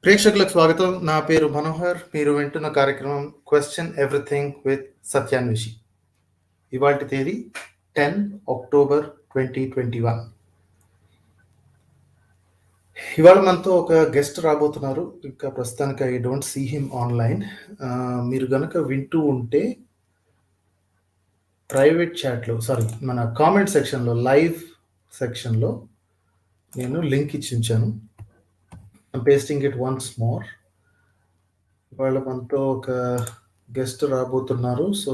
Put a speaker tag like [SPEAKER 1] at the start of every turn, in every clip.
[SPEAKER 1] ప్రేక్షకులకు స్వాగతం. నా పేరు మనోహర్. మీరు వింటున్న కార్యక్రమం క్వశ్చన్ ఎవ్రీథింగ్ విత్ సత్య అన్వేషి. ఇవాల్టి తేదీ 10 అక్టోబర్ 2021. ఇవాళ మనతో ఒక గెస్ట్ రాబోతున్నారు. ఇంకా ప్రస్తుతానికి I don't see him online. మీరు గనక వింటూ ఉంటే ప్రైవేట్ చాట్లో మన కామెంట్ సెక్షన్లో లైవ్ సెక్షన్లో నేను లింక్ ఇచ్చి ఉంచాను. I'm pasting it once more. ఇవాళ మనతో ఒక గెస్ట్ రాబోతున్నారు. సో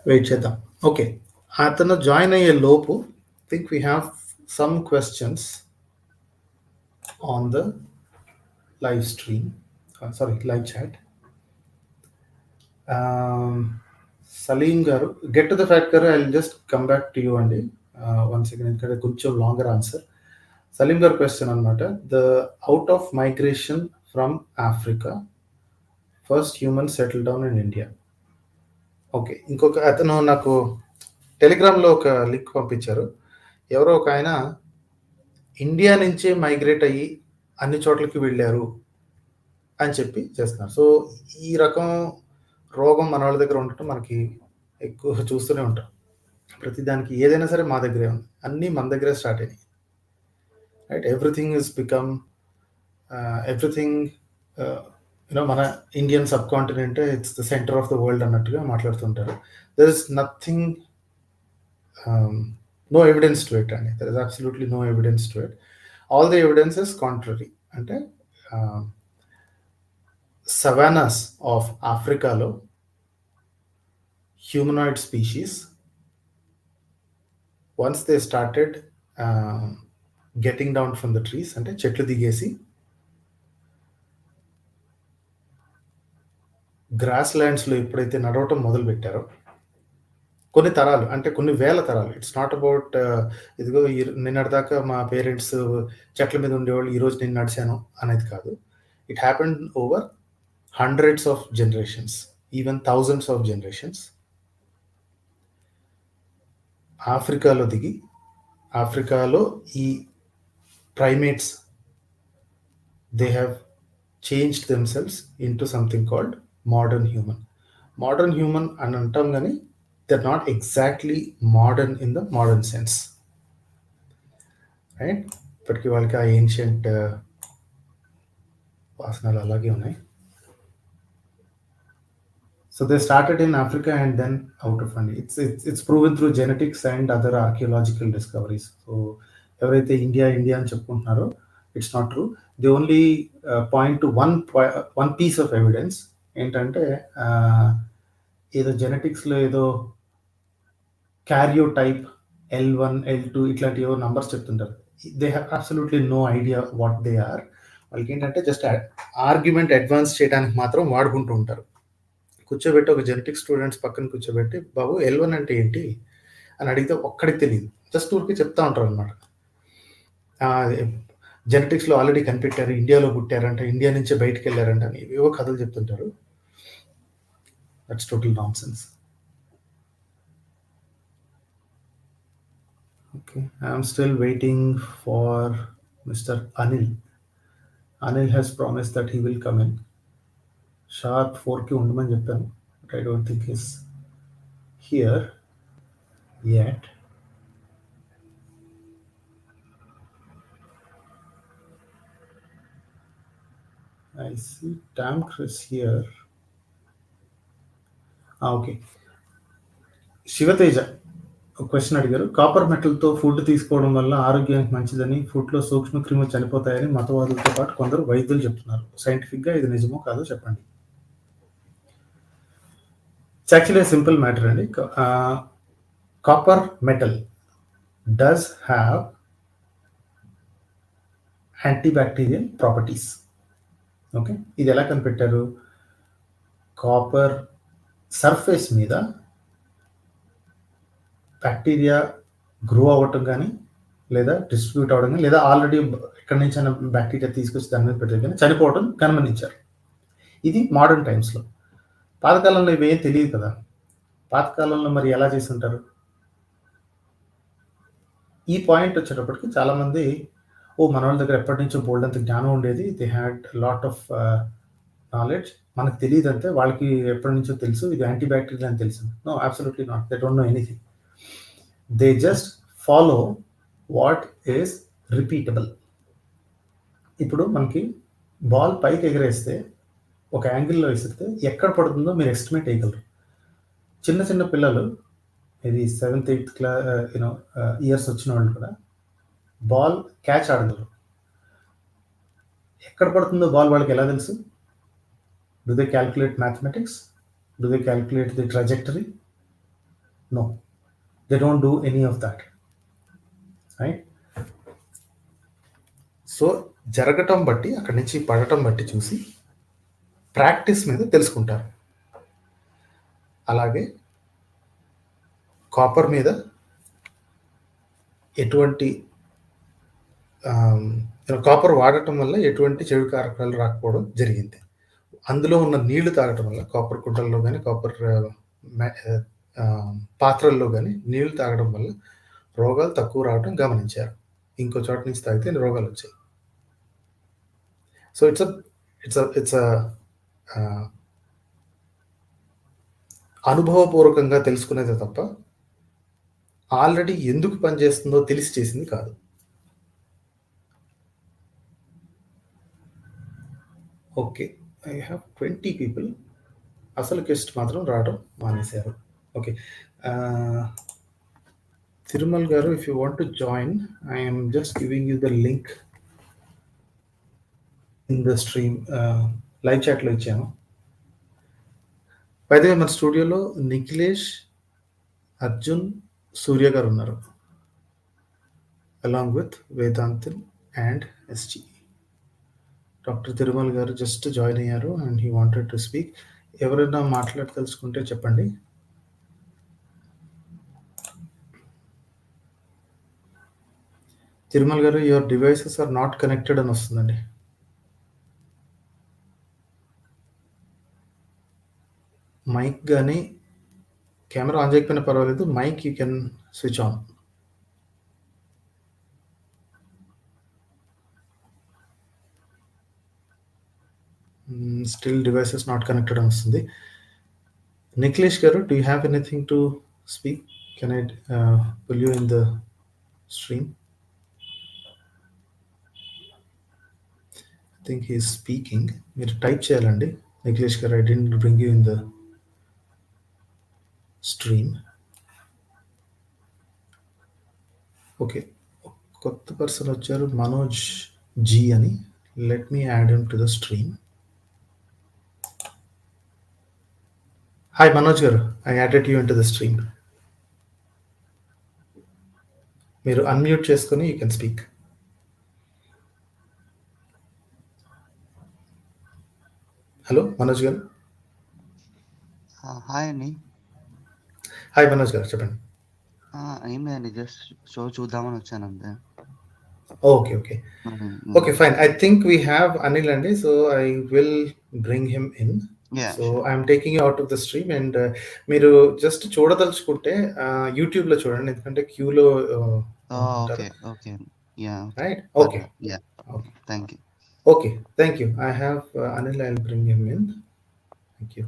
[SPEAKER 1] వెయిట్ చేద్దాం. ఓకే, అతను జాయిన్ అయ్యే లోపు think we have some questions on the live stream, live chat. Salim garu, get to the fact garu, I will just come back to you అండి. One second, ఎందుకంటే కొంచెం longer answer. Salim garu question అనమాట. The out of migration from Africa first human settle down in India. Okay, ఇంకొక అతను నాకు టెలిగ్రామ్లో ఒక link పంపించారు. ఎవరో ఒక ఆయన ఇండియా నుంచే మైగ్రేట్ అయ్యి అన్ని చోట్లకి వెళ్ళారు అని చెప్పి చేస్తున్నారు. సో ఈ రకం రోగం మన వాళ్ళ దగ్గర ఉండటం మనకి ఎక్కువ చూస్తూనే ఉంటాం. ప్రతిదానికి ఏదైనా సరే మా దగ్గరే ఉంది, అన్నీ మన దగ్గరే స్టార్ట్ అయినాయి. Right, everything is become everything మన Indian subcontinent it's the centre of the world అన్నట్టుగా మాట్లాడుతుంటారు. There is nothing, no evidence to it అండి. There is absolutely no evidence to it. All the evidence is contrary. అంటే savannahs of ఆఫ్రికాలో humanoid species once they started getting down from the trees, అంటే చెట్లు దిగేసి gross ల్యాండ్స్లో ఎప్పుడైతే నడవటం మొదలు పెట్టారో, కొన్ని తరాలు అంటే కొన్ని వేల తరాలు, ఇట్స్ నాట్ అబౌట్ ఇదిగో నిన్నటిదాకా మా పేరెంట్స్ చెట్ల మీద ఉండేవాళ్ళు, ఈరోజు నేను నడిచాను అనేది కాదు. It happened over hundreds of generations, even thousands of generations. ఆఫ్రికాలో దిగి ఆఫ్రికాలో ఈ primates they have changed themselves into something called modern human. Modern human అని అంటాం, కానీ they are not exactly modern in the modern sense. Right, ఇప్పటికీ వాళ్ళకి ఆ ఏన్షియంట్ వాసనలు అలాగే ఉన్నాయి. So they started in Africa and then out of India. It's proven through genetics and other archaeological discoveries. So ఎవరైతే ఇండియా అని చెప్పుకుంటున్నారో, it's not true. The only point to one piece of evidence ఏంటంటే, ఏదో జెనెటిక్స్లో ఏదో karyotype L1 L2 ఇట్లాంటి ఏవో numbers చెప్తుంటారు. They have absolutely no idea what they are. వాళ్ళకి ఏంటంటే జస్ట్ ఆర్గ్యుమెంట్ అడ్వాన్స్ చేయడానికి మాత్రం వాడుకుంటూ ఉంటారు. కూర్చోబెట్టి ఒక జెనెటిక్స్ స్టూడెంట్స్ పక్కన కూర్చోబెట్టి, బాబు L1 అంటే ఏంటి అని అడిగితే ఒక్కడికి తెలియదు, జస్ట్ ఊరికి చెప్తా ఉంటారు అనమాట. జెనెటిక్స్లో ఆల్రెడీ కనిపెట్టారు, ఇండియాలో పుట్టారంట, ఇండియా నుంచే బయటకు వెళ్ళారంట అని ఏవో కథలు చెప్తుంటారు. That's total non sense. Okay, I'm still waiting far mister Anil. Anil has promise that he will come in. Sharp 4కి ఉండమని చెప్పాను, but I don't think is here yet. I see Tam Chris here. Okay, Shiva Teja ఒక question అడిగారు. Copper మెటల్తో food తీసుకోవడం వల్ల ఆరోగ్యానికి మంచిదని, ఫుడ్లో సూక్ష్మక్రిములు చనిపోతాయని మతవాదులతో పాటు కొందరు వైద్యులు చెప్తున్నారు. సైంటిఫిక్గా ఇది నిజమో కాదో చెప్పండి. ఇట్స్ యాక్చువల్లీ సింపుల్ మ్యాటర్ అండి. Copper metal does have antibacterial properties. Okay, ఇది ఎలా కనిపెట్టారు? కాపర్ సర్ఫేస్ మీద బ్యాక్టీరియా గ్రో అవ్వటం కానీ, లేదా డిస్ట్రిబ్యూట్ అవ్వడం కానీ, లేదా ఆల్రెడీ ఎక్కడి నుంచి అయినా బ్యాక్టీరియా తీసుకొచ్చి దాని మీద పెట్టడం కానీ చనిపోవడం గమనించారు. ఇది మోడర్న్ టైమ్స్లో. పాతకాలంలో ఇవేం తెలియదు కదా. పాతకాలంలో మరి ఎలా చేసి ఉంటారు? ఈ పాయింట్ వచ్చేటప్పటికి చాలామంది మన వాళ్ళ దగ్గర ఎప్పటి నుంచో బోల్డ్ అంత జ్ఞానం ఉండేది, they had lot of knowledge, మనకు తెలియదు అంతే, వాళ్ళకి ఎప్పటి నుంచో తెలుసు ఇది యాంటీ బ్యాక్టీరియల్ అని తెలుసు. No, absolutely not. They don't know anything. They just follow what is repeatable. ఇప్పుడు మనకి బాల్ పైకి ఎగరేస్తే ఒక యాంగిల్లో విసిరితే ఎక్కడ పడుతుందో మీరు ఎస్టిమేట్ చేయగలరు. చిన్న చిన్న పిల్లలు, ఇది 7th 8th క్లాస్ ఇయర్స్ వచ్చిన వాళ్ళు కూడా బాల్ క్యాచ్ ఆడగలరు. ఎక్కడ పడుతుందో బాల్ వాళ్ళకి ఎలా తెలుసు? Do they calculate mathematics? Do they calculate the trajectory? No, they don't do any of that, right? So జరగటం బట్టి, అక్కడి నుంచి పడటం బట్టి చూసి ప్రాక్టీస్ మీద తెలుసుకుంటారు. అలాగే కాపర్ మీద ఎటువంటి కాపర్ వాడటం వల్ల ఎటువంటి చెడు కారకాలు రాకపోవడం జరిగింది. అందులో ఉన్న నీళ్లు తాగటం వల్ల, కాపర్ కుండల్లో కానీ కాపర్ పాత్రల్లో కానీ నీళ్లు తాగడం వల్ల రోగాలు తక్కువ రావడం గమనించారు. ఇంకో చోట నుంచి తాగితే రోగాలు వచ్చాయి. సో ఇట్స్ అనుభవపూర్వకంగా తెలుసుకునేదే తప్ప ఆల్రెడీ ఎందుకు పనిచేస్తుందో తెలిసి చేసింది కాదు. Okay, I have 20 people. అసలు గెస్ట్ మాత్రం రావడం మానేశారు. ఓకే, తిరుమల్ గారు, if you want to join, I'm just giving you the link in the stream. Live చాట్లో ఇచ్చాను. అయితే మన స్టూడియోలో నిఖిలేష్, అర్జున్, సూర్య గారు ఉన్నారు, along with Vedantan and SG. Doctor Thirumal గారు జస్ట్ జాయిన్ అయ్యారు and he wanted to speak. ఎవరైనా మాట్లాడదలుచుకుంటే చెప్పండి. తిరుమల్ గారు, your devices are not connected అని వస్తుందండి. మైక్ కానీ కెమెరా ఆన్ చేయకపోయినా పర్వాలేదు, mic you can switch on. Still devices not connected అని వస్తుంది. నిఖిలేష్ గారు, do you have anything to speak? Can I pull you in the stream? I think he is speaking. మీరు type చేయాలండి. నిఖిలేష్ గారు, I didn't bring you in the stream. Okay, కొత్త person వచ్చారు, మనోజ్ జీ అని. Let me add him to the stream. Hi Manoj గారు, I added you in to the stream. మీరు unmute చేసుకొని you can speak. Hello Manoj గారు.
[SPEAKER 2] హాయ్ అండి.
[SPEAKER 1] హాయ్ మనోజ్ గారు, చెప్పండి.
[SPEAKER 2] ఏం లేదండి, జస్ట్ షో చూద్దామని వచ్చాను అంతే.
[SPEAKER 1] Okay okay okay, fine. I think we have Anil అండి, so I will bring him in. So I'm taking out of the stream. And మీరు జస్ట్ చూడదలుచుకుంటే యూట్యూబ్లో చూడండి, ఎందుకంటే క్యూలో right. Okay
[SPEAKER 2] thank you.
[SPEAKER 1] Okay, thank you. I have Anil, I will bring him in. Thank you.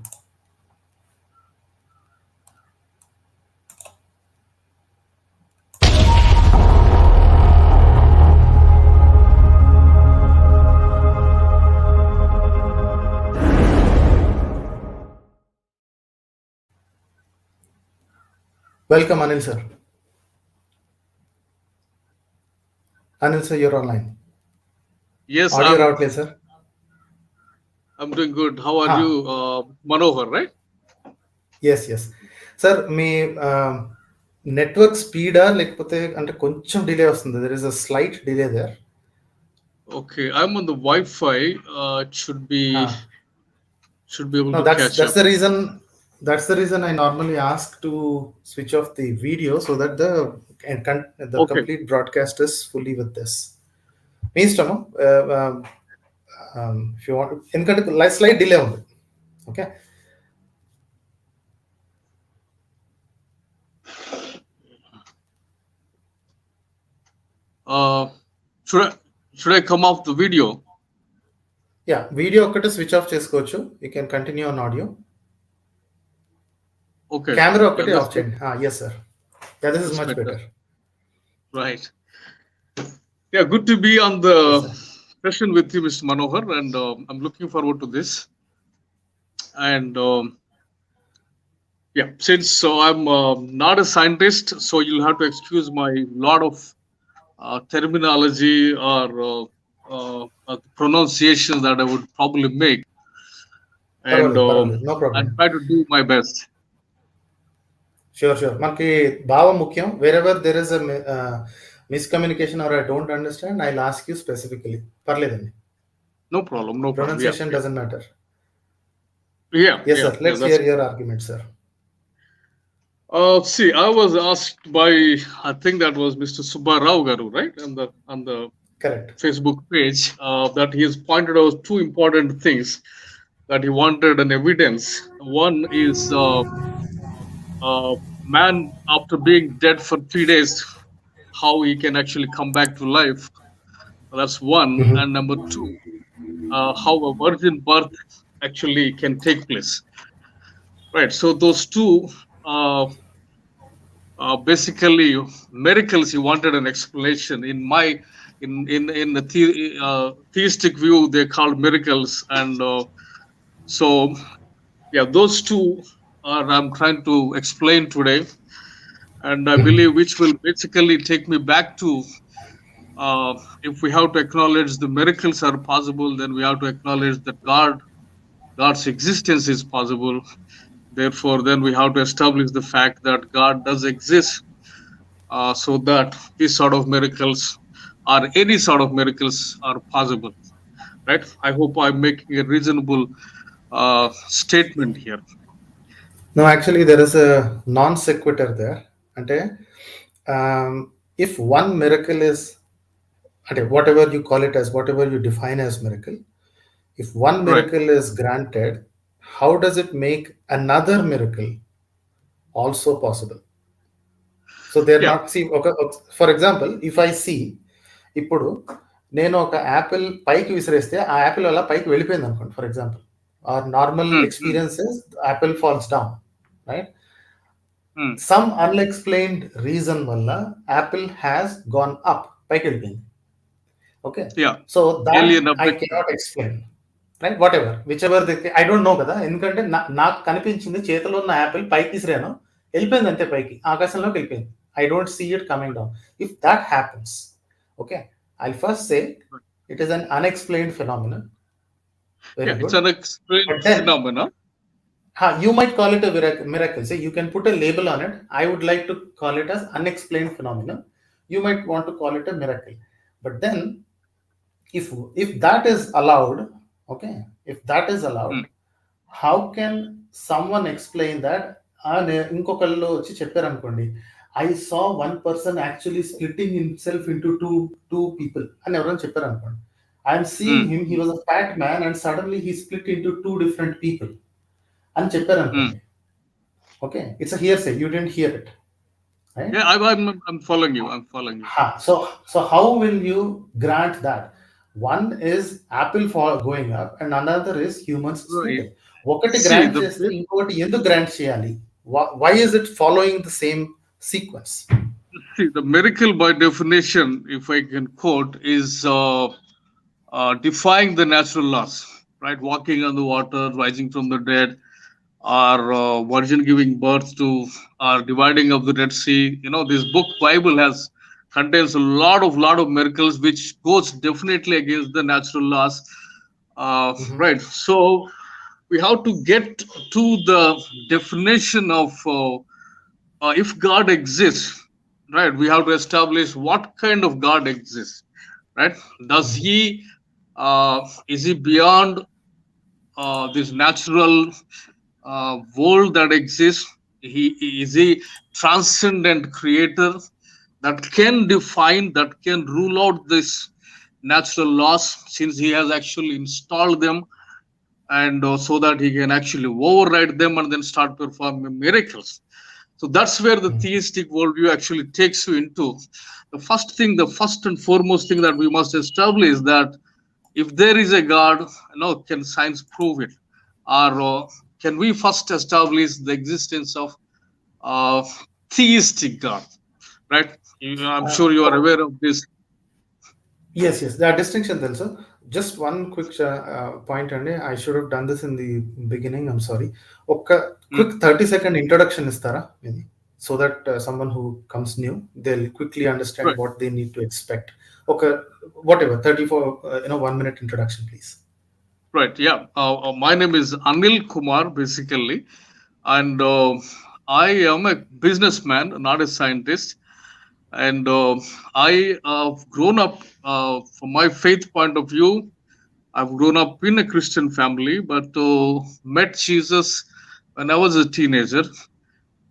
[SPEAKER 1] Welcome, Anil sir. Anil sir, you're online.
[SPEAKER 3] Yes,
[SPEAKER 1] audio outlet, sir.
[SPEAKER 3] I'm doing good. How are you, Manohar, right?
[SPEAKER 1] Yes. Sir, me network స్పీడా లేకపోతే అంటే కొంచెం delay వస్తుంది? There is a slight delay there.
[SPEAKER 3] Okay, I'm on the Wi-Fi. It should be able to catch up.
[SPEAKER 1] That's the reason I normally ask to switch off the video so that the complete broadcast is fully with this. మీ ఇష్టము, if you want, ఎందుకంటే slight delay ఉంది. Okay,
[SPEAKER 3] Uh, should I come off the video?
[SPEAKER 1] Yeah, video ఒక్కటి switch off చేసుకోవచ్చు. You can continue on audio.
[SPEAKER 3] Okay.
[SPEAKER 1] Camera ఒక్కటి of చేయండి. Yes sir. Yeah, this is much better.
[SPEAKER 3] Right. Yeah, good to be on the session with you, Mr. Manohar, and I'm looking forward to this. And yeah, since I'm not a scientist, so you'll have to excuse my lot of terminology or pronunciations that I would probably make, and
[SPEAKER 1] no problem.
[SPEAKER 3] I'll try to do my best.
[SPEAKER 1] Sure. మనకి భావం ముఖ్యం. Wherever there is a miscommunication or I don't understand, I'll ask you specifically. పర్లేదండి.
[SPEAKER 3] No problem.
[SPEAKER 1] Pronunciation doesn't matter.
[SPEAKER 3] Yeah.
[SPEAKER 1] Yes sir. Let's hear your argument, sir.
[SPEAKER 3] See, I was asked by, I think that was Mr. Subba Rao Garu, right, on the
[SPEAKER 1] Correct.
[SPEAKER 3] Facebook page, that he has pointed out two important things that he wanted an evidence. One is man after being dead for 3 days, how he can actually come back to life. That's one. And number two, how a virgin birth actually can take place. Right. So those two basically miracles. He wanted an explanation. In the theistic view, they're called miracles, and so yeah, those two are I'm trying to explain today, and I believe which will basically take me back to if we have to acknowledge the miracles are possible, then we have to acknowledge that God's existence is possible. Therefore, then we have to establish the fact that God does exist, so that these sort of miracles or any sort of miracles are possible. Right? I hope I'm making a reasonable statement here.
[SPEAKER 1] No, actually, there is a non sequitur there. Ante, if one miracle is, whatever you call it as, whatever you define as miracle, if one miracle is granted, how does it make another miracle also possible? So they're not, see, okay, for example, if I see, ఇప్పుడు నేను ఒక Apple పైకి విసిరేస్తే ఆ Apple వల్ల పైకి వెళ్ళిపోయింది అనుకోండి, for example, or normal experiences apple falls down, right? Some unexplained reason వల్ల యాపిల్ హ్యాస్ గాన్ అప్, పైకి వెళ్ళిపోయింది. Okay, so that I cannot explain, right? Whatever whichever I don't know కదా, ఎందుకంటే నాకు కనిపించింది చేతిలో ఉన్న యాపిల్ పైకి విసిరాను, వెళ్ళిపోయింది అంతే, పైకి ఆకాశంలోకి వెళ్ళిపోయింది. I don't see it coming down. If that happens, okay, I'll first say it is an unexplained phenomenon. Very good.
[SPEAKER 3] It's an unexplained phenomenon.
[SPEAKER 1] You might call it a miracle. Say you can put a label on it. I would like to call it as unexplained phenomenon. You might want to call it a miracle. But then, if that is allowed, okay, if that is allowed, how can someone explain that? ఇంకొకళ్ళు వచ్చి చెప్పారు అనుకోండి, I saw one person actually splitting himself into two people. And everyone చెప్పారు అనుకోండి, I'm seeing him, he was a fat man and suddenly he split into two different people. అని చెప్పారు అనుకోండి. Okay, it's a hearsay, you didn't hear it, right?
[SPEAKER 3] Yeah, I'm following you.
[SPEAKER 1] So how will you grant that? One is apple going up and another is humans splitting. ఒకటి grant చేస్తే ఇంకొకటి ఎందుకు grant చేయాలి? Why is it following the same sequence?
[SPEAKER 3] See, the miracle by definition, if I can quote, is defying the natural laws, right? Walking on the water, rising from the dead, or virgin giving birth to, or dividing of the Red Sea. You know, this book Bible contains a lot of miracles which goes definitely against the natural laws, right? So we have to get to the definition of if God exists, right? We have to establish what kind of God exists, right? Does he is he beyond this natural world that exists? Is he transcendent creator that can define, that can rule out this natural laws, since he has actually installed them, and so that he can actually override them and then start performing miracles. So that's where the theistic worldview actually takes you into the first and foremost thing that we must establish that if there is a God, can science prove it, or can we first establish the existence of uh, theistic God? Right? I'm sure you are
[SPEAKER 1] Oh,
[SPEAKER 3] aware of this.
[SPEAKER 1] yes, yes. There are distinctions also. Just one quick point, and I should have done this in the beginning. I'm sorry. Okay,
[SPEAKER 3] Mm,
[SPEAKER 1] quick 30-second introduction is Tara, maybe, so that someone who comes new, they'll quickly understand
[SPEAKER 3] right,
[SPEAKER 1] what they need to expect. Okay, whatever, 34, 1 minute introduction, please.
[SPEAKER 3] right. Yeah. My name is Anil Kumar, basically, and I am a businessman, not a scientist. And I have grown up, from my faith point of view, I've grown up in a Christian family, but met Jesus when I was a teenager.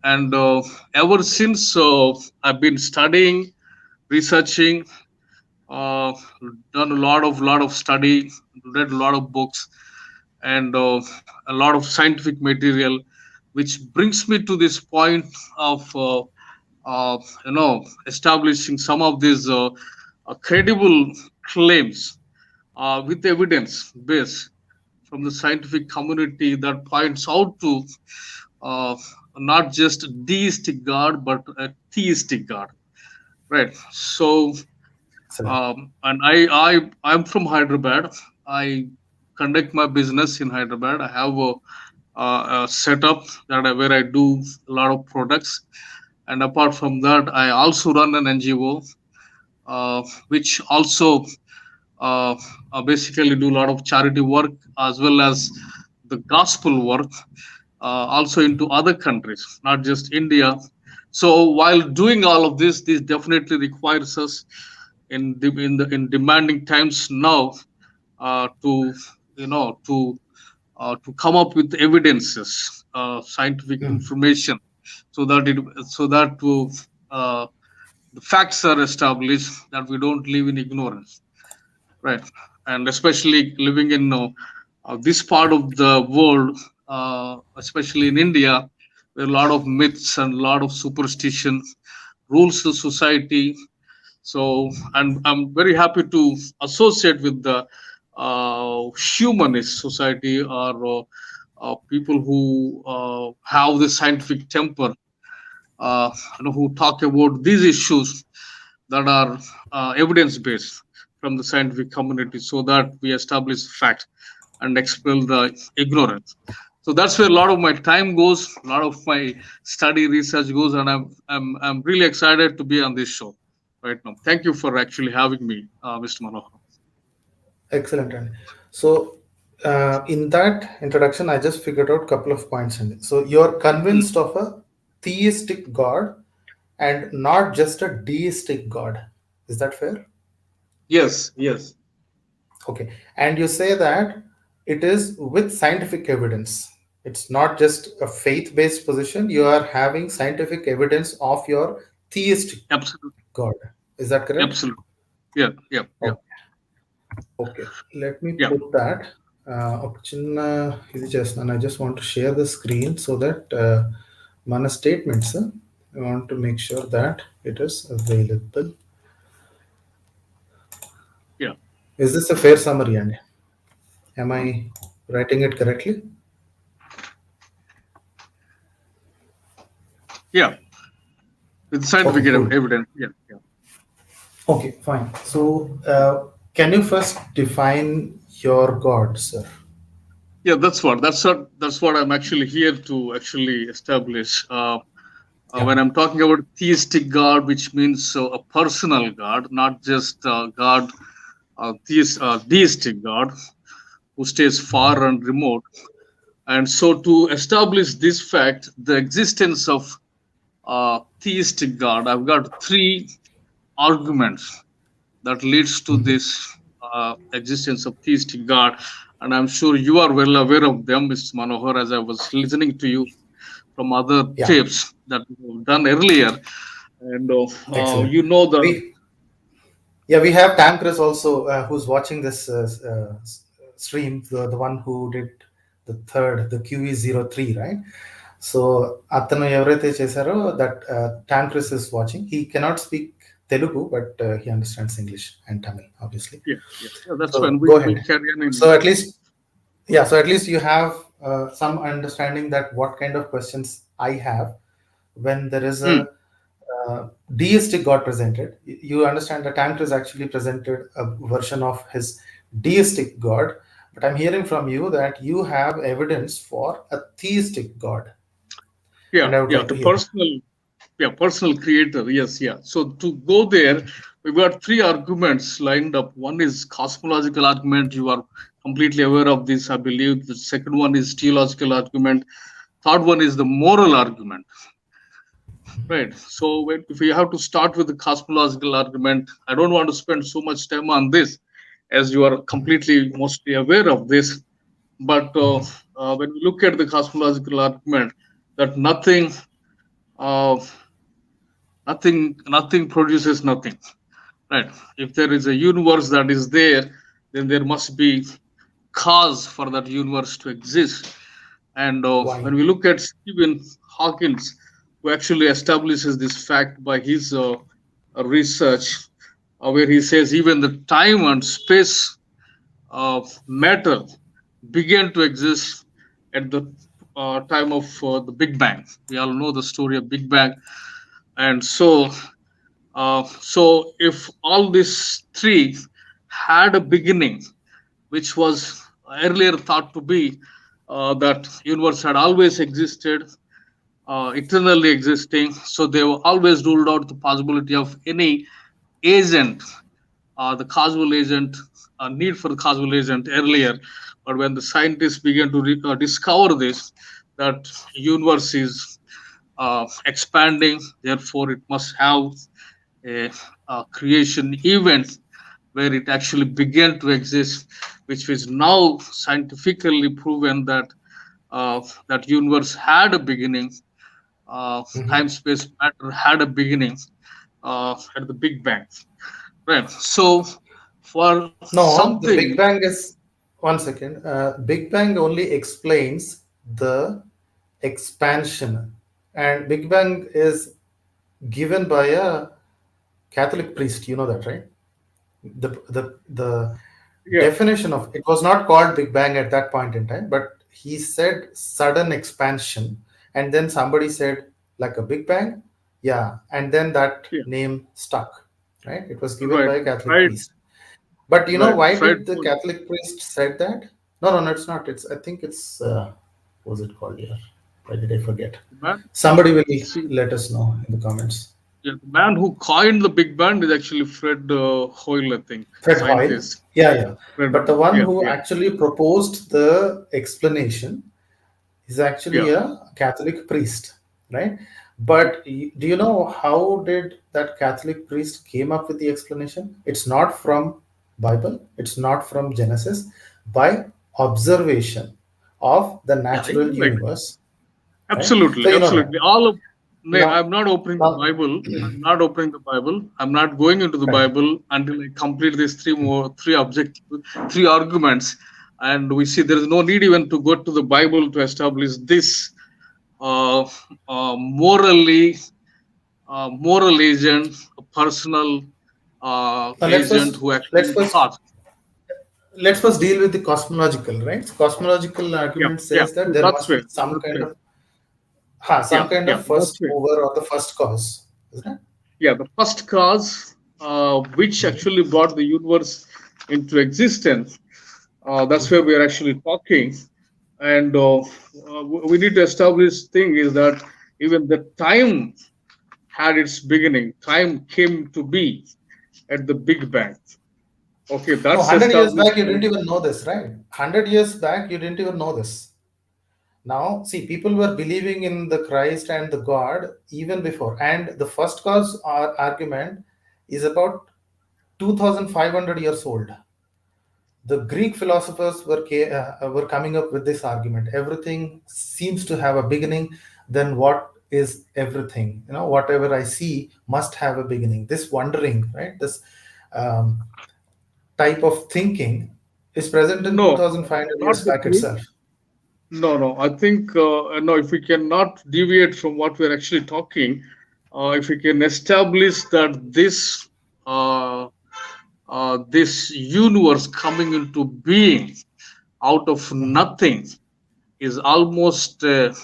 [SPEAKER 3] And ever since, I've been studying, researching, uh, done a lot of study, read a lot of books, and a lot of scientific material, which brings me to this point of establishing some of these credible claims with evidence base from the scientific community that points out to uh, not just deistic God but a theistic God. Right. So,
[SPEAKER 1] Excellent.
[SPEAKER 3] and I'm from Hyderabad. I conduct my business in Hyderabad. I have a setup where I do a lot of products, and apart from that, I also run an NGO, which also uh, basically do a lot of charity work as well as the gospel work, also into other countries, not just India. So while doing all of this definitely requires us in demanding times now, to to come up with evidences, scientific
[SPEAKER 1] Hmm.
[SPEAKER 3] information, so that uh, the facts are established, that we don't live in ignorance, right? And especially living in this part of the world, especially in India, where a lot of myths and a lot of superstition rules the society. So, and I'm very happy to associate with the humanist society, or people who have the scientific temper, who talk about these issues that are evidence based from the scientific community, so that we establish fact and expel the ignorance. So that's where a lot of my time goes, a lot of my study research goes, and I'm really excited to be on this show right now. Thank you for actually having me, Mr. Manohar.
[SPEAKER 1] Excellent. And so, in that introduction, I just figured out a couple of points in it. So, you're
[SPEAKER 3] Mm.
[SPEAKER 1] convinced of a theistic God and not just a deistic God. Is that fair?
[SPEAKER 3] Yes, yes,
[SPEAKER 1] Okay. And you say that it is with scientific evidence. It's not just a faith based position. You are having scientific evidence of your theistic
[SPEAKER 3] absolutely,
[SPEAKER 1] God. Is that correct?
[SPEAKER 3] absolutely. Yeah, yeah, yeah,
[SPEAKER 1] Okay. Okay. Let me
[SPEAKER 3] yeah,
[SPEAKER 1] put that. ఒక చిన్న ఇది చేస్తున్నాను. I just want to share the screen so that మన statements, I want to make sure that it is available.
[SPEAKER 3] yeah,
[SPEAKER 1] Is this a fair summary, Andy? Am I writing it correctly?
[SPEAKER 3] yeah. With
[SPEAKER 1] Okay,
[SPEAKER 3] scientific
[SPEAKER 1] cool.
[SPEAKER 3] evidence. Yeah, yeah.
[SPEAKER 1] Okay, fine. So, can you first define your God, sir?
[SPEAKER 3] Yeah, that's what I'm actually here to actually establish.
[SPEAKER 1] Yeah.
[SPEAKER 3] When I'm talking about theistic God, which means a personal God, not just God, deistic God who stays far and remote. And so, to establish this fact, the existence of theistic God, I've got three arguments that leads to
[SPEAKER 1] Mhm.
[SPEAKER 3] this existence of theistic God, and I'm sure you are well aware of them, Mr. Manohar, as I was listening to you from other
[SPEAKER 1] Yeah,
[SPEAKER 3] tapes that you've done earlier, and
[SPEAKER 1] excellent.
[SPEAKER 3] you know the
[SPEAKER 1] We Yeah, we have Tankres also, who's watching this stream, the one who did the third, the QE03, right? So, అతను ఎవరైతే చేశారో that Tankres is watching. He cannot speak Telugu, but he understands English and Tamil, obviously.
[SPEAKER 3] Yeah. That's
[SPEAKER 1] So
[SPEAKER 3] fine.
[SPEAKER 1] go
[SPEAKER 3] We
[SPEAKER 1] ahead.
[SPEAKER 3] carry on in
[SPEAKER 1] So at
[SPEAKER 3] English.
[SPEAKER 1] least, yeah, so at least you have some understanding that what kind of questions I have when there is a
[SPEAKER 3] Hmm.
[SPEAKER 1] deistic God presented. You understand that Tank is actually presented a version of his deistic God, but I'm hearing from you that you have evidence for a theistic God, and I would
[SPEAKER 3] Yeah.
[SPEAKER 1] like to
[SPEAKER 3] The
[SPEAKER 1] hear that.
[SPEAKER 3] personal creator. Yes, yeah. So to go there, we've got three arguments lined up. One is cosmological argument. You are completely aware of this, I believe. The second one is theological argument. Third one is the moral argument. Right. So if we have to start with the cosmological argument, I don't want to spend so much time on this, as you are completely mostly aware of this. But when we look at the cosmological argument, that uh, nothing produces nothing. Right. If there is a universe that is there, then there must be cause for that universe to exist. And
[SPEAKER 1] Why?
[SPEAKER 3] when we look at Stephen Hawkins, who actually establishes this fact by his research, where he says even the time and space of matter began to exist at the time of the Big Bang. We all know the story of Big Bang, and so if all these three had a beginning, which was earlier thought to be that universe had always existed, eternally existing. So they were always ruled out the possibility of any agent, the causal agent, need for the causal agent earlier. But when the scientists began to discover this, that universe is expanding, therefore it must have a, creation event where it actually began to exist, which is now scientifically proven that that universe had a beginning. Time,
[SPEAKER 1] Mhm.
[SPEAKER 3] space, matter had a beginning at the Big Bang. Right. So for
[SPEAKER 1] No, the
[SPEAKER 3] something,
[SPEAKER 1] Big Bang is, one second. Big Bang only explains the expansion, and Big Bang is given by a Catholic priest. You know that, right? The
[SPEAKER 3] yeah,
[SPEAKER 1] definition of it was not called Big Bang at that point in time, but he said sudden expansion, and then somebody said like a Big Bang, yeah, and then that
[SPEAKER 3] yeah,
[SPEAKER 1] name stuck, right? It was given
[SPEAKER 3] right,
[SPEAKER 1] by a Catholic
[SPEAKER 3] right,
[SPEAKER 1] priest. But you know
[SPEAKER 3] right.
[SPEAKER 1] why
[SPEAKER 3] Fried
[SPEAKER 1] did the
[SPEAKER 3] food.
[SPEAKER 1] Catholic priest said that? No, no, no, it's not. It's I think it's what was it called here? Why did I forget?
[SPEAKER 3] Man,
[SPEAKER 1] Somebody will
[SPEAKER 3] see,
[SPEAKER 1] let us know in the comments.
[SPEAKER 3] yeah, the man who coined the Big Bang is actually Fred Hoyle, I think,
[SPEAKER 1] Fred Hoyle.
[SPEAKER 3] scientist.
[SPEAKER 1] Yeah, yeah.
[SPEAKER 3] Fred
[SPEAKER 1] But the
[SPEAKER 3] Hoyle.
[SPEAKER 1] one
[SPEAKER 3] Yeah,
[SPEAKER 1] who
[SPEAKER 3] yeah,
[SPEAKER 1] actually proposed the explanation is
[SPEAKER 3] yeah.
[SPEAKER 1] actually a Catholic priest, right? But do you know how did that Catholic priest came up with the explanation? It's not from Bible, it's not from Genesis, by observation of the
[SPEAKER 3] Yeah,
[SPEAKER 1] natural
[SPEAKER 3] right.
[SPEAKER 1] universe, right? So
[SPEAKER 3] Absolutely,
[SPEAKER 1] you know that.
[SPEAKER 3] absolutely. All of no,
[SPEAKER 1] Now,
[SPEAKER 3] I'm not opening the
[SPEAKER 1] now,
[SPEAKER 3] Bible. I'm not opening the Bible. I'm not going into the
[SPEAKER 1] right.
[SPEAKER 3] Bible until I complete these three arguments. And we see there is no need even to go to the Bible to establish this uh, morally moral agent, a personal
[SPEAKER 1] Now
[SPEAKER 3] agent who
[SPEAKER 1] let's
[SPEAKER 3] actually
[SPEAKER 1] first
[SPEAKER 3] thought.
[SPEAKER 1] let's first deal with the cosmological, right? Cosmological
[SPEAKER 3] Yeah,
[SPEAKER 1] argument
[SPEAKER 3] yeah.
[SPEAKER 1] says that
[SPEAKER 3] So
[SPEAKER 1] there
[SPEAKER 3] that's
[SPEAKER 1] must be
[SPEAKER 3] fair. That's fair.
[SPEAKER 1] some
[SPEAKER 3] Yeah,
[SPEAKER 1] kind
[SPEAKER 3] yeah.
[SPEAKER 1] of
[SPEAKER 3] That's
[SPEAKER 1] first
[SPEAKER 3] fair.
[SPEAKER 1] mover or the first cause, isn't it?
[SPEAKER 3] Yeah, the first cause which actually brought the universe into existence. That's where we are actually talking, and we need to establish thing is that even the time had its beginning. Time came to be at the Big Bang. Okay,
[SPEAKER 1] No,
[SPEAKER 3] that's
[SPEAKER 1] 100 years
[SPEAKER 3] established
[SPEAKER 1] back, you
[SPEAKER 3] by
[SPEAKER 1] didn't even know this, right? 100 years back, you didn't even know this. Now, see, people were believing in the Christ and the God even before. And the first cause argument is about 2,500 years old. The Greek philosophers were coming up with this argument. Everything seems to have a beginning. Then what is everything? You know, whatever I see must have a beginning. This wondering, right? This um, type of thinking is present in
[SPEAKER 3] no,
[SPEAKER 1] 2,500
[SPEAKER 3] not
[SPEAKER 1] years
[SPEAKER 3] the
[SPEAKER 1] back
[SPEAKER 3] Greek.
[SPEAKER 1] itself.
[SPEAKER 3] No, no. I think no. If we cannot deviate from what we're actually talking, if we can establish that this universe coming into being out of
[SPEAKER 1] Mhm.
[SPEAKER 3] nothing is almost a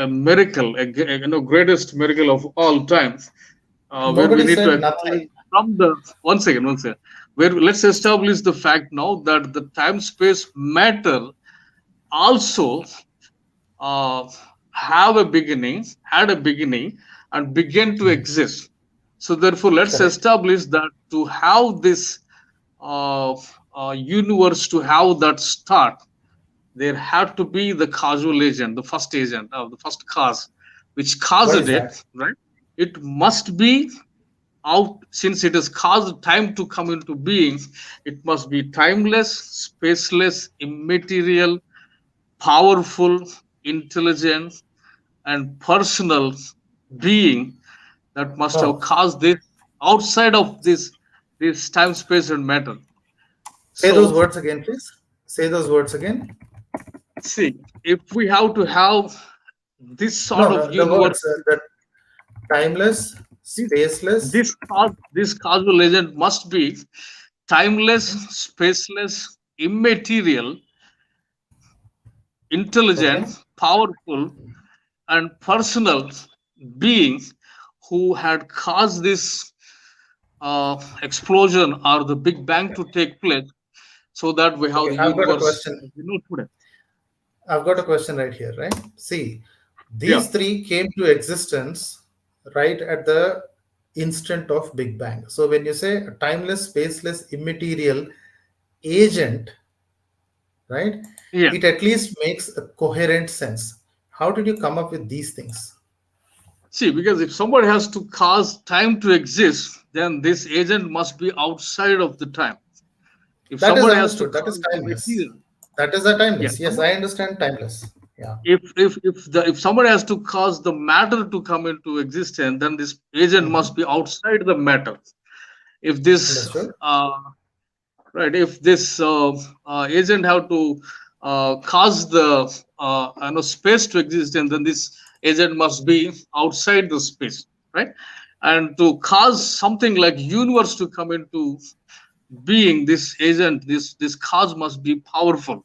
[SPEAKER 3] miracle, greatest miracle of all time, where we
[SPEAKER 1] Nobody
[SPEAKER 3] need to
[SPEAKER 1] said
[SPEAKER 3] acknowledge
[SPEAKER 1] nothing.
[SPEAKER 3] from the one second, where let's establish the fact now that the time space matter also uh, had a beginning, and began to
[SPEAKER 1] Mhm.
[SPEAKER 3] exist. So therefore, let's
[SPEAKER 1] Correct.
[SPEAKER 3] establish that to have this uh, universe, to have that start, there had to be the causal agent, the first agent, the first cause, which
[SPEAKER 1] What
[SPEAKER 3] caused
[SPEAKER 1] is that?
[SPEAKER 3] it, right? It must be out, since it has caused time to come into being. It must be timeless, spaceless, immaterial, powerful, intelligent, and personal being that must have
[SPEAKER 1] Oh,
[SPEAKER 3] caused this outside of this time, space, and matter.
[SPEAKER 1] say those
[SPEAKER 3] So,
[SPEAKER 1] words again, please. Say those words again.
[SPEAKER 3] see, if we have to have this
[SPEAKER 1] No,
[SPEAKER 3] sort of
[SPEAKER 1] no, the
[SPEAKER 3] universe,
[SPEAKER 1] words that timeless,
[SPEAKER 3] this
[SPEAKER 1] spaceless.
[SPEAKER 3] this causal agent must be timeless, spaceless, immaterial, intelligent,
[SPEAKER 1] Okay.
[SPEAKER 3] powerful, and personal being who had caused this explosion or the Big Bang to take place, so that we have
[SPEAKER 1] Okay.
[SPEAKER 3] the
[SPEAKER 1] I've got a
[SPEAKER 3] universe
[SPEAKER 1] question.
[SPEAKER 3] as we know today.
[SPEAKER 1] I've got a question right here, right? See,
[SPEAKER 3] Yeah,
[SPEAKER 1] these three came to existence right at the instant of Big Bang. So when you say a timeless, spaceless, immaterial agent, right,
[SPEAKER 3] yeah.
[SPEAKER 1] it at least makes a coherent sense. How did you come up with these things?
[SPEAKER 3] See, because if somebody has to cause time to exist, then this agent must be outside of the time. If
[SPEAKER 1] That is
[SPEAKER 3] somebody has to
[SPEAKER 1] understood. That is
[SPEAKER 3] cause the
[SPEAKER 1] timeless.
[SPEAKER 3] material,
[SPEAKER 1] That is a
[SPEAKER 3] yeah.
[SPEAKER 1] timeless. Yes, I understand timeless. Yeah,
[SPEAKER 3] If somebody has to cause the matter to come into existence, then this agent must
[SPEAKER 1] mhm,
[SPEAKER 3] be outside the matter. If this
[SPEAKER 1] understood.
[SPEAKER 3] right, if this agent have to cause the space to exist, and then this agent must be outside the space, right? And to cause something like universe to come into being, this agent, this cause must be powerful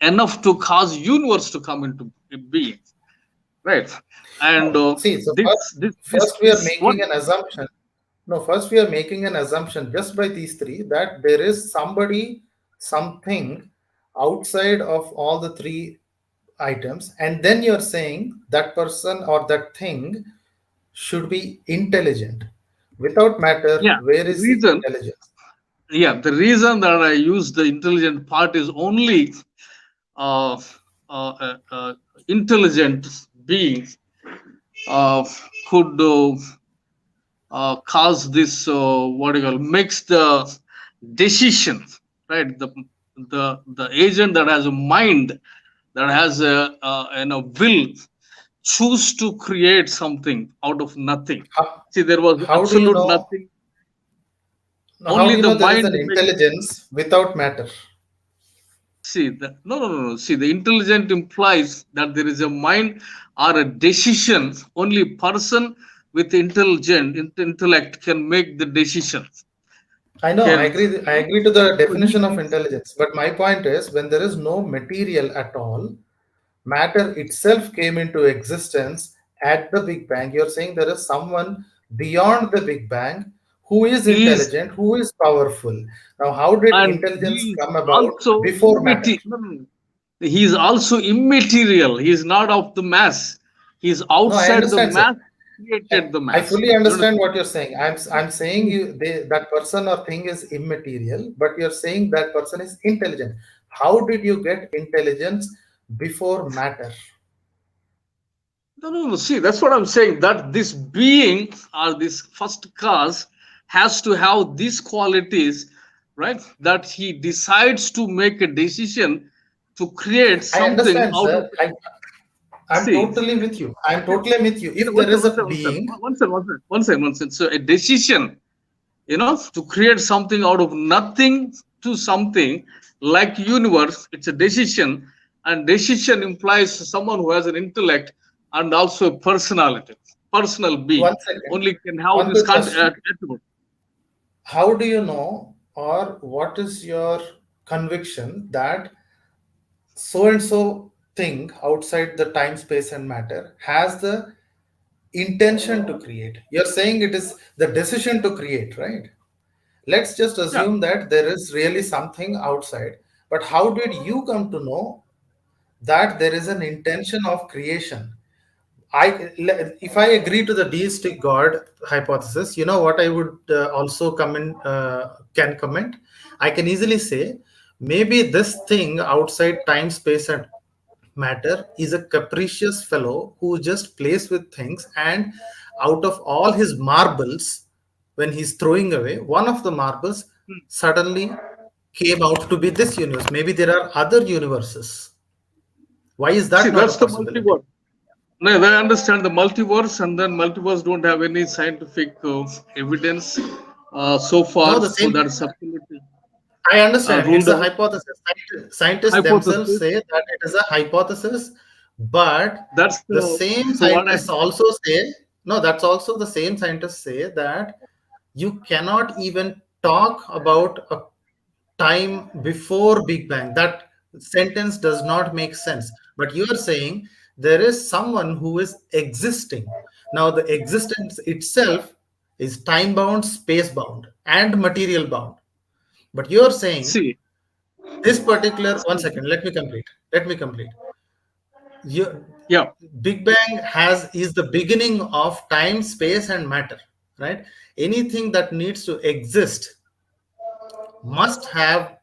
[SPEAKER 3] enough to cause universe to come into being, right? And
[SPEAKER 1] No, see, so first we are
[SPEAKER 3] this what.
[SPEAKER 1] making an assumption. No, first we are making an assumption just by these three that there is somebody, something outside of all the three items, and then you're saying that person or that thing should be intelligent. Without matter,
[SPEAKER 3] Yeah,
[SPEAKER 1] where
[SPEAKER 3] the
[SPEAKER 1] is the
[SPEAKER 3] reason
[SPEAKER 1] intelligence?
[SPEAKER 3] yeah, the reason that I use the intelligent part is only uh, intelligent being uh, could cause this, what do you call, makes the decision, right? The agent that has a mind, that has a will, choose to create something out of nothing.
[SPEAKER 1] How,
[SPEAKER 3] See, there was
[SPEAKER 1] how do you
[SPEAKER 3] absolute
[SPEAKER 1] know?
[SPEAKER 3] nothing.
[SPEAKER 1] How
[SPEAKER 3] Only
[SPEAKER 1] do you
[SPEAKER 3] the
[SPEAKER 1] know there is
[SPEAKER 3] mind
[SPEAKER 1] an
[SPEAKER 3] makes.
[SPEAKER 1] intelligence without matter?
[SPEAKER 3] See, no. See, the intelligent implies that there is a mind or a decision. Only person with intellect can make the decision.
[SPEAKER 1] I know, I
[SPEAKER 3] Can,
[SPEAKER 1] agree. I
[SPEAKER 3] no?
[SPEAKER 1] agree to the
[SPEAKER 3] So he
[SPEAKER 1] definition of
[SPEAKER 3] can.
[SPEAKER 1] intelligence. But my point is, when there is no material at all, matter itself came into existence at the Big Bang. You're saying there is someone beyond the Big Bang who is
[SPEAKER 3] Is
[SPEAKER 1] intelligent, who is powerful. Now, how did
[SPEAKER 3] and
[SPEAKER 1] intelligence
[SPEAKER 3] he is
[SPEAKER 1] come about
[SPEAKER 3] also
[SPEAKER 1] before matter?
[SPEAKER 3] immaterial. No. He is also immaterial. He is not of the mass. He is
[SPEAKER 1] No, I
[SPEAKER 3] outside the
[SPEAKER 1] understand, sir.
[SPEAKER 3] mass. Created the
[SPEAKER 1] I
[SPEAKER 3] mass.
[SPEAKER 1] fully
[SPEAKER 3] You
[SPEAKER 1] understand
[SPEAKER 3] understand?
[SPEAKER 1] what you're saying. I'm saying that person or thing is immaterial, but you're saying that person is intelligent. How did you get intelligence before matter?
[SPEAKER 3] No. See, that's what I'm saying. That this being or this first cause has to have these qualities, right? That he decides to make a decision to create
[SPEAKER 1] I
[SPEAKER 3] something
[SPEAKER 1] understand,
[SPEAKER 3] out of.
[SPEAKER 1] sir. I'm
[SPEAKER 3] See,
[SPEAKER 1] totally with you. I'm totally with you. If
[SPEAKER 3] one
[SPEAKER 1] there is
[SPEAKER 3] second,
[SPEAKER 1] a being,
[SPEAKER 3] one second. So a decision, to create something out of nothing to something like universe, it's a decision, and decision implies someone who has an intellect and also a personality. personal being
[SPEAKER 1] One second.
[SPEAKER 3] only can have
[SPEAKER 1] One
[SPEAKER 3] this
[SPEAKER 1] quick question.
[SPEAKER 3] attribute.
[SPEAKER 1] How do you know, or what is your conviction that so and so thing outside the time, space, and matter has the intention to create? You're saying it is the decision to create, right? Let's just
[SPEAKER 3] Yeah.
[SPEAKER 1] assume that there is really something outside. But how did you come to know that there is an intention of creation? If I agree to the deistic God hypothesis, you know what I would also can comment. I can easily say maybe this thing outside time, space, and matter is a capricious fellow who just plays with things, and out of all his marbles, when he's throwing away, one of the marbles
[SPEAKER 3] Hmm.
[SPEAKER 1] suddenly came out to be this universe. Maybe there are other universes. Why is
[SPEAKER 3] See,
[SPEAKER 1] that not a
[SPEAKER 3] that's the
[SPEAKER 1] possibility?
[SPEAKER 3] multiverse. No, they understand the multiverse, and then multiverse don't have any scientific evidence so
[SPEAKER 1] No,
[SPEAKER 3] far,
[SPEAKER 1] the
[SPEAKER 3] so
[SPEAKER 1] same.
[SPEAKER 3] that is absolutely
[SPEAKER 1] I understand.
[SPEAKER 3] ruled
[SPEAKER 1] It's a
[SPEAKER 3] out.
[SPEAKER 1] hypothesis. Scientists themselves
[SPEAKER 3] Hypothesis.
[SPEAKER 1] say that it is a hypothesis, but
[SPEAKER 3] That's
[SPEAKER 1] the
[SPEAKER 3] the
[SPEAKER 1] same
[SPEAKER 3] so what I
[SPEAKER 1] scientists also say, no, that's also the same scientists say that you cannot even talk about a time before Big Bang. That sentence does not make sense. But you are saying there is someone who is existing. Now, the existence itself is time bound, space bound, and material bound. But you are saying
[SPEAKER 3] see.
[SPEAKER 1] this particular, one
[SPEAKER 3] See,
[SPEAKER 1] second, let me complete. You,
[SPEAKER 3] yeah.
[SPEAKER 1] Big Bang has is the beginning of time, space, and matter, right? Anything that needs to exist must have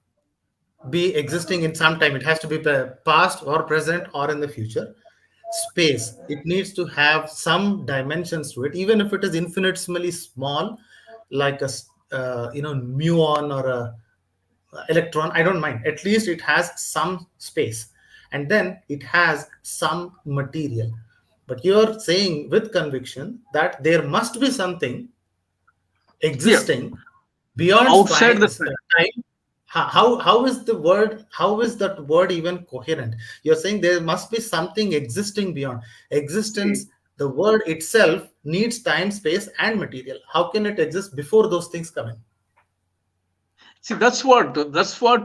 [SPEAKER 1] be existing in some time. It has to be past or present or in the future. Space, it needs to have some dimensions to it, even if it is infinitesimally small, like muon or a electron. I don't mind, at least it has some space, and then it has some material. But you're saying with conviction that there must be something
[SPEAKER 3] Yeah.
[SPEAKER 1] existing beyond
[SPEAKER 3] Outside the
[SPEAKER 1] time. How is that word even coherent? You're saying there must be something existing beyond existence.
[SPEAKER 3] time.
[SPEAKER 1] The word itself needs time, space, and material. How can it exist before those things come in?
[SPEAKER 3] See, that's what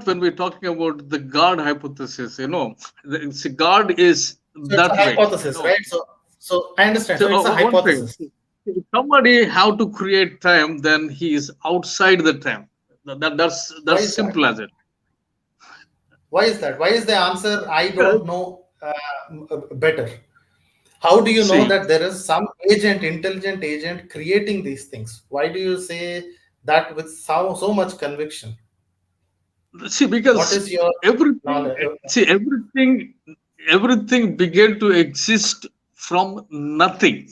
[SPEAKER 3] when we're talking about the God hypothesis, see, God is
[SPEAKER 1] So it's a
[SPEAKER 3] that way,
[SPEAKER 1] hypothesis, right? So I understand.
[SPEAKER 3] So
[SPEAKER 1] So it's a
[SPEAKER 3] one thing,
[SPEAKER 1] hypothesis.
[SPEAKER 3] if somebody how to create time, then he is outside the time. That's
[SPEAKER 1] Why is that?
[SPEAKER 3] simple as it.
[SPEAKER 1] Why is that? Why is the answer I
[SPEAKER 3] Because
[SPEAKER 1] don't know better? How do you know
[SPEAKER 3] see,
[SPEAKER 1] that there is some agent, intelligent agent creating these things? Why do you say that with so much conviction? What
[SPEAKER 3] because
[SPEAKER 1] is your
[SPEAKER 3] everything,
[SPEAKER 1] knowledge?
[SPEAKER 3] see everything began to exist from nothing,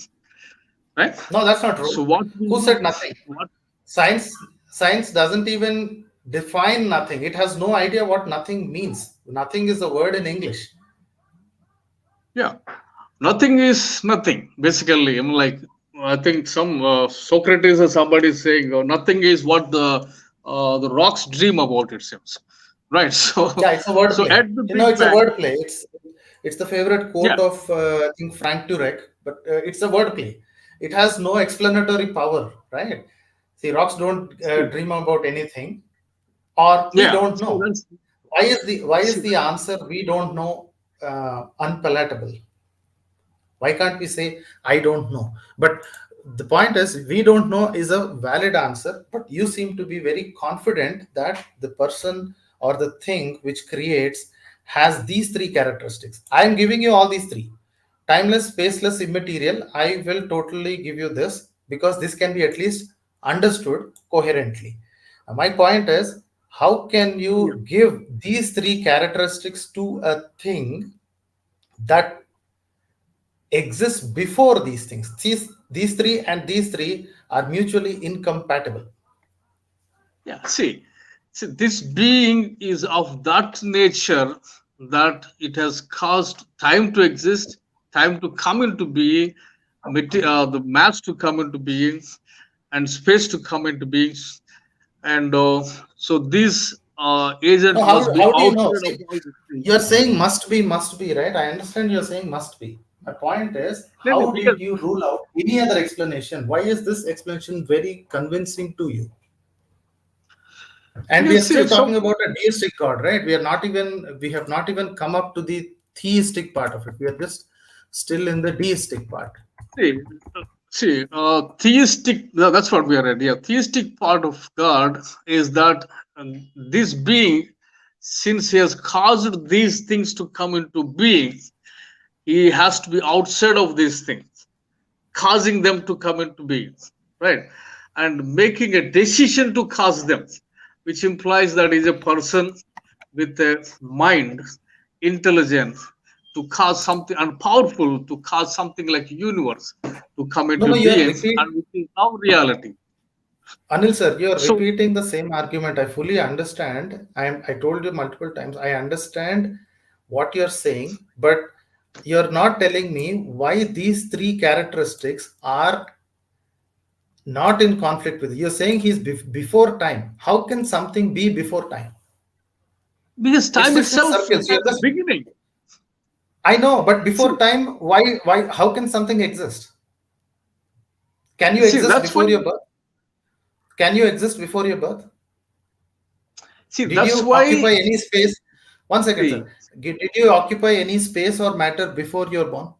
[SPEAKER 3] right?
[SPEAKER 1] No, that's not true.
[SPEAKER 3] So what we
[SPEAKER 1] Who
[SPEAKER 3] know,
[SPEAKER 1] said nothing?
[SPEAKER 3] what
[SPEAKER 1] Science doesn't even define nothing. It has no idea what nothing means. Nothing is a word in English.
[SPEAKER 3] yeah, nothing is nothing basically. I think some Socrates or somebody is saying nothing is what the rocks dream about, it seems, right? So
[SPEAKER 1] Yeah, it's a
[SPEAKER 3] so
[SPEAKER 1] wordplay.
[SPEAKER 3] at the
[SPEAKER 1] You know,
[SPEAKER 3] Big
[SPEAKER 1] it's a
[SPEAKER 3] Bang,
[SPEAKER 1] wordplay. It's the favorite
[SPEAKER 3] yeah,
[SPEAKER 1] quote of I think Frank Turek, but it's a wordplay. It has no explanatory power, right? See, rocks don't
[SPEAKER 3] see,
[SPEAKER 1] dream about anything, or we
[SPEAKER 3] yeah,
[SPEAKER 1] don't
[SPEAKER 3] so
[SPEAKER 1] know.
[SPEAKER 3] that's
[SPEAKER 1] Why is
[SPEAKER 3] see,
[SPEAKER 1] the answer we don't know unpalatable? Why can't we say I don't know? But the point is we don't know is a valid answer, but you seem to be very confident that the person or the thing which creates has these three characteristics. I am giving you all these three: timeless, spaceless, immaterial. I will totally give you this because this can be at least understood coherently. My point is, how can you
[SPEAKER 3] yeah,
[SPEAKER 1] give these three characteristics to a thing that exists before these things? These three and these three are mutually incompatible.
[SPEAKER 3] yeah. See, this being is of that nature that it has caused time to exist, time to come into being, the mass to come into being, and space to come into being, and so this
[SPEAKER 1] No,
[SPEAKER 3] agent must be
[SPEAKER 1] how do you know?
[SPEAKER 3] outside of
[SPEAKER 1] See,
[SPEAKER 3] all these things.
[SPEAKER 1] you're saying must be, right? I understand you're saying must be. My point is,
[SPEAKER 3] No, no,
[SPEAKER 1] how
[SPEAKER 3] because
[SPEAKER 1] did you rule out any other explanation? Why is this explanation very convincing to you? And we are
[SPEAKER 3] see,
[SPEAKER 1] still
[SPEAKER 3] so
[SPEAKER 1] talking about a deistic God, right? We have not even come up to the theistic part of it. We are just still in the deistic part.
[SPEAKER 3] see, theistic. That's what we are at. Yeah, theistic part of God is that this being, since he has caused these things to come into being, he has to be outside of these things, causing them to come into being, right? And making a decision to cause them, which implies that he's a person with a mind, intelligence, to cause something, and powerful to cause something like universe to come
[SPEAKER 1] No,
[SPEAKER 3] into
[SPEAKER 1] no, you are
[SPEAKER 3] being,
[SPEAKER 1] repeat,
[SPEAKER 3] and which is now reality.
[SPEAKER 1] Anil sir, you are
[SPEAKER 3] So
[SPEAKER 1] repeating the same argument. I fully understand. I told you multiple times. I understand what you're saying, but you're not telling me why these three characteristics are not in conflict with you. You're saying he's before time. How can something be before time?
[SPEAKER 3] because
[SPEAKER 1] It's
[SPEAKER 3] time
[SPEAKER 1] just in
[SPEAKER 3] itself
[SPEAKER 1] circles.
[SPEAKER 3] had
[SPEAKER 1] You're
[SPEAKER 3] a
[SPEAKER 1] just,
[SPEAKER 3] beginning.
[SPEAKER 1] I know, but
[SPEAKER 3] See,
[SPEAKER 1] before time, how can something exist? Can you
[SPEAKER 3] see,
[SPEAKER 1] exist
[SPEAKER 3] that's why.
[SPEAKER 1] before your birth? Can you exist before your birth?
[SPEAKER 3] See,
[SPEAKER 1] Did
[SPEAKER 3] that's
[SPEAKER 1] you
[SPEAKER 3] why.
[SPEAKER 1] occupy any space? One second,
[SPEAKER 3] See,
[SPEAKER 1] sir. Did you occupy any space or matter before you're born?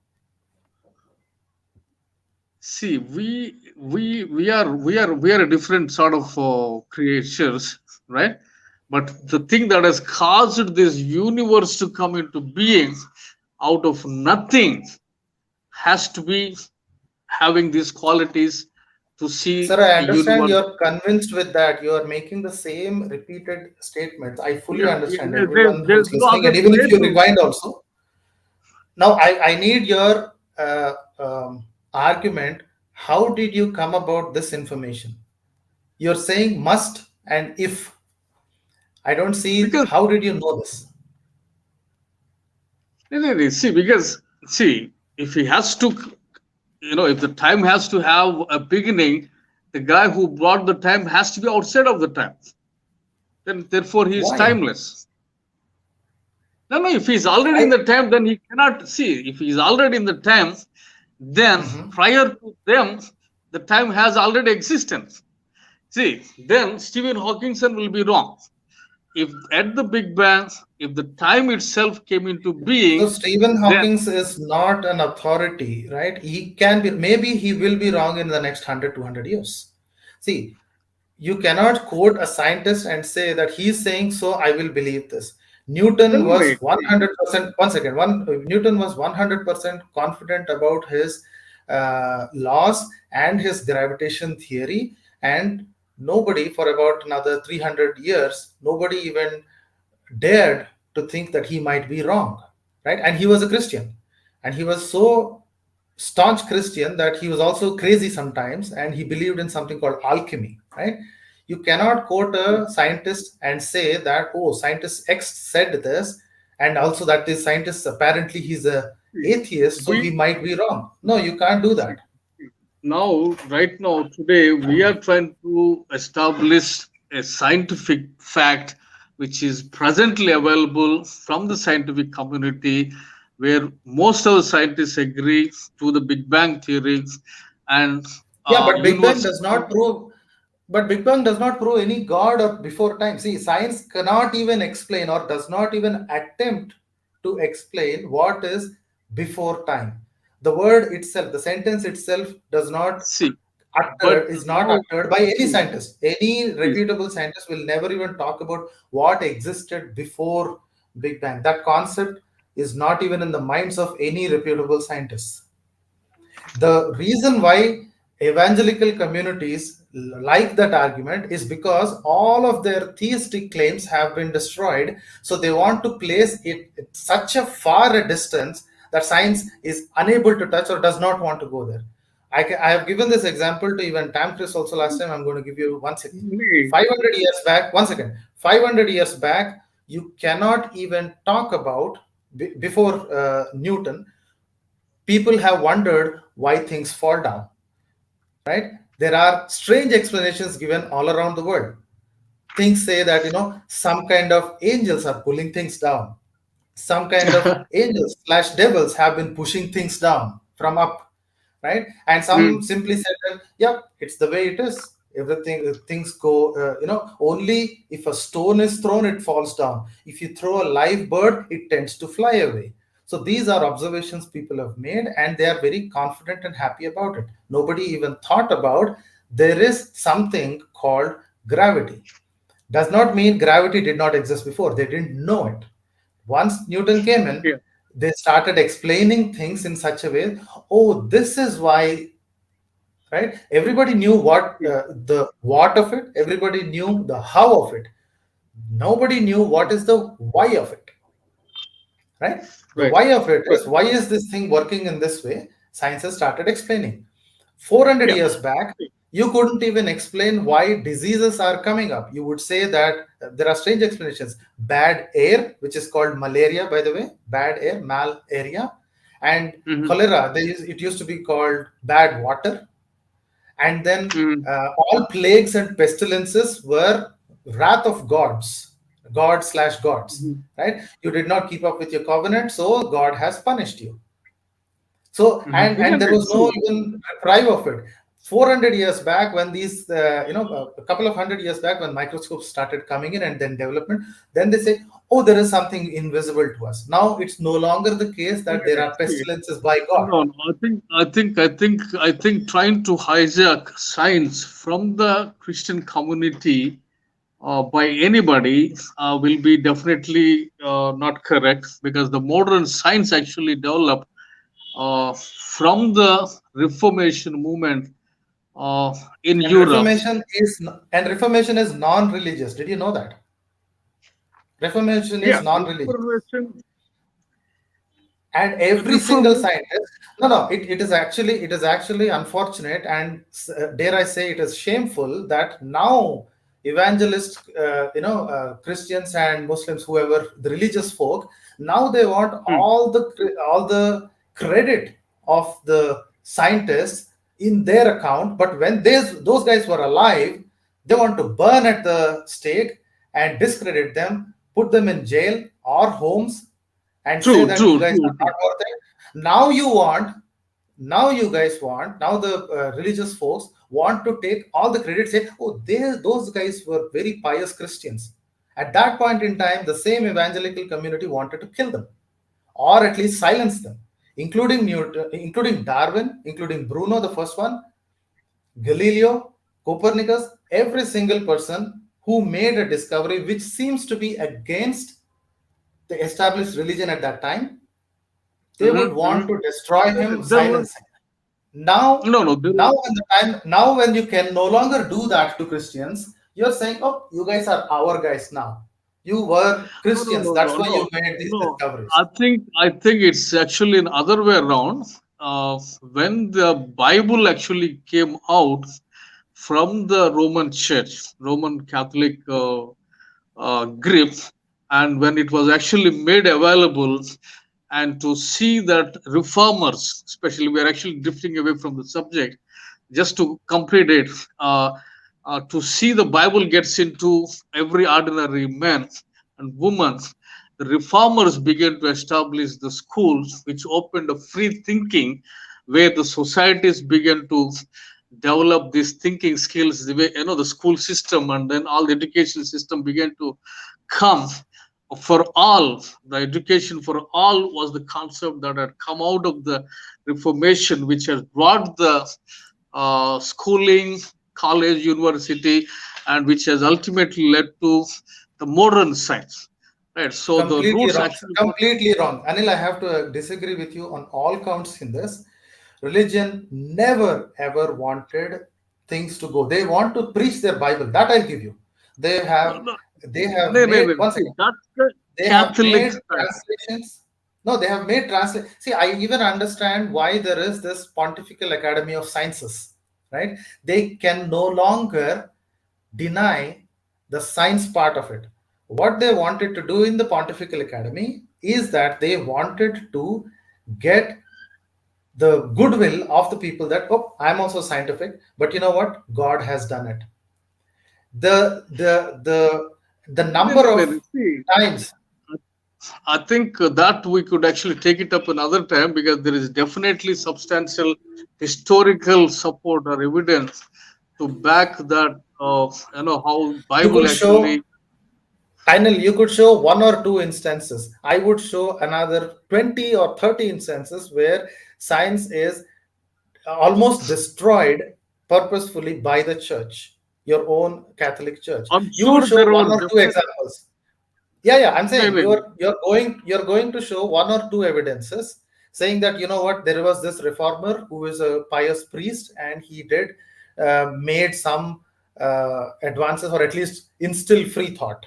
[SPEAKER 3] see, we are a different sort of creatures, right? But the thing that has caused this universe to come into being out of nothing has to be having these qualities to
[SPEAKER 1] Sir,
[SPEAKER 3] see
[SPEAKER 1] I
[SPEAKER 3] a
[SPEAKER 1] understand
[SPEAKER 3] universe.
[SPEAKER 1] you're convinced with that. You are making the same repeated statements. I fully
[SPEAKER 3] Yeah,
[SPEAKER 1] understand
[SPEAKER 3] there's
[SPEAKER 1] everyone
[SPEAKER 3] there's
[SPEAKER 1] who's
[SPEAKER 3] no
[SPEAKER 1] listening,
[SPEAKER 3] other
[SPEAKER 1] and even if
[SPEAKER 3] way
[SPEAKER 1] you
[SPEAKER 3] to.
[SPEAKER 1] rewind also. Now, I need your argument. How did you come about this information? You're saying must and if. I don't see
[SPEAKER 3] Because
[SPEAKER 1] how did you know this?
[SPEAKER 3] no, no, no, see, because see, if he has to, if the time has to have a beginning, the guy who brought the time has to be outside of the time. Then, therefore, he is
[SPEAKER 1] Why?
[SPEAKER 3] timeless. No, no, if he's already
[SPEAKER 1] I
[SPEAKER 3] in the time, then he cannot see. If he's already in the time, then
[SPEAKER 1] Mhm.
[SPEAKER 3] prior to them, the time has already existence. See, then Stephen Hawkinson will be wrong. If at the Big Bang, if the time itself came into
[SPEAKER 1] So
[SPEAKER 3] being,
[SPEAKER 1] Stephen
[SPEAKER 3] then
[SPEAKER 1] Hawking is not an authority, right? He can be, maybe he will be wrong in the next 100, 200 years. See, you cannot quote a scientist and say that he's saying so, I will believe this. Newton
[SPEAKER 3] no,
[SPEAKER 1] was
[SPEAKER 3] wait, see,
[SPEAKER 1] 100%, one second, Newton was 100% confident about his laws and his gravitation theory, and nobody for about another 300 years, nobody even dared to think that he might be wrong, right? And he was a Christian, and he was so staunch Christian that he was also crazy sometimes, and he believed in something called alchemy, right? You cannot quote a scientist and say that, oh, scientist X said this, and also that this scientist apparently he's a atheist, so he
[SPEAKER 3] we
[SPEAKER 1] might be wrong. No, you can't do
[SPEAKER 3] see,
[SPEAKER 1] that.
[SPEAKER 3] now, right now, today, we are trying to establish a scientific fact which is presently available from the scientific community, where most of the scientists agree to the Big Bang theory and
[SPEAKER 1] Yeah, but Big Bang
[SPEAKER 3] universe.
[SPEAKER 1] does not prove. But Big Bang does not prove any God or before time. See, science cannot even explain or does not even attempt to explain what is before time. The word itself, the sentence itself, does not
[SPEAKER 3] See,
[SPEAKER 1] uttered
[SPEAKER 3] but
[SPEAKER 1] is not
[SPEAKER 3] now,
[SPEAKER 1] uttered by any
[SPEAKER 3] see,
[SPEAKER 1] scientist. Any
[SPEAKER 3] see,
[SPEAKER 1] reputable scientist will never even talk about what existed before Big Bang. That concept is not even in the minds of any reputable scientists. The reason why evangelical communities like that argument is because all of their theistic claims have been destroyed, so they want to place it at such a far a distance that science is unable to touch or does not want to go there. I have given this example to even Tam Chris also last time. I'm going to give you once again.
[SPEAKER 3] me,
[SPEAKER 1] 500 years back, one second. 500 years back, you cannot even talk about before Newton, people have wondered why things fall down, right? There are strange explanations given all around the world. Things say that, some kind of angels are pulling things down. some kind of angels slash devils have been pushing things down from up, right? And some
[SPEAKER 3] Mm.
[SPEAKER 1] simply said that, yeah, it's the way it is. Everything, things go, only if a stone is thrown, it falls down. If you throw a live bird, it tends to fly away. So these are observations people have made, and they are very confident and happy about it. Nobody even thought about there is something called gravity. Does not mean gravity did not exist before. They didn't know it. Once Newton came in,
[SPEAKER 3] Yeah.
[SPEAKER 1] they started explaining things in such a way. Oh, this is why, right? Everybody knew what
[SPEAKER 3] Yeah.
[SPEAKER 1] the what of it. Everybody knew the how of it. Nobody knew what is the why of it, right? The
[SPEAKER 3] Right.
[SPEAKER 1] why of it
[SPEAKER 3] Right.
[SPEAKER 1] is, why is this thing working in this way? Science has started explaining. 400
[SPEAKER 3] Yeah.
[SPEAKER 1] years back, you couldn't even explain why diseases are coming up. You would say that there are strange explanations. Bad air, which is called malaria, by the way, bad air, malaria, and
[SPEAKER 3] Mm-hmm.
[SPEAKER 1] cholera. It used to be called bad water. And then
[SPEAKER 3] Mm-hmm.
[SPEAKER 1] all plagues and pestilences were wrath of gods, god slash gods,
[SPEAKER 3] Mm-hmm.
[SPEAKER 1] right? You did not keep up with your covenant, so God has punished you. So
[SPEAKER 3] Mm-hmm.
[SPEAKER 1] and
[SPEAKER 3] Isn't
[SPEAKER 1] there
[SPEAKER 3] it
[SPEAKER 1] was no
[SPEAKER 3] true?
[SPEAKER 1] even reprieve of it. 400 years back, when these a couple of hundred years back, when microscopes started coming in and then development, then they say, oh, there is something invisible to us. Now it's no longer the case that there
[SPEAKER 3] Yeah.
[SPEAKER 1] are
[SPEAKER 3] See,
[SPEAKER 1] pestilences by God.
[SPEAKER 3] no, no. I think trying to hijack science from the Christian community by anybody will be definitely not correct, because the modern science actually developed from the Reformation movement uh, in
[SPEAKER 1] And
[SPEAKER 3] Europe.
[SPEAKER 1] Reformation is non-religious. Did you know that? Reformation is
[SPEAKER 3] Yeah,
[SPEAKER 1] non-religious.
[SPEAKER 3] Reformation.
[SPEAKER 1] And every single
[SPEAKER 3] Reformation.
[SPEAKER 1] scientist, no, it is actually unfortunate, and dare I say, it is shameful that now evangelists, Christians and Muslims, whoever the religious folk, now they want
[SPEAKER 3] Hmm.
[SPEAKER 1] all the credit of the scientists in their account. But when those guys were alive, they want to burn at the stake and discredit them, put them in jail or homes, and say
[SPEAKER 3] True,
[SPEAKER 1] that you
[SPEAKER 3] true,
[SPEAKER 1] guys
[SPEAKER 3] true,
[SPEAKER 1] are not
[SPEAKER 3] true.
[SPEAKER 1] worth it. Now you want, now you guys want, now the religious folks want to take all the credit, say, oh, those guys were very pious Christians. At that point in time, the same evangelical community wanted to kill them, or at least silence them, including Newton, including Darwin, including Bruno, the first one, Galileo, Copernicus, every single person who made a discovery which seems to be against the established religion at that time. They would
[SPEAKER 3] Mm-hmm,
[SPEAKER 1] want
[SPEAKER 3] mm-hmm.
[SPEAKER 1] to destroy him,
[SPEAKER 3] There was
[SPEAKER 1] silence him. Now,
[SPEAKER 3] no, no. There
[SPEAKER 1] now
[SPEAKER 3] was,
[SPEAKER 1] when the time, now when you can no longer do that to Christians, you're saying, "Oh, you guys are our guys now. You were
[SPEAKER 3] no, no,
[SPEAKER 1] Christians.
[SPEAKER 3] no,
[SPEAKER 1] That's
[SPEAKER 3] no,
[SPEAKER 1] why you
[SPEAKER 3] no,
[SPEAKER 1] made these
[SPEAKER 3] no.
[SPEAKER 1] discoveries."
[SPEAKER 3] I think it's actually an other way around. When the Bible actually came out from the Roman Church, Roman Catholic grip, and when it was actually made available, and to see that reformers, especially, we are actually drifting away from the subject, just to complete it, to see the Bible gets into every ordinary man and woman, the reformers began to establish the schools, which opened a free thinking, where the societies began to develop these thinking skills. The way, the school system and then all the education system began to come for all. The education for all was the concept that had come out of the Reformation, which has brought the schooling, college, university, and which has ultimately led to the modern science. Right. So the
[SPEAKER 1] Completely
[SPEAKER 3] roots
[SPEAKER 1] wrong, sir.
[SPEAKER 3] actually.
[SPEAKER 1] Completely wrong. Anil, I have to disagree with you on all counts in this. Religion never ever wanted things to go. They want to preach their Bible. That I'll give you. They
[SPEAKER 3] No,
[SPEAKER 1] have
[SPEAKER 3] no,
[SPEAKER 1] they have
[SPEAKER 3] no, no,
[SPEAKER 1] made,
[SPEAKER 3] no.
[SPEAKER 1] once
[SPEAKER 3] See,
[SPEAKER 1] again,
[SPEAKER 3] that's the
[SPEAKER 1] they have
[SPEAKER 3] Catholic
[SPEAKER 1] made
[SPEAKER 3] side.
[SPEAKER 1] translations. No, they have made translate. See, I even understand why there is this Pontifical Academy of Sciences, right? They can no longer deny the science part of it. What they wanted to do in the Pontifical Academy is that they wanted to get the goodwill of the people that, oh, I'm also scientific, but you know what? God has done it. The the the the
[SPEAKER 3] No,
[SPEAKER 1] number
[SPEAKER 3] no, no,
[SPEAKER 1] of
[SPEAKER 3] no. See,
[SPEAKER 1] times.
[SPEAKER 3] I think that we could actually take it up another time, because there is definitely substantial historical support or evidence to back that. How
[SPEAKER 1] You
[SPEAKER 3] Bible
[SPEAKER 1] could show,
[SPEAKER 3] actually.
[SPEAKER 1] Anil, you could show one or two instances. I would show another 20 or 30 instances where science is almost destroyed purposefully by the church, your own Catholic Church.
[SPEAKER 3] I'm
[SPEAKER 1] You would
[SPEAKER 3] sure
[SPEAKER 1] show
[SPEAKER 3] there
[SPEAKER 1] one
[SPEAKER 3] were
[SPEAKER 1] or two
[SPEAKER 3] definitely.
[SPEAKER 1] examples. Yeah, I'm
[SPEAKER 3] No,
[SPEAKER 1] saying
[SPEAKER 3] no, no.
[SPEAKER 1] you're going to show one or two evidences saying that, you know what, there was this reformer who is a pious priest, and he did made some advances, or at least instill free thought.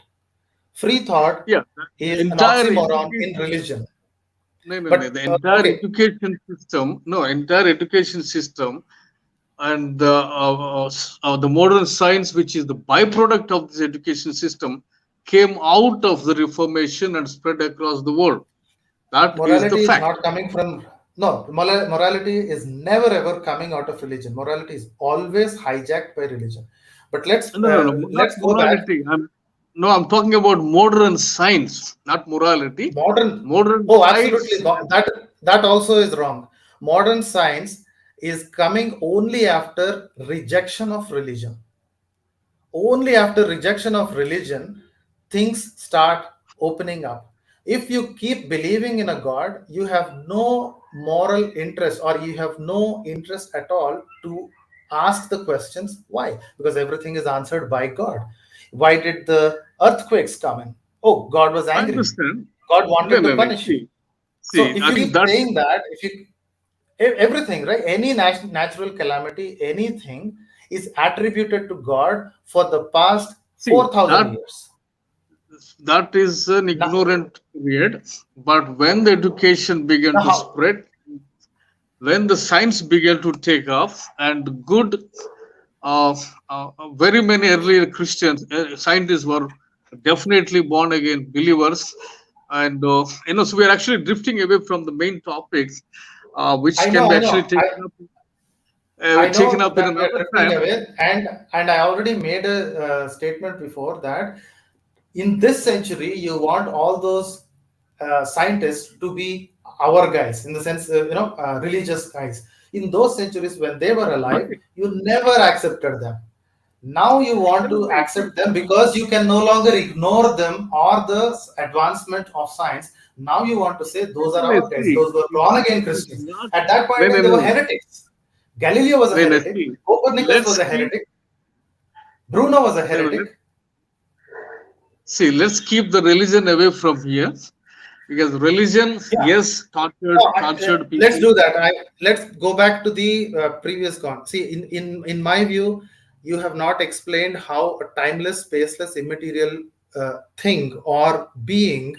[SPEAKER 1] Free thought
[SPEAKER 3] Yeah,
[SPEAKER 1] is
[SPEAKER 3] the
[SPEAKER 1] an
[SPEAKER 3] entire
[SPEAKER 1] oxymoron in
[SPEAKER 3] education.
[SPEAKER 1] religion.
[SPEAKER 3] No, no, no.
[SPEAKER 1] But
[SPEAKER 3] The entire
[SPEAKER 1] okay,
[SPEAKER 3] education system. No, entire education system, and the modern science, which is the byproduct of this education system, came out of the Reformation and spread across the world. That is the
[SPEAKER 1] morality is
[SPEAKER 3] fact.
[SPEAKER 1] not coming from, no, morality is never ever coming out of religion. Morality is always hijacked by religion. But
[SPEAKER 3] No, no, no, not
[SPEAKER 1] let's go back.
[SPEAKER 3] morality. I'm talking about modern science, not morality.
[SPEAKER 1] Modern,
[SPEAKER 3] Modern
[SPEAKER 1] oh, absolutely.
[SPEAKER 3] science.
[SPEAKER 1] That also is wrong. Modern science is coming only after rejection of religion. Only after rejection of religion, things start opening up. If you keep believing in a God, you have no moral interest, or you have no interest at all to ask the questions why, because everything is answered by God. Why did the earthquakes come in? Oh, God was
[SPEAKER 3] I
[SPEAKER 1] angry.
[SPEAKER 3] understand.
[SPEAKER 1] God
[SPEAKER 3] No,
[SPEAKER 1] wanted to
[SPEAKER 3] no, no.
[SPEAKER 1] punish you.
[SPEAKER 3] See,
[SPEAKER 1] So
[SPEAKER 3] see.
[SPEAKER 1] if
[SPEAKER 3] I
[SPEAKER 1] you
[SPEAKER 3] think
[SPEAKER 1] keep
[SPEAKER 3] that.
[SPEAKER 1] saying that, if you everything, right, any natural calamity, anything is attributed to God for the past
[SPEAKER 3] See
[SPEAKER 1] 4,000
[SPEAKER 3] that
[SPEAKER 1] years.
[SPEAKER 3] that is an
[SPEAKER 1] Now,
[SPEAKER 3] ignorant period. But when the education began
[SPEAKER 1] now
[SPEAKER 3] to
[SPEAKER 1] how?
[SPEAKER 3] spread, when the science began to take off, and good, uh, very many earlier Christians, scientists were definitely born again believers, and so we are actually drifting away from the main topics, which
[SPEAKER 1] I
[SPEAKER 3] can
[SPEAKER 1] know,
[SPEAKER 3] be
[SPEAKER 1] I
[SPEAKER 3] actually
[SPEAKER 1] know. I
[SPEAKER 3] taken
[SPEAKER 1] know
[SPEAKER 3] up in
[SPEAKER 1] that we are
[SPEAKER 3] another
[SPEAKER 1] drifting
[SPEAKER 3] time.
[SPEAKER 1] away, and I already made a statement before that in this century you want all those scientists to be our guys, in the sense, religious guys. In those centuries when they were alive,
[SPEAKER 3] Okay.
[SPEAKER 1] you never accepted them. Now you want to
[SPEAKER 3] Okay.
[SPEAKER 1] accept them because you can no longer ignore them or the advancement of science. Now you want to say those are our guys,
[SPEAKER 3] See,
[SPEAKER 1] those were born again
[SPEAKER 3] it is
[SPEAKER 1] Christians.
[SPEAKER 3] not.
[SPEAKER 1] At that point in
[SPEAKER 3] No,
[SPEAKER 1] time
[SPEAKER 3] no,
[SPEAKER 1] they were
[SPEAKER 3] no.
[SPEAKER 1] heretics. Galileo was a
[SPEAKER 3] No, no,
[SPEAKER 1] heretic,
[SPEAKER 3] see,
[SPEAKER 1] Copernicus was
[SPEAKER 3] let's
[SPEAKER 1] a
[SPEAKER 3] keep.
[SPEAKER 1] heretic, Bruno was a
[SPEAKER 3] No, no,
[SPEAKER 1] heretic.
[SPEAKER 3] let's keep the religion away from here, because religion,
[SPEAKER 1] Yeah.
[SPEAKER 3] yes,
[SPEAKER 1] No,
[SPEAKER 3] tortured
[SPEAKER 1] let's
[SPEAKER 3] people.
[SPEAKER 1] do that. Let's go back to the previous con. See, in my view, you have not explained how a timeless, spaceless, immaterial thing or being,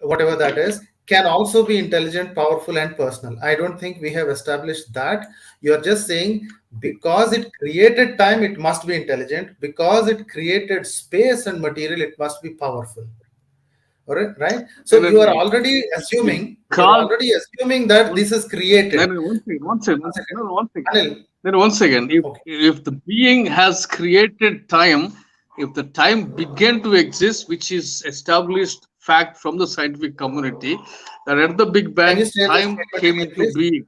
[SPEAKER 1] whatever that is, can also be intelligent, powerful, and personal. I don't think we have established that. You're just saying because it created time, it must be intelligent. Because it created space and material, it must be powerful. All right, right? So
[SPEAKER 3] No, no,
[SPEAKER 1] you are
[SPEAKER 3] no.
[SPEAKER 1] already
[SPEAKER 3] You
[SPEAKER 1] assuming,
[SPEAKER 3] can't.
[SPEAKER 1] that
[SPEAKER 3] One,
[SPEAKER 1] this is
[SPEAKER 3] no,
[SPEAKER 1] created.
[SPEAKER 3] no, one second, one second,
[SPEAKER 1] One
[SPEAKER 3] no,
[SPEAKER 1] second.
[SPEAKER 3] no, one second.
[SPEAKER 1] Anil,
[SPEAKER 3] Then one second. If
[SPEAKER 1] okay.
[SPEAKER 3] if the being has created time, if the time began to exist, which is established fact from the scientific community, that at the Big
[SPEAKER 1] Can you
[SPEAKER 3] Bang,
[SPEAKER 1] say this
[SPEAKER 3] time
[SPEAKER 1] statement
[SPEAKER 3] came
[SPEAKER 1] again,
[SPEAKER 3] into
[SPEAKER 1] please?
[SPEAKER 3] being.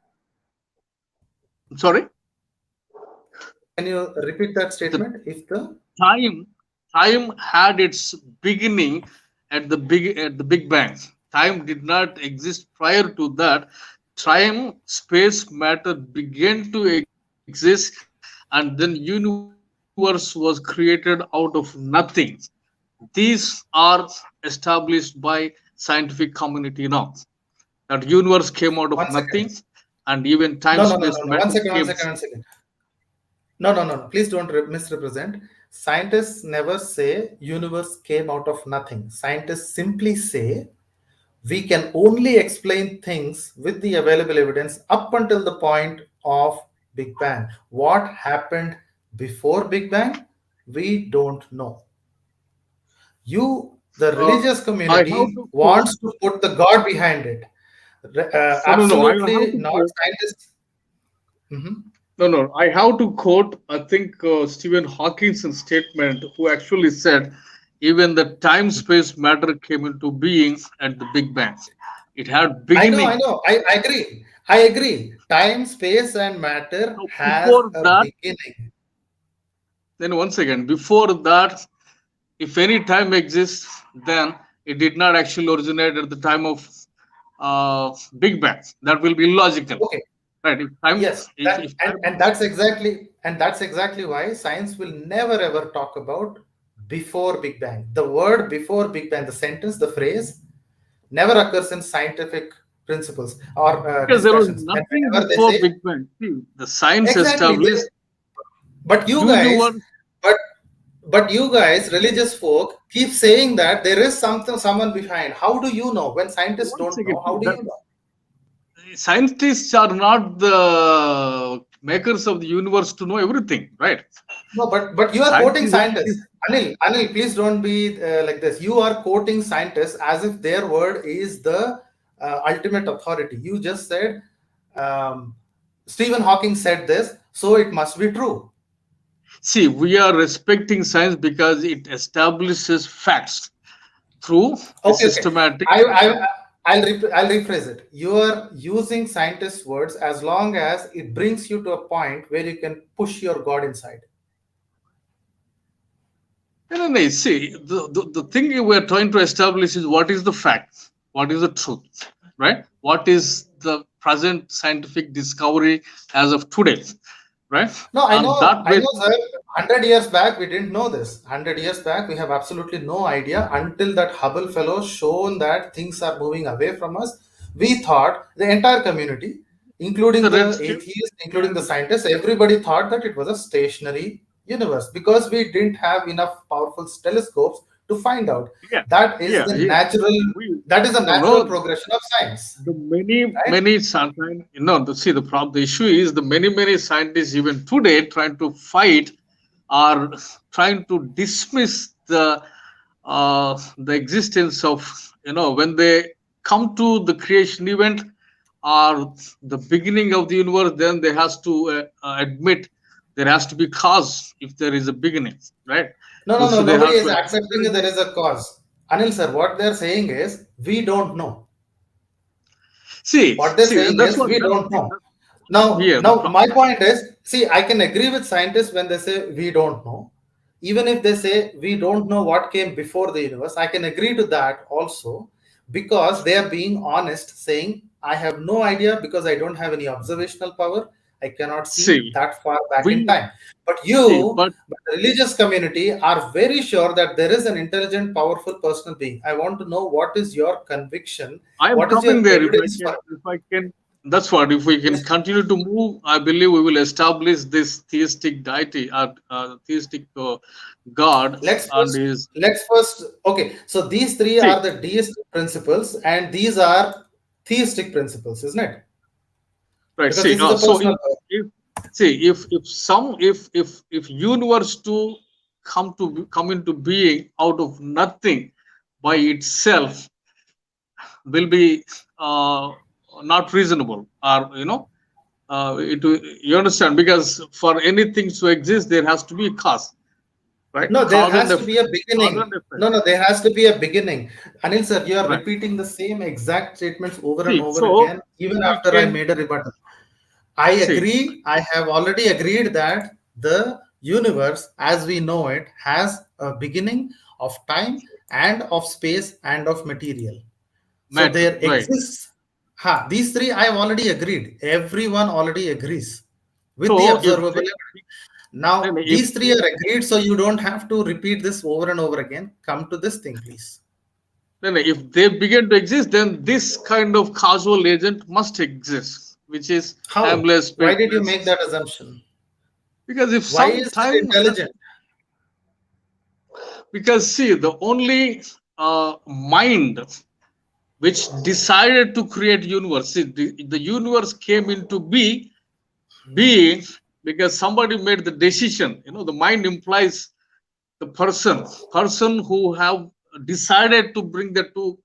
[SPEAKER 3] Sorry,
[SPEAKER 1] Can you repeat that
[SPEAKER 3] the
[SPEAKER 1] statement? If the
[SPEAKER 3] time time had its beginning at the Big Bang. Time did not exist prior to that. Time, space, matter began to exist, and then universe was created out of nothing. These are established by scientific community now. That universe came out of
[SPEAKER 1] one
[SPEAKER 3] nothing,
[SPEAKER 1] second.
[SPEAKER 3] and even time,
[SPEAKER 1] No, no,
[SPEAKER 3] space,
[SPEAKER 1] no, no, no.
[SPEAKER 3] matter
[SPEAKER 1] One second,
[SPEAKER 3] came.
[SPEAKER 1] one second, one second. No, no, no, no. Please don't misrepresent. Scientists never say universe came out of nothing. Scientists simply say we can only explain things with the available evidence up until the point of Big Bang. What happened before Big Bang? We don't know. The
[SPEAKER 3] Uh,
[SPEAKER 1] religious
[SPEAKER 3] I have
[SPEAKER 1] community
[SPEAKER 3] to quote.
[SPEAKER 1] wants to put the God behind it.
[SPEAKER 3] No, no, no. I have
[SPEAKER 1] Absolutely
[SPEAKER 3] to
[SPEAKER 1] not.
[SPEAKER 3] quote.
[SPEAKER 1] Scientists. Mhm.
[SPEAKER 3] No, no. I have to quote. I think Stephen Hawking's statement, who actually said, even the time space matter came into being at the Big Bang. It had
[SPEAKER 1] I
[SPEAKER 3] beginning.
[SPEAKER 1] know. I agree. I agree. Time, space, and matter
[SPEAKER 3] So
[SPEAKER 1] has
[SPEAKER 3] before
[SPEAKER 1] a
[SPEAKER 3] that,
[SPEAKER 1] beginning.
[SPEAKER 3] then once again, before that, if any time exists, then it did not actually originate at the time of Big Bang. That will be illogical,
[SPEAKER 1] Okay.
[SPEAKER 3] right? If time,
[SPEAKER 1] Yes.
[SPEAKER 3] if
[SPEAKER 1] And
[SPEAKER 3] time,
[SPEAKER 1] that's exactly why science will never ever talk about before Big Bang. The word before Big Bang, the sentence, the phrase, never occurs in scientific principles or
[SPEAKER 3] because there was
[SPEAKER 1] discussions.
[SPEAKER 3] nothing
[SPEAKER 1] Whenever they
[SPEAKER 3] before
[SPEAKER 1] say
[SPEAKER 3] Big Bang. See, the science
[SPEAKER 1] exactly,
[SPEAKER 3] established
[SPEAKER 1] but you guys,
[SPEAKER 3] universe.
[SPEAKER 1] but you guys, religious folk, keep saying that there is someone behind. How do you know? When scientists
[SPEAKER 3] Once
[SPEAKER 1] don't
[SPEAKER 3] again,
[SPEAKER 1] know, how do you know?
[SPEAKER 3] scientists are not the makers of the universe to know everything, right?
[SPEAKER 1] No, but you are quoting
[SPEAKER 3] Scientists only
[SPEAKER 1] scientists. Anil, please don't be like this. You are quoting scientists as if their word is the ultimate authority. You just said um, Stephen Hawking said this, so it must be true.
[SPEAKER 3] see, we are respecting science because it establishes facts through a
[SPEAKER 1] Okay.
[SPEAKER 3] systematic
[SPEAKER 1] I,
[SPEAKER 3] method.
[SPEAKER 1] I, I'll rephrase it. You are using scientists' words as long as it brings you to a point where you can push your God inside.
[SPEAKER 3] No, no, no. See, the thing we are trying to establish is what is the fact, what is the truth, right? What is the present scientific discovery as of today, right?
[SPEAKER 1] No,
[SPEAKER 3] On that
[SPEAKER 1] I
[SPEAKER 3] basis,
[SPEAKER 1] know, sir. 100 years back, we didn't know this. 100 years back, we have absolutely no idea until that Hubble fellow shown that things are moving away from us. We thought the entire community, including
[SPEAKER 3] the
[SPEAKER 1] the
[SPEAKER 3] redshift
[SPEAKER 1] atheists, including the
[SPEAKER 3] and
[SPEAKER 1] scientists, everybody thought that it was a stationary universe because we didn't have enough powerful telescopes to find out.
[SPEAKER 3] yeah,
[SPEAKER 1] That is
[SPEAKER 3] yeah,
[SPEAKER 1] the
[SPEAKER 3] yeah.
[SPEAKER 1] natural.
[SPEAKER 3] We
[SPEAKER 1] That is the
[SPEAKER 3] no
[SPEAKER 1] natural
[SPEAKER 3] no
[SPEAKER 1] progression of science,
[SPEAKER 3] the
[SPEAKER 1] right?
[SPEAKER 3] many sometimes see the problem, the issue is the many scientists even today trying to fight are trying to dismiss the existence of, when they come to the creation event or the beginning of the universe, then they has to admit there has to be cause if there is a beginning, right?
[SPEAKER 1] No.
[SPEAKER 3] So they
[SPEAKER 1] Nobody
[SPEAKER 3] have
[SPEAKER 1] is
[SPEAKER 3] to admit there
[SPEAKER 1] accepting
[SPEAKER 3] is
[SPEAKER 1] that there is a cause. Anil sir, what they're saying is we don't know. What they're
[SPEAKER 3] see
[SPEAKER 1] saying
[SPEAKER 3] that's
[SPEAKER 1] is
[SPEAKER 3] what
[SPEAKER 1] we
[SPEAKER 3] that's,
[SPEAKER 1] don't know.
[SPEAKER 3] that's
[SPEAKER 1] Now,
[SPEAKER 3] here the
[SPEAKER 1] my
[SPEAKER 3] problem.
[SPEAKER 1] point is, see, I can agree with scientists when they say we don't know. Even if they say we don't know what came before the universe, I can agree to that also because they are being honest, saying, I have no idea because I don't have any observational power. I cannot see
[SPEAKER 3] See,
[SPEAKER 1] that far back in
[SPEAKER 3] we
[SPEAKER 1] time. But
[SPEAKER 3] see,
[SPEAKER 1] you,
[SPEAKER 3] but
[SPEAKER 1] but the religious community are very sure that there is an intelligent, powerful personal being. I want to know what is your conviction?
[SPEAKER 3] I am
[SPEAKER 1] What is your
[SPEAKER 3] coming there.
[SPEAKER 1] evidence for it?
[SPEAKER 3] If I can, that's what. If we can
[SPEAKER 1] Yes.
[SPEAKER 3] continue to move, I believe we will establish this theistic deity, theistic God,
[SPEAKER 1] let's
[SPEAKER 3] and
[SPEAKER 1] first
[SPEAKER 3] his
[SPEAKER 1] let's first okay, so these three
[SPEAKER 3] see,
[SPEAKER 1] are the deistic principles and these are theistic principles, isn't it?
[SPEAKER 3] right.
[SPEAKER 1] Because
[SPEAKER 3] See,
[SPEAKER 1] this is a
[SPEAKER 3] so
[SPEAKER 1] personal
[SPEAKER 3] if see if universe to come into being out of nothing by itself will be not reasonable, or you understand, because for anything to exist there has to be a cause, right?
[SPEAKER 1] no, there
[SPEAKER 3] Cause and
[SPEAKER 1] has to
[SPEAKER 3] effect.
[SPEAKER 1] be a
[SPEAKER 3] Cause
[SPEAKER 1] beginning.
[SPEAKER 3] and effect.
[SPEAKER 1] No, there has to be a beginning. Anil sir, you are
[SPEAKER 3] Right.
[SPEAKER 1] repeating the same exact statements over and
[SPEAKER 3] See,
[SPEAKER 1] over
[SPEAKER 3] so
[SPEAKER 1] again even
[SPEAKER 3] we
[SPEAKER 1] after I
[SPEAKER 3] can
[SPEAKER 1] made a rebuttal. I
[SPEAKER 3] see.
[SPEAKER 1] agree. I have already agreed that the universe as we know it has a beginning of time and of space and of material. So
[SPEAKER 3] Matter,
[SPEAKER 1] there
[SPEAKER 3] right?
[SPEAKER 1] exists, these three I have already agreed. Everyone already agrees with the
[SPEAKER 3] So
[SPEAKER 1] observable evidence.
[SPEAKER 3] then
[SPEAKER 1] Now, these three are agreed, so you don't have to repeat this over and over again. Come to this thing, please.
[SPEAKER 3] if they begin to exist, then this kind of causal agent must exist, which is
[SPEAKER 1] How?
[SPEAKER 3] timeless,
[SPEAKER 1] Why did you make
[SPEAKER 3] spaceless.
[SPEAKER 1] that assumption?
[SPEAKER 3] Because if
[SPEAKER 1] Why
[SPEAKER 3] some
[SPEAKER 1] is it
[SPEAKER 3] time
[SPEAKER 1] intelligent?
[SPEAKER 3] because see, the only mind which decided to create universe, see, the universe came into being because somebody made the decision. The mind implies the person who have decided to bring that to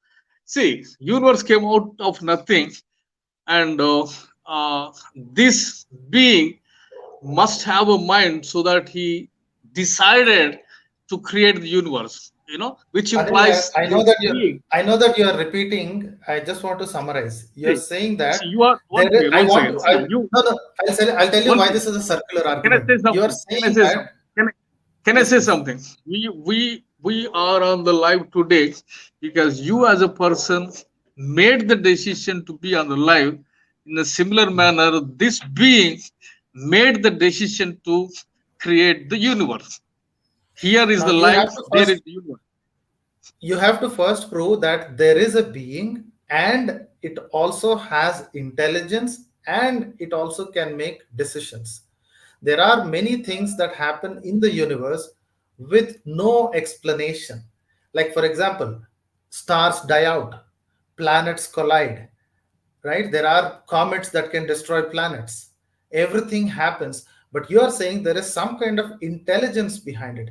[SPEAKER 3] see, universe came out of nothing, and this being must have a mind so that he decided to create the universe. which
[SPEAKER 1] Anil,
[SPEAKER 3] implies
[SPEAKER 1] I know
[SPEAKER 3] this
[SPEAKER 1] that
[SPEAKER 3] being.
[SPEAKER 1] you are repeating. I just want to summarize. You're
[SPEAKER 3] See,
[SPEAKER 1] saying that
[SPEAKER 3] see, you are
[SPEAKER 1] there
[SPEAKER 3] one
[SPEAKER 1] is.
[SPEAKER 3] second,
[SPEAKER 1] I
[SPEAKER 3] one
[SPEAKER 1] want
[SPEAKER 3] second.
[SPEAKER 1] to.
[SPEAKER 3] See, you
[SPEAKER 1] No, no. I'll tell you
[SPEAKER 3] one
[SPEAKER 1] why
[SPEAKER 3] second.
[SPEAKER 1] this is a circular
[SPEAKER 3] Can I
[SPEAKER 1] argument.
[SPEAKER 3] say
[SPEAKER 1] You are
[SPEAKER 3] something? Can I
[SPEAKER 1] saying
[SPEAKER 3] say
[SPEAKER 1] that.
[SPEAKER 3] something? Can I
[SPEAKER 1] Yes,
[SPEAKER 3] say
[SPEAKER 1] please.
[SPEAKER 3] something? We are on the live today because you as a person made the decision to be on the live. In a similar manner, this being made the decision to create the universe. Here is
[SPEAKER 1] Now
[SPEAKER 3] the life, there is the universe.
[SPEAKER 1] you have to first prove that there is a being and it also has intelligence and it also can make decisions. There are many things that happen in the universe with no explanation. Like, for example, stars die out, planets collide, right? There are comets that can destroy planets. Everything happens, but you are saying there is some kind of intelligence behind it.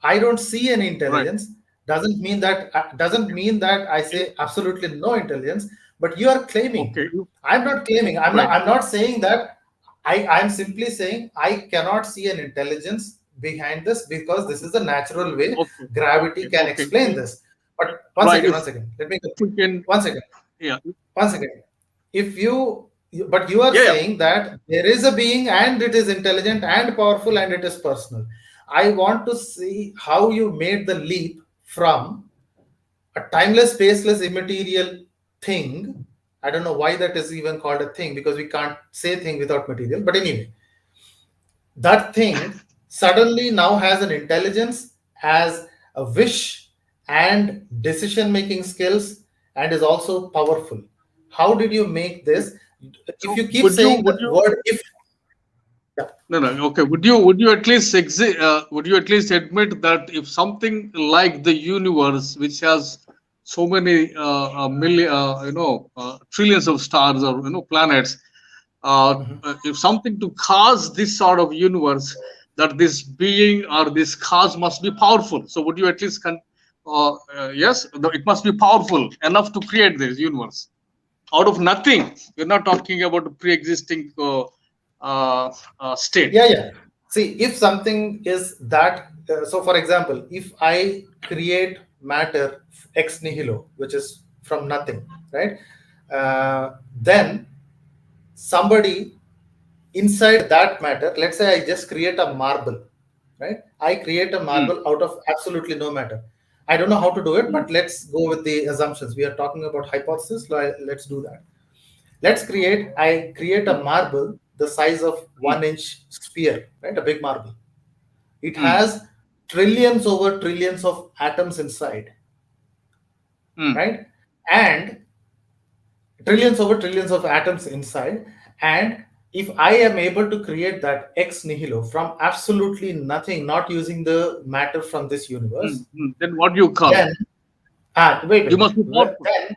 [SPEAKER 1] I don't see any
[SPEAKER 3] Right.
[SPEAKER 1] intelligence. Doesn't mean that I
[SPEAKER 3] You-
[SPEAKER 1] say absolutely no intelligence, but you are claiming.
[SPEAKER 3] Okay.
[SPEAKER 1] I'm not claiming.
[SPEAKER 3] Right.
[SPEAKER 1] I'm not saying that. I'm simply saying I cannot see an intelligence behind this because this is a natural way.
[SPEAKER 3] Okay.
[SPEAKER 1] Gravity
[SPEAKER 3] Okay.
[SPEAKER 1] can
[SPEAKER 3] Okay.
[SPEAKER 1] explain this. But one
[SPEAKER 3] Right.
[SPEAKER 1] second, one second. Let me
[SPEAKER 3] If we can,
[SPEAKER 1] one second.
[SPEAKER 3] yeah.
[SPEAKER 1] One second. If but you are
[SPEAKER 3] Yeah. Yeah.
[SPEAKER 1] saying that there is a being and it is intelligent and powerful and it is personal. I want to see how you made the leap from a timeless, spaceless, immaterial thing. I don't know why that is even called a thing because we can't say thing without material. But anyway, that thing suddenly now has an intelligence, has a wish and decision making skills, and is also powerful. How did you make this? If
[SPEAKER 3] So
[SPEAKER 1] you keep saying
[SPEAKER 3] would
[SPEAKER 1] the
[SPEAKER 3] you
[SPEAKER 1] word if, yeah,
[SPEAKER 3] no, no, okay. Would you at least would you at least admit that if something like the universe, which has so many million, trillions of stars or planets,
[SPEAKER 1] mhm.
[SPEAKER 3] if something to cause this sort of universe, that this being or this cause must be powerful. So would you at least yes, it must be powerful enough to create this universe out of nothing. We're not talking about a pre-existing state.
[SPEAKER 1] Yeah, yeah. See, if something is that, so for example, if I create matter ex nihilo, which is from nothing, right? Then somebody inside that matter, let's say I just create a marble, right? I create a
[SPEAKER 3] Mm,
[SPEAKER 1] marble out of absolutely no matter. I don't know how to do it,
[SPEAKER 3] mm,
[SPEAKER 1] but let's go with the assumptions. We are talking about hypothesis. Let's do that. I create a
[SPEAKER 3] mm,
[SPEAKER 1] marble the size of
[SPEAKER 3] mm,
[SPEAKER 1] 1 inch sphere, right? A big marble. It
[SPEAKER 3] mm,
[SPEAKER 1] has trillions over trillions of atoms inside,
[SPEAKER 3] mm,
[SPEAKER 1] right? And trillions over trillions of atoms inside. And if I am able to create that ex nihilo from absolutely nothing, not using the matter from this universe,
[SPEAKER 3] Then what do you call?
[SPEAKER 1] then wait,
[SPEAKER 3] You
[SPEAKER 1] wait,
[SPEAKER 3] must be
[SPEAKER 1] wait.
[SPEAKER 3] powerful.
[SPEAKER 1] Then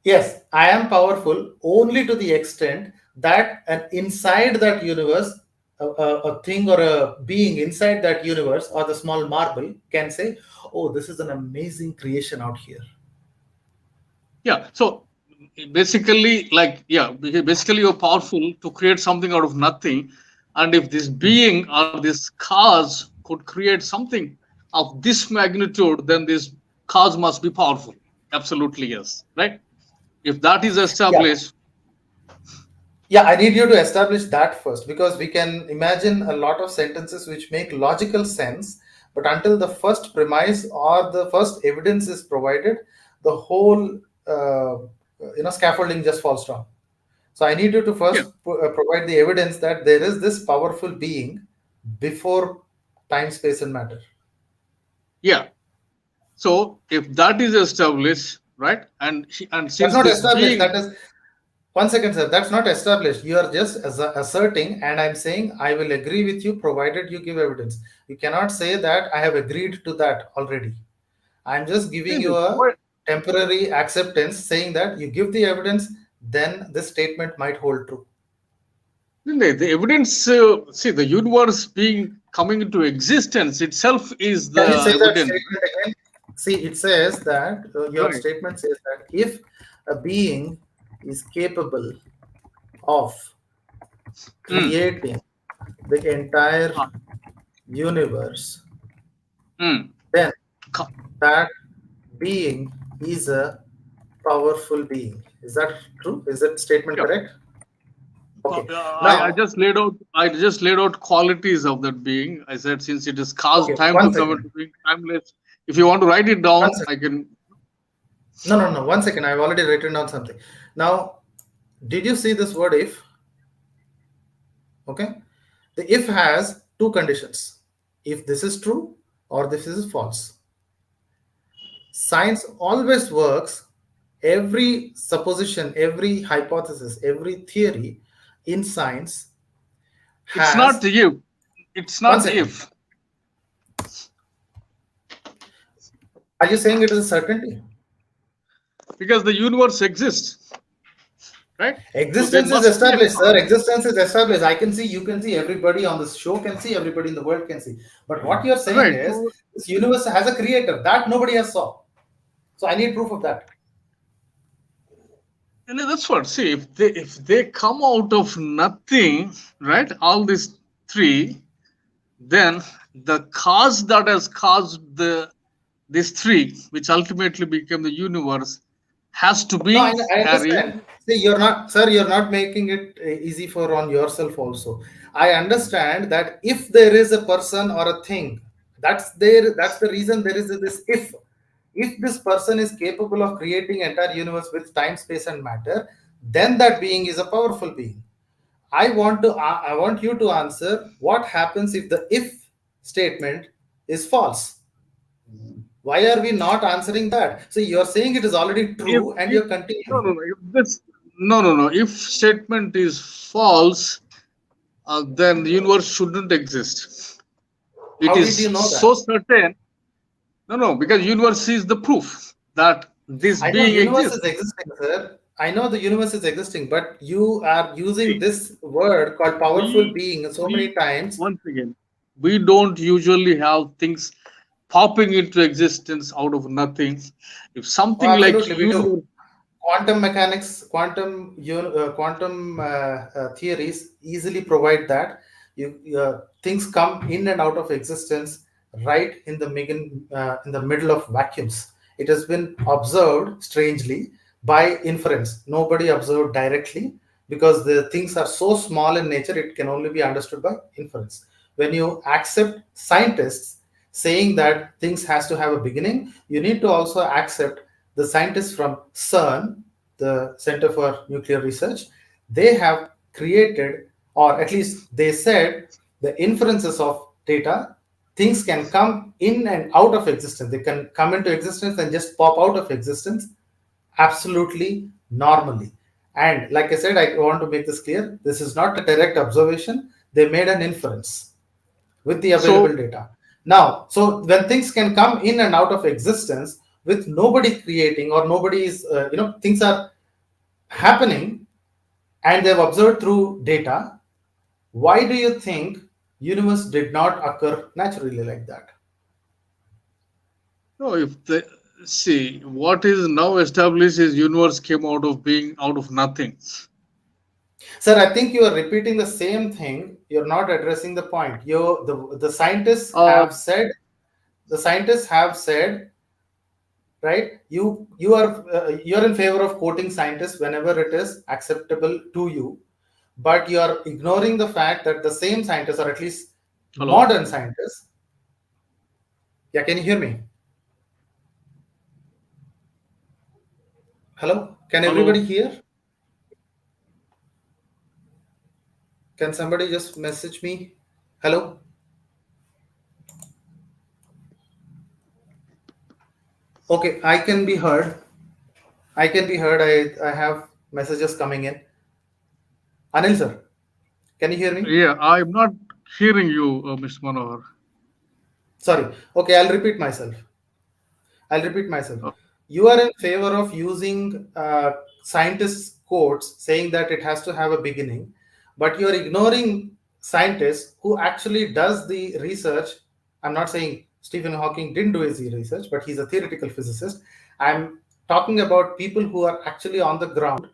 [SPEAKER 1] yes, I am powerful only to the extent that an inside that universe, a thing or a being inside that universe or the small marble can say, "Oh, this is an amazing creation out here."
[SPEAKER 3] Yeah. So basically, basically you're powerful to create something out of nothing. And if this being or this cause could create something of this magnitude, then this cause must be powerful. Absolutely, yes. Right? If that is
[SPEAKER 1] Yeah,
[SPEAKER 3] established,
[SPEAKER 1] yeah. I need you to establish that first because we can imagine a lot of sentences which make logical sense, but until the first premise or the first evidence is provided, the whole scaffolding just falls down. So I need you to
[SPEAKER 3] yeah,
[SPEAKER 1] first provide the evidence that there is this powerful being before time, space, and matter.
[SPEAKER 3] yeah. So if that is established, right, and
[SPEAKER 1] That's
[SPEAKER 3] since
[SPEAKER 1] not
[SPEAKER 3] this
[SPEAKER 1] established.
[SPEAKER 3] being,
[SPEAKER 1] That is one second, sir. That's not established. You are just asserting, and I'm saying I will agree with you provided you give evidence. You cannot say that I have agreed to that already. I'm just giving you a temporary acceptance, saying that you give the evidence, then this statement might hold true.
[SPEAKER 3] the evidence, see, the universe being coming into existence itself is
[SPEAKER 1] Can you
[SPEAKER 3] the
[SPEAKER 1] say that
[SPEAKER 3] evidence,
[SPEAKER 1] statement again? See, it says that your
[SPEAKER 3] right?
[SPEAKER 1] statement says that if a being is capable of
[SPEAKER 3] Mm,
[SPEAKER 1] creating the entire
[SPEAKER 3] ah,
[SPEAKER 1] universe,
[SPEAKER 3] mm,
[SPEAKER 1] then
[SPEAKER 3] co-
[SPEAKER 1] that being is a powerful being. Is that true? Is that statement
[SPEAKER 3] yeah.
[SPEAKER 1] correct? Okay.
[SPEAKER 3] I
[SPEAKER 1] Now,
[SPEAKER 3] just laid out, qualities of that being. I said, since it is caused
[SPEAKER 1] okay,
[SPEAKER 3] time
[SPEAKER 1] one
[SPEAKER 3] to come
[SPEAKER 1] second.
[SPEAKER 3] into being, timeless. If you want to write it
[SPEAKER 1] One
[SPEAKER 3] down,
[SPEAKER 1] second.
[SPEAKER 3] I can.
[SPEAKER 1] No, no, no. One second. I've already written down something. Now, did you see this word if? Okay. The if has two conditions. If this is true or this is false. Science always works. Every supposition, every hypothesis, every theory in science
[SPEAKER 3] It's not
[SPEAKER 1] has.
[SPEAKER 3] if. It's
[SPEAKER 1] One
[SPEAKER 3] not
[SPEAKER 1] second.
[SPEAKER 3] if,
[SPEAKER 1] Are you saying it is a certainty?
[SPEAKER 3] because the universe exists, right? So there
[SPEAKER 1] Existence is
[SPEAKER 3] must be a
[SPEAKER 1] established, sir.
[SPEAKER 3] cause.
[SPEAKER 1] Existence is established. I can see, you can see, everybody on this show can see, everybody in the world can see. But what you're saying
[SPEAKER 3] Right.
[SPEAKER 1] is
[SPEAKER 3] So,
[SPEAKER 1] this universe has a creator that nobody has saw. So I need proof of that.
[SPEAKER 3] and that's what. See, if they come out of nothing, right? All these three, then the cause that has caused these three, which ultimately became the universe, has to
[SPEAKER 1] No,
[SPEAKER 3] be
[SPEAKER 1] I
[SPEAKER 3] a
[SPEAKER 1] understand. See, you're not, sir, you're not making it easy for on yourself also. I understand that if there is a person or a thing, that's there, that's the reason there is this if. If this person is capable of creating entire universe with time, space, and matter, then that being is a powerful being. I want you to answer what happens if the if statement is false. Why are we not answering that? So you're saying it is already
[SPEAKER 3] if
[SPEAKER 1] true and
[SPEAKER 3] if
[SPEAKER 1] you're
[SPEAKER 3] no
[SPEAKER 1] continuing.
[SPEAKER 3] no no if this no no no if statement is false, then the universe shouldn't exist. It
[SPEAKER 1] How
[SPEAKER 3] is
[SPEAKER 1] did you know
[SPEAKER 3] so
[SPEAKER 1] that?
[SPEAKER 3] certain. No, no, because universe is the proof that this
[SPEAKER 1] I know
[SPEAKER 3] being
[SPEAKER 1] universe is
[SPEAKER 3] exists.
[SPEAKER 1] existing, sir. I know the universe is existing, but you are using
[SPEAKER 3] See,
[SPEAKER 1] this word called powerful
[SPEAKER 3] we
[SPEAKER 1] being so many
[SPEAKER 3] we
[SPEAKER 1] times.
[SPEAKER 3] once again, we don't usually have things popping into existence out of nothing. If
[SPEAKER 1] Oh,
[SPEAKER 3] something like
[SPEAKER 1] absolutely, we do.
[SPEAKER 3] universe,
[SPEAKER 1] Quantum mechanics, quantum theories easily provide that things come in and out of existence right in the middle of vacuums. It has been observed strangely by inference. Nobody observed directly because the things are so small in nature. It can only be understood by inference. When you accept scientists saying that things has to have a beginning, you need to also accept the scientists from CERN, the Center for Nuclear Research. They have created, or at least they said, the inferences of data, things can come in and out of existence. They can come into existence and just pop out of existence absolutely normally. And like I said, I want to make this clear. This is not a direct observation. They made an inference with the available
[SPEAKER 3] so
[SPEAKER 1] data. Now, so when things can come in and out of existence with nobody creating or nobody is, things are happening and they've observed through data, why do you think universe did not occur naturally like that?
[SPEAKER 3] no, if the see what is now established is universe came out of being out of nothing.
[SPEAKER 1] Sir, I think you are repeating the same thing. You're not addressing the point. The scientists
[SPEAKER 3] Uh,
[SPEAKER 1] have said, the scientists have said, right? You're in favor of quoting scientists whenever it is acceptable to you, but you are ignoring the fact that the same scientists, or at least
[SPEAKER 3] Hello,
[SPEAKER 1] modern scientists, yeah, can you hear me? Hello, can everybody
[SPEAKER 3] hello.
[SPEAKER 1] hear? Can somebody just message me? Hello. Okay, I can be heard. I can be heard. I have messages coming in. Anil sir, can you hear me?
[SPEAKER 3] Yeah, I'm not hearing you, Mr. Manohar.
[SPEAKER 1] Sorry. Okay, I'll repeat myself.
[SPEAKER 3] Uh,
[SPEAKER 1] You are in favor of using scientists' quotes saying that it has to have a beginning, but you are ignoring scientists who actually does the research. I'm not saying Stephen Hawking didn't do his research, but he's a theoretical physicist. I'm talking about people who are actually on the ground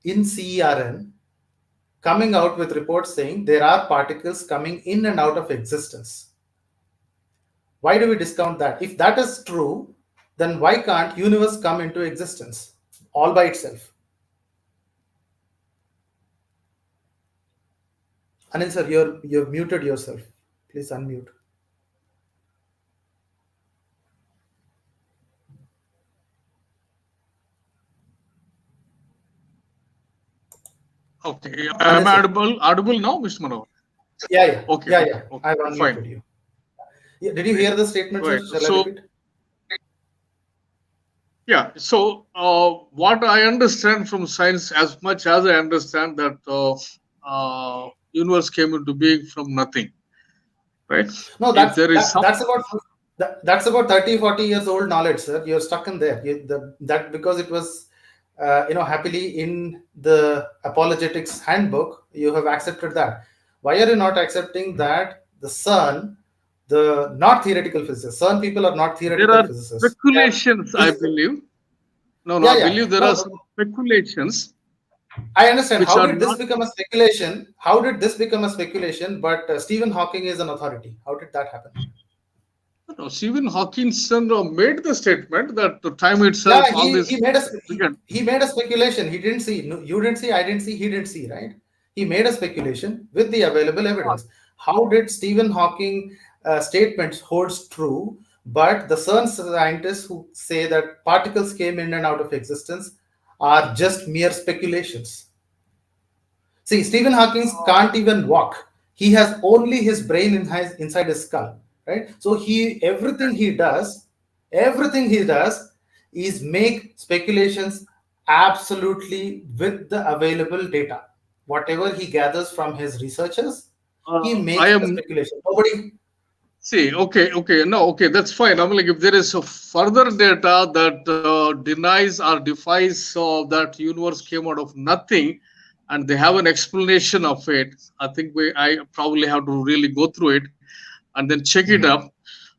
[SPEAKER 1] in CERN coming out with reports saying there are particles coming in and out of existence. Why do we discount that? If that is true, then why can't universe come into existence all by itself? Anil sir, you're muted yourself. Please unmute.
[SPEAKER 3] Okay, am I audible now, Mr. Manohar?
[SPEAKER 1] Yeah.
[SPEAKER 3] Okay.
[SPEAKER 1] I've unmuted
[SPEAKER 3] Fine.
[SPEAKER 1] you. Yeah, did you hear the statement,
[SPEAKER 3] Right.
[SPEAKER 1] sir? Shall I repeat?
[SPEAKER 3] Yeah. So what I understand from science, as much as I understand that universe came into being from nothing, right?
[SPEAKER 1] No,
[SPEAKER 3] If there is some,
[SPEAKER 1] that's about 30, 40 years old knowledge, sir. You're stuck in there. That because it was, happily in the apologetics handbook, you have accepted that. Why are you not accepting that the sun, the not theoretical physicists, CERN people are not
[SPEAKER 3] there
[SPEAKER 1] theoretical
[SPEAKER 3] are
[SPEAKER 1] physicists.
[SPEAKER 3] speculations, I believe. No, I believe there are some speculations.
[SPEAKER 1] I understand.
[SPEAKER 3] Which
[SPEAKER 1] How
[SPEAKER 3] are
[SPEAKER 1] did this
[SPEAKER 3] not-
[SPEAKER 1] become a speculation? How did this become a speculation? But Stephen Hawking is an authority. How did that happen?
[SPEAKER 3] No, Stephen Hawkinson made the statement that the time itself,
[SPEAKER 1] Yeah,
[SPEAKER 3] all this.
[SPEAKER 1] he made a speculation. He didn't see. No, you didn't see. I didn't see. He didn't see. Right? He made a speculation with the available evidence. How did Stephen Hawking statements holds true, but the CERN scientists who say that particles came in and out of existence are just mere speculations? See, Stephen Hawking can't even walk. He has only his brain inside his skull, right? So everything he does is make speculations absolutely with the available data. Whatever he gathers from his researchers, he makes the speculation. Nobody.
[SPEAKER 3] See, okay, that's fine. I mean, like if there is a further data that denies or defies that universe came out of nothing, and they have an explanation of it, I think I probably have to really go through it and then check it up.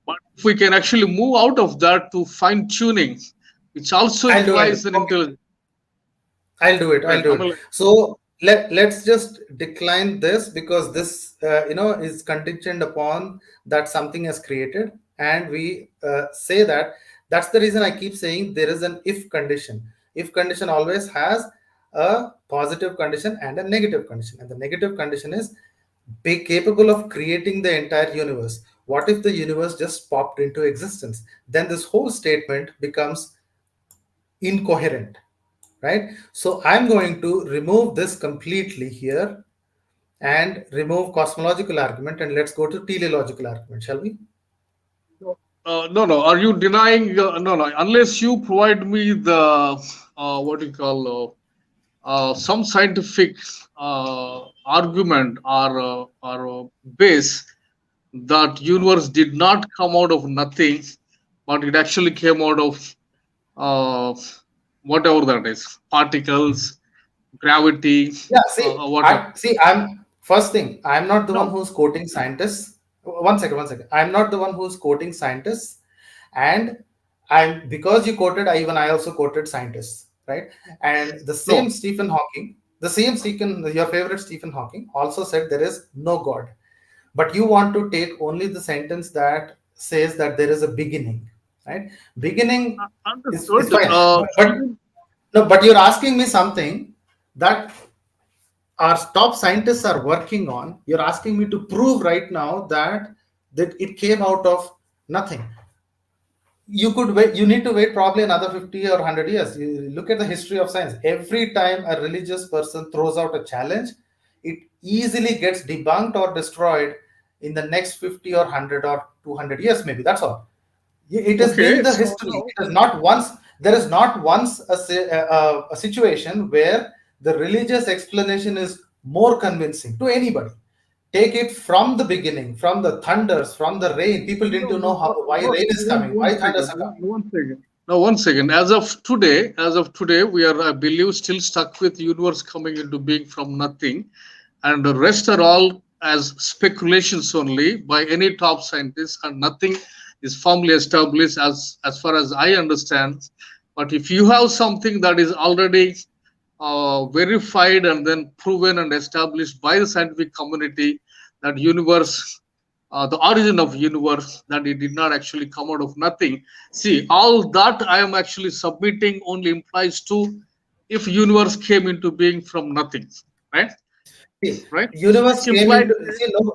[SPEAKER 3] But if we can actually move out of that to fine tuning, which also implies an intelligence.
[SPEAKER 1] I'll do it. So let's just decline this because this is contingent upon that something is created, and we say that's the reason I keep saying there is an if condition. If condition always has a positive condition and a negative condition, and the negative condition is be capable of creating the entire universe. What if the universe just popped into existence? Then this whole statement becomes incoherent, right? So I'm going to remove this completely here and remove cosmological argument, and let's go to teleological argument, shall we?
[SPEAKER 3] No. Are you denying? No. Unless you provide me the what you call some scientific argument or base that universe did not come out of nothing, but it actually came out of whatever that is, particles, gravity.
[SPEAKER 1] Yeah, I'm first thing, I'm not the one who's quoting scientists. One second. I'm not the one who's quoting scientists, and because you quoted, I also quoted scientists, right? And the same Stephen Hawking, your favorite Stephen Hawking, also said there is no God. But you want to take only the sentence that says that there is a beginning, right? Beginning is fine. But you're asking me something that our top scientists are working on. You're asking me to prove right now that it came out of nothing. You could wait. You need to wait probably another 50 or 100 years. You look at the history of science. Every time a religious person throws out a challenge, it easily gets debunked or destroyed in the next 50 or 100 or 200 years, maybe. That's all. It has been the history. It is not once. There is not once a situation where the religious explanation is more convincing to anybody. Take it from the beginning, from the thunders, from the rain. People didn't know why rain is coming, why thunders are coming.
[SPEAKER 3] One second. As of today, we are, I believe, still stuck with universe coming into being from nothing, and the rest are all as speculations only by any top scientist, and nothing is firmly established as far as I understand. But if you have something that is already verified and then proven and established by the scientific community, that universe the origin of universe, that it did not actually come out of nothing. See, all that I am actually submitting only implies to if universe came into being from nothing, right?
[SPEAKER 1] See,
[SPEAKER 3] Right?
[SPEAKER 1] universe
[SPEAKER 3] Which
[SPEAKER 1] came
[SPEAKER 3] implies
[SPEAKER 1] into, see, no,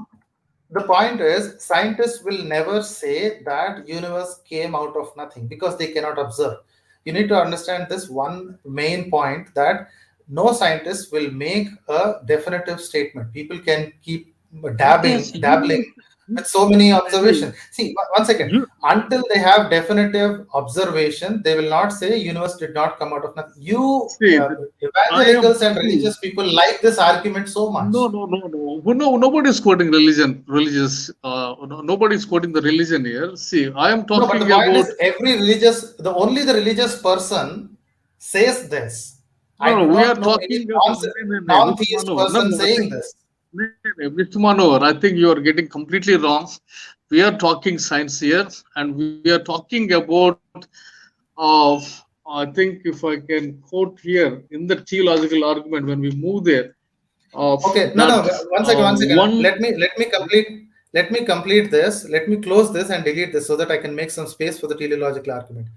[SPEAKER 1] the point is scientists will never say that universe came out of nothing because they cannot observe. You need to understand this one main point, that no scientist will make a definitive statement. People can keep
[SPEAKER 3] yes,
[SPEAKER 1] dabbling
[SPEAKER 3] universe.
[SPEAKER 1] with so many
[SPEAKER 3] See,
[SPEAKER 1] observations. See, one second.
[SPEAKER 3] you,
[SPEAKER 1] Until they have definitive observation, they will not say universe did not come out of nothing. You
[SPEAKER 3] see, I am.
[SPEAKER 1] evangelicals and
[SPEAKER 3] See,
[SPEAKER 1] religious people like this argument so
[SPEAKER 3] no,
[SPEAKER 1] much.
[SPEAKER 3] no, no, no. No, nobody is quoting religion. Religious. Nobody is quoting the religion here. See, I am
[SPEAKER 1] No, but the
[SPEAKER 3] talking
[SPEAKER 1] point
[SPEAKER 3] about.
[SPEAKER 1] is only the religious person says this. I
[SPEAKER 3] No, no.
[SPEAKER 1] do
[SPEAKER 3] We are
[SPEAKER 1] not know any
[SPEAKER 3] talking about. Mr.
[SPEAKER 1] non-theist
[SPEAKER 3] Manohar. No,
[SPEAKER 1] person
[SPEAKER 3] no. I
[SPEAKER 1] saying
[SPEAKER 3] think.
[SPEAKER 1] this.
[SPEAKER 3] Mr. Manohar, I think you are getting completely wrong. We are talking science here, and we are talking about. Uh, I think if I can quote here in the theological argument, when we move there,
[SPEAKER 1] Okay, no,
[SPEAKER 3] that
[SPEAKER 1] one second.
[SPEAKER 3] one.
[SPEAKER 1] Let me complete this. Let me close this and delete this so that I can make some space for the teleological argument.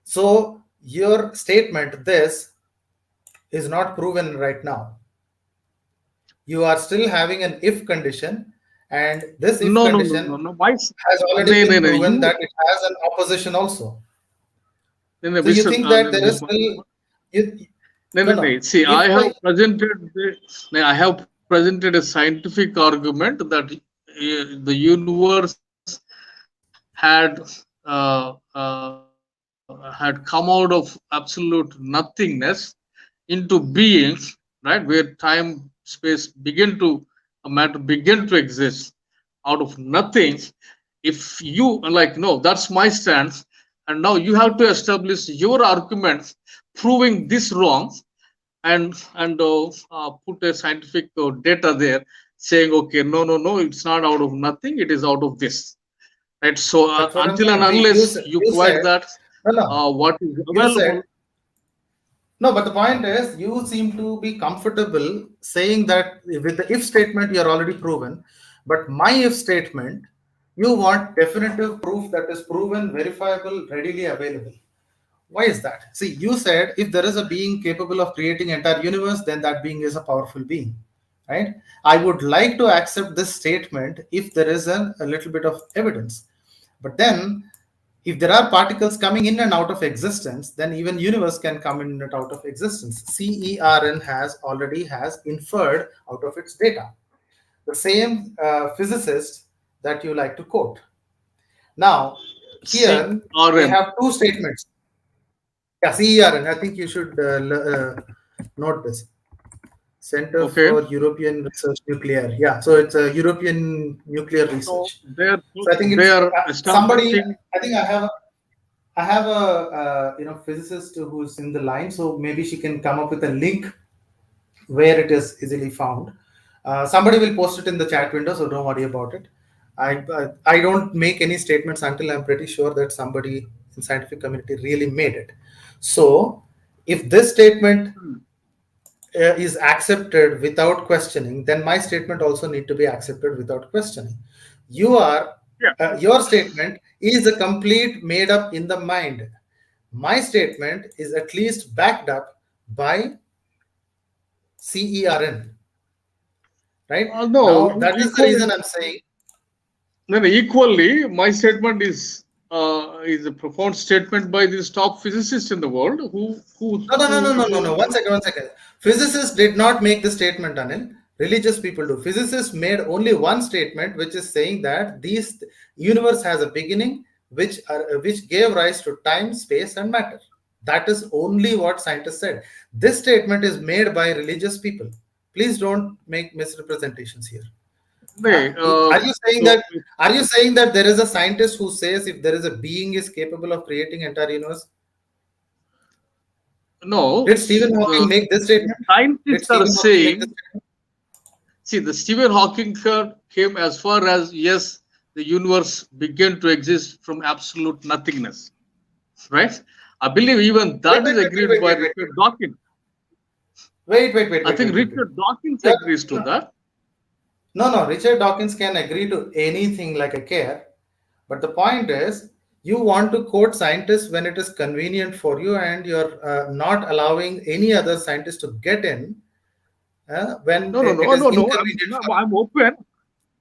[SPEAKER 1] So your statement, this is not proven right now. You are still having an if condition, and this if
[SPEAKER 3] No, no, no,
[SPEAKER 1] condition
[SPEAKER 3] no, no. My,
[SPEAKER 1] has already
[SPEAKER 3] no,
[SPEAKER 1] been
[SPEAKER 3] no,
[SPEAKER 1] proven
[SPEAKER 3] you,
[SPEAKER 1] that it has an opposition also.
[SPEAKER 3] no,
[SPEAKER 1] So you
[SPEAKER 3] Mr.
[SPEAKER 1] think that there is
[SPEAKER 3] Mr.
[SPEAKER 1] still you,
[SPEAKER 3] No,
[SPEAKER 1] no
[SPEAKER 3] no, no.
[SPEAKER 1] no
[SPEAKER 3] See,
[SPEAKER 1] if by
[SPEAKER 3] I have presented a scientific argument that the universe had come out of absolute nothingness into being, right, where time, space begin to matter begin to exist out of nothing. If you like, no, that's my stance, and now you have to establish your arguments proving this wrong, and put a scientific data there saying, okay, no, no, no, it's not out of nothing, it is out of this, right? So
[SPEAKER 1] that's what I'm
[SPEAKER 3] until and
[SPEAKER 1] saying. See,
[SPEAKER 3] unless you
[SPEAKER 1] you
[SPEAKER 3] provide
[SPEAKER 1] said
[SPEAKER 3] that,
[SPEAKER 1] no no
[SPEAKER 3] what is
[SPEAKER 1] you
[SPEAKER 3] available.
[SPEAKER 1] said no, but the point is you seem to be comfortable saying that with the if statement you are already proven, but my if statement you want definitive proof that is proven, verifiable, readily available. Why is that? See, you said if there is a being capable of creating entire universe, then that being is a powerful being, right? I would like to accept this statement if there is a little bit of evidence. But then if there are particles coming in and out of existence, then even universe can come in and out of existence. CERN has inferred out of its data. The same physicist that you like to quote. Now, here they
[SPEAKER 3] CRN.
[SPEAKER 1] have two statements. Yeah, CERN. I think you should note this. Center
[SPEAKER 3] Okay.
[SPEAKER 1] for European Research Nuclear. Yeah, so it's a European nuclear
[SPEAKER 3] So
[SPEAKER 1] research.
[SPEAKER 3] they're
[SPEAKER 1] So I think
[SPEAKER 3] they
[SPEAKER 1] it's
[SPEAKER 3] are
[SPEAKER 1] somebody.
[SPEAKER 3] establishing.
[SPEAKER 1] I think I have a physicist who's in the line, so maybe she can come up with a link where it is easily found. Somebody will post it in the chat window, so don't worry about it. I don't make any statements until I'm pretty sure that somebody in scientific community really made it. So if this statement is accepted without questioning, then my statement also need to be accepted without questioning.
[SPEAKER 3] Yeah.
[SPEAKER 1] Your statement is a complete made up in the mind. My statement is at least backed up by CERN, right?
[SPEAKER 3] No,
[SPEAKER 1] Now that is the
[SPEAKER 3] equally.
[SPEAKER 1] reason I'm saying.
[SPEAKER 3] No, no, equally, my statement is a profound statement by this top physicist in the world who.
[SPEAKER 1] No. One second. Physicists did not make the statement, Anil. Religious people do. Physicists made only one statement, which is saying that this universe has a beginning, which gave rise to time, space, and matter. That is only what scientists said. This statement is made by religious people. Please don't make misrepresentations here.
[SPEAKER 3] Hey,
[SPEAKER 1] Are you saying
[SPEAKER 3] so
[SPEAKER 1] that? Are you saying that there is a scientist who says if there is a being is capable of creating entire universe?
[SPEAKER 3] no,
[SPEAKER 1] Did Stephen Hawking
[SPEAKER 3] the
[SPEAKER 1] make this statement? Did
[SPEAKER 3] scientists are
[SPEAKER 1] Stephen Hawking make this
[SPEAKER 3] saying.
[SPEAKER 1] statement?
[SPEAKER 3] See, the Stephen Hawking came as far as, yes, the universe began to exist from absolute nothingness, right? I believe even that is agreed by Richard Dawkins. I think
[SPEAKER 1] Wait.
[SPEAKER 3] Richard Dawkins
[SPEAKER 1] Yeah,
[SPEAKER 3] agrees to
[SPEAKER 1] no,
[SPEAKER 3] that.
[SPEAKER 1] No. Richard Dawkins can agree to anything like a care. But the point is, you want to quote scientists when it is convenient for you, and you're not allowing any other scientist to get in when
[SPEAKER 3] No, no,
[SPEAKER 1] it
[SPEAKER 3] no,
[SPEAKER 1] is
[SPEAKER 3] no, no.
[SPEAKER 1] inconvenient for.
[SPEAKER 3] I'm open.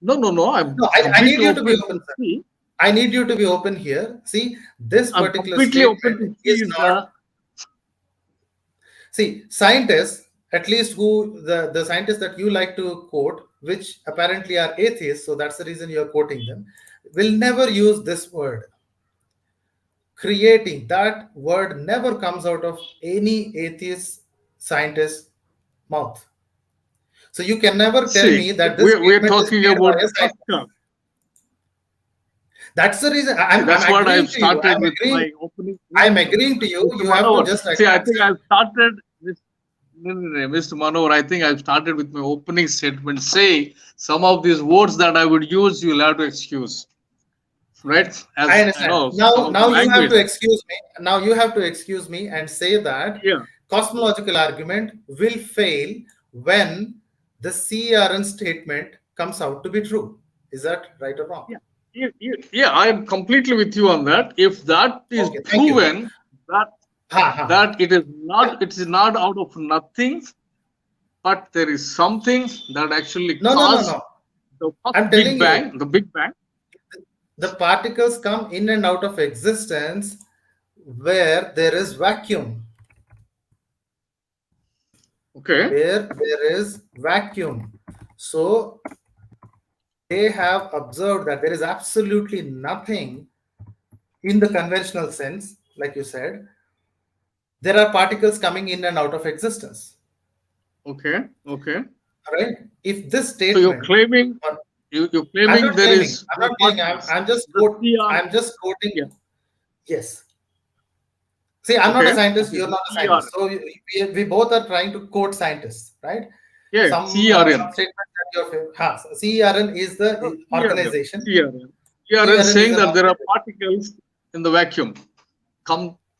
[SPEAKER 3] No. I'm
[SPEAKER 1] No, I need
[SPEAKER 3] completely
[SPEAKER 1] you to be
[SPEAKER 3] open
[SPEAKER 1] open,
[SPEAKER 3] to
[SPEAKER 1] sir.
[SPEAKER 3] see.
[SPEAKER 1] I need you to be open here. See, this
[SPEAKER 3] I'm
[SPEAKER 1] particular
[SPEAKER 3] completely open
[SPEAKER 1] statement
[SPEAKER 3] to
[SPEAKER 1] is
[SPEAKER 3] see
[SPEAKER 1] not.
[SPEAKER 3] the.
[SPEAKER 1] See, scientists, at least who the scientists that you like to quote, which apparently are atheists, so that's the reason you're quoting them, will never use this word. Creating, that word never comes out of any atheist scientist's mouth. So you can never tell
[SPEAKER 3] See,
[SPEAKER 1] me that this
[SPEAKER 3] we're
[SPEAKER 1] statement is
[SPEAKER 3] talking
[SPEAKER 1] made by
[SPEAKER 3] about
[SPEAKER 1] a
[SPEAKER 3] the
[SPEAKER 1] scientist.
[SPEAKER 3] structure.
[SPEAKER 1] That's the reason
[SPEAKER 3] See,
[SPEAKER 1] I'm
[SPEAKER 3] that's what
[SPEAKER 1] agreeing
[SPEAKER 3] I've
[SPEAKER 1] to you.
[SPEAKER 3] started with my opening.
[SPEAKER 1] I'm agreeing to you.
[SPEAKER 3] Mr.
[SPEAKER 1] You have to
[SPEAKER 3] Manohar.
[SPEAKER 1] just
[SPEAKER 3] See, I
[SPEAKER 1] accept.
[SPEAKER 3] think I've started with no, Mr. Manohar. I think I've started with my opening statement. Say some of these words that I would use, you'll have to excuse, right?
[SPEAKER 1] I
[SPEAKER 3] As I
[SPEAKER 1] understand.
[SPEAKER 3] know,
[SPEAKER 1] Now,
[SPEAKER 3] some of the
[SPEAKER 1] now you have
[SPEAKER 3] language.
[SPEAKER 1] to excuse me. Now you have to excuse me and say that
[SPEAKER 3] Yeah,
[SPEAKER 1] cosmological argument will fail when the CERN statement comes out to be true. Is that right or wrong?
[SPEAKER 3] yeah. I'm completely with you on that. If that is
[SPEAKER 1] Okay, thank you.
[SPEAKER 3] proven that
[SPEAKER 1] Ha.
[SPEAKER 3] it is not out of nothing, but there is something that actually caused
[SPEAKER 1] No.
[SPEAKER 3] the
[SPEAKER 1] I'm
[SPEAKER 3] first
[SPEAKER 1] telling you,
[SPEAKER 3] the Big Bang.
[SPEAKER 1] the particles come in and out of existence where there is vacuum.
[SPEAKER 3] Okay.
[SPEAKER 1] Where there is vacuum. So they have observed that there is absolutely nothing in the conventional sense, like you said, there are particles coming in and out of existence.
[SPEAKER 3] Okay.
[SPEAKER 1] Right? If this
[SPEAKER 3] So you're
[SPEAKER 1] statement,
[SPEAKER 3] claiming you're
[SPEAKER 1] I'm
[SPEAKER 3] claiming
[SPEAKER 1] not
[SPEAKER 3] there
[SPEAKER 1] claiming,
[SPEAKER 3] is
[SPEAKER 1] I'm
[SPEAKER 3] there
[SPEAKER 1] not
[SPEAKER 3] are
[SPEAKER 1] claiming,
[SPEAKER 3] particles.
[SPEAKER 1] I'm
[SPEAKER 3] CR,
[SPEAKER 1] just quoting.
[SPEAKER 3] yeah.
[SPEAKER 1] Yes. See, I'm not a
[SPEAKER 3] Okay.
[SPEAKER 1] scientist,
[SPEAKER 3] Okay.
[SPEAKER 1] you're
[SPEAKER 3] So
[SPEAKER 1] not a
[SPEAKER 3] CR.
[SPEAKER 1] scientist. So we both are trying to quote scientists, right?
[SPEAKER 3] Yeah.
[SPEAKER 1] Some
[SPEAKER 3] CRN.
[SPEAKER 1] statement that you're CERN is
[SPEAKER 3] No,
[SPEAKER 1] the
[SPEAKER 3] CRN.
[SPEAKER 1] organization.
[SPEAKER 3] CRN. CRN
[SPEAKER 1] CERN is
[SPEAKER 3] saying
[SPEAKER 1] an
[SPEAKER 3] that there are
[SPEAKER 1] organization.
[SPEAKER 3] particles in the vacuum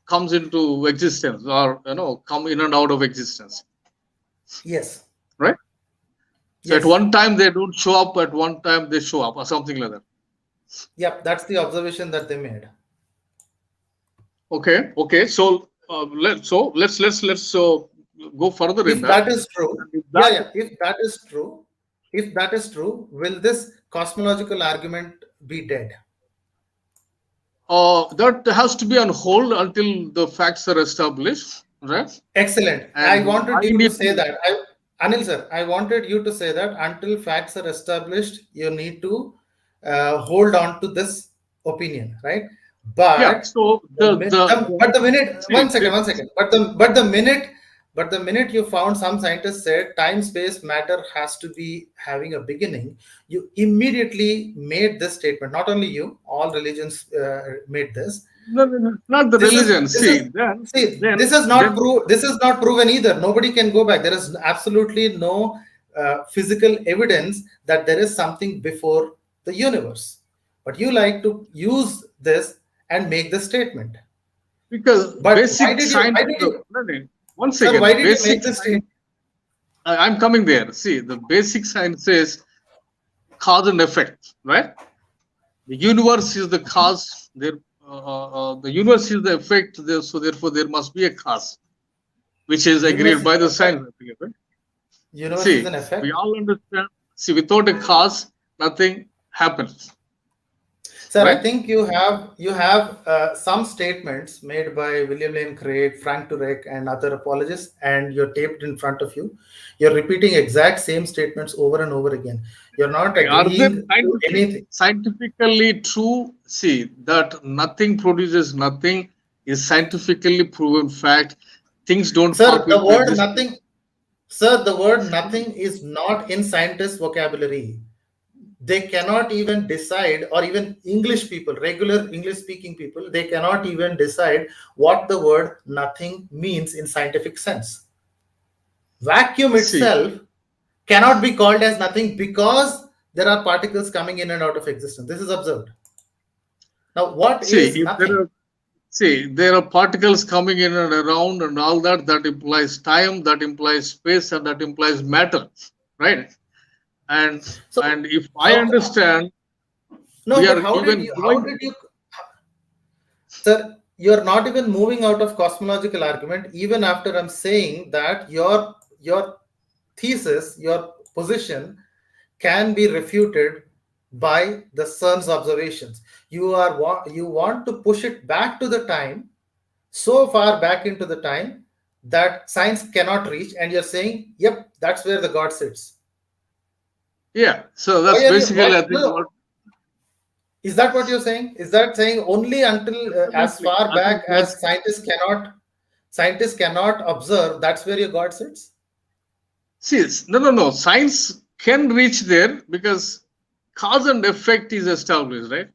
[SPEAKER 3] comes into existence, or come in and out of existence.
[SPEAKER 1] Yes.
[SPEAKER 3] Right? So at
[SPEAKER 1] Yes.
[SPEAKER 3] one time they don't show up, at one time they show up, or something like that.
[SPEAKER 1] Yep, that's the observation that they made.
[SPEAKER 3] Okay. So let's go further in
[SPEAKER 1] If
[SPEAKER 3] that.
[SPEAKER 1] that is true,
[SPEAKER 3] And if that
[SPEAKER 1] if that is true, will this cosmological argument be dead?
[SPEAKER 3] that has to be on hold until the facts are established, right?
[SPEAKER 1] Excellent. I
[SPEAKER 3] And
[SPEAKER 1] wanted
[SPEAKER 3] I
[SPEAKER 1] you to
[SPEAKER 3] need
[SPEAKER 1] say
[SPEAKER 3] to.
[SPEAKER 1] that. Anil sir, I wanted you to say that until facts are established, you need to hold on to this opinion, right?
[SPEAKER 3] Yeah.
[SPEAKER 1] But
[SPEAKER 3] So
[SPEAKER 1] but the minute,
[SPEAKER 3] see,
[SPEAKER 1] one second. But the minute you found some scientists said time, space, matter has to be having a beginning, you immediately made this statement. Not only you, all religions made this.
[SPEAKER 3] no, not the
[SPEAKER 1] This is
[SPEAKER 3] religion.
[SPEAKER 1] this is this is not
[SPEAKER 3] Then
[SPEAKER 1] true. This is not proven either. Nobody can go back. There is absolutely no physical evidence that there is something before the universe. But you like to use this and make the statement.
[SPEAKER 3] because
[SPEAKER 1] But
[SPEAKER 3] basic science. One
[SPEAKER 1] sir,
[SPEAKER 3] second.
[SPEAKER 1] why did you
[SPEAKER 3] Basic
[SPEAKER 1] make this
[SPEAKER 3] science.
[SPEAKER 1] statement?
[SPEAKER 3] I'm coming there. See, the basic science says cause and effect, right? The universe is the cause. The universe is the effect. So therefore, there must be a cause, which is
[SPEAKER 1] Universe
[SPEAKER 3] agreed
[SPEAKER 1] is
[SPEAKER 3] by
[SPEAKER 1] an
[SPEAKER 3] the
[SPEAKER 1] effect.
[SPEAKER 3] science. Right?
[SPEAKER 1] Universe is
[SPEAKER 3] See,
[SPEAKER 1] an
[SPEAKER 3] we
[SPEAKER 1] effect.
[SPEAKER 3] all understand. See, without a cause, nothing happens.
[SPEAKER 1] Sir, I
[SPEAKER 3] Right?
[SPEAKER 1] think you have some statements made by William Lane Craig, Frank Turek, and other apologists, and you're taped in front of you. You're repeating exact same statements over and over again. You're not
[SPEAKER 3] Are they
[SPEAKER 1] agreeing to anything.
[SPEAKER 3] scientifically true? See, that nothing produces nothing is scientifically proven fact. Things don't
[SPEAKER 1] Sir,
[SPEAKER 3] pop
[SPEAKER 1] the
[SPEAKER 3] into
[SPEAKER 1] word
[SPEAKER 3] existence.
[SPEAKER 1] nothing, sir, the word nothing is not in scientist vocabulary. They cannot even decide, or even English people, regular English speaking people, they cannot even decide what the word nothing means in scientific sense. Vacuum
[SPEAKER 3] See,
[SPEAKER 1] itself cannot be called as nothing because there are particles coming in and out of existence. This is observed. Now, what
[SPEAKER 3] see,
[SPEAKER 1] is
[SPEAKER 3] if there
[SPEAKER 1] nothing?
[SPEAKER 3] are there are particles coming in and around and all that, that implies time, that implies space, and that implies matter, right? and
[SPEAKER 1] So,
[SPEAKER 3] and if I
[SPEAKER 1] how,
[SPEAKER 3] understand,
[SPEAKER 1] no,
[SPEAKER 3] we
[SPEAKER 1] but
[SPEAKER 3] are even
[SPEAKER 1] how
[SPEAKER 3] going.
[SPEAKER 1] did you, sir, you're not even moving out of cosmological argument, even after I'm saying that your thesis, your position can be refuted by the sun's observations. You want to push it back to the time, so far back into the time that science cannot reach, and you're saying, yep, that's where the God sits.
[SPEAKER 3] Yeah, so
[SPEAKER 1] Why
[SPEAKER 3] that's
[SPEAKER 1] are you? Why?
[SPEAKER 3] basically, I think,
[SPEAKER 1] No,
[SPEAKER 3] what.
[SPEAKER 1] is that what you're saying? Is that saying only until as
[SPEAKER 3] Absolutely.
[SPEAKER 1] far
[SPEAKER 3] I think
[SPEAKER 1] back
[SPEAKER 3] that's.
[SPEAKER 1] as scientists cannot observe? That's where your God sits.
[SPEAKER 3] See, no. Science can reach there because cause and effect is established, right?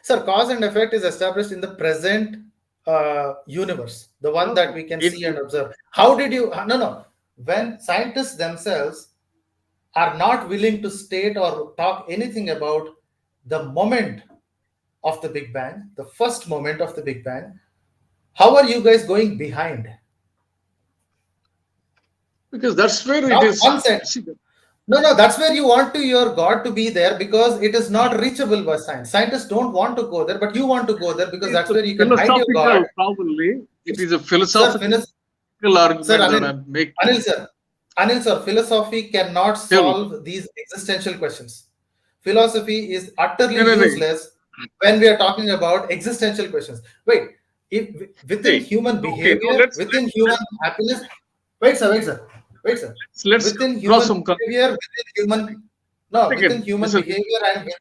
[SPEAKER 1] Sir, cause and effect is established in the present universe, the one that
[SPEAKER 3] No,
[SPEAKER 1] we can
[SPEAKER 3] it,
[SPEAKER 1] see and observe. How did you? No, no. When scientists themselves are not willing to state or talk anything about the moment of the Big Bang, the first moment of the Big Bang, how are you guys going behind?
[SPEAKER 3] because that's where it
[SPEAKER 1] Not
[SPEAKER 3] is.
[SPEAKER 1] one cent.
[SPEAKER 3] See,
[SPEAKER 1] No, no, that's where you want to your God to be there because it is not reachable by science. Scientists don't want to go there, but you want to go there because
[SPEAKER 3] it's
[SPEAKER 1] that's
[SPEAKER 3] a
[SPEAKER 1] where you can hide your God.
[SPEAKER 3] philosophical, probably. It is a
[SPEAKER 1] Sir,
[SPEAKER 3] philosophical
[SPEAKER 1] finish. Sir,
[SPEAKER 3] argument that
[SPEAKER 1] Anil,
[SPEAKER 3] I'm making.
[SPEAKER 1] Anil, sir, philosophy cannot
[SPEAKER 3] Tell me.
[SPEAKER 1] solve these existential questions. Philosophy is utterly
[SPEAKER 3] No.
[SPEAKER 1] useless when we are talking about existential questions. Wait, if within
[SPEAKER 3] See,
[SPEAKER 1] human
[SPEAKER 3] okay, now
[SPEAKER 1] behavior,
[SPEAKER 3] let's
[SPEAKER 1] within human happiness, wait, sir.
[SPEAKER 3] let's
[SPEAKER 1] Within
[SPEAKER 3] draw
[SPEAKER 1] human
[SPEAKER 3] some
[SPEAKER 1] behavior, within human, no, within
[SPEAKER 3] second,
[SPEAKER 1] human
[SPEAKER 3] Mr.
[SPEAKER 1] behavior and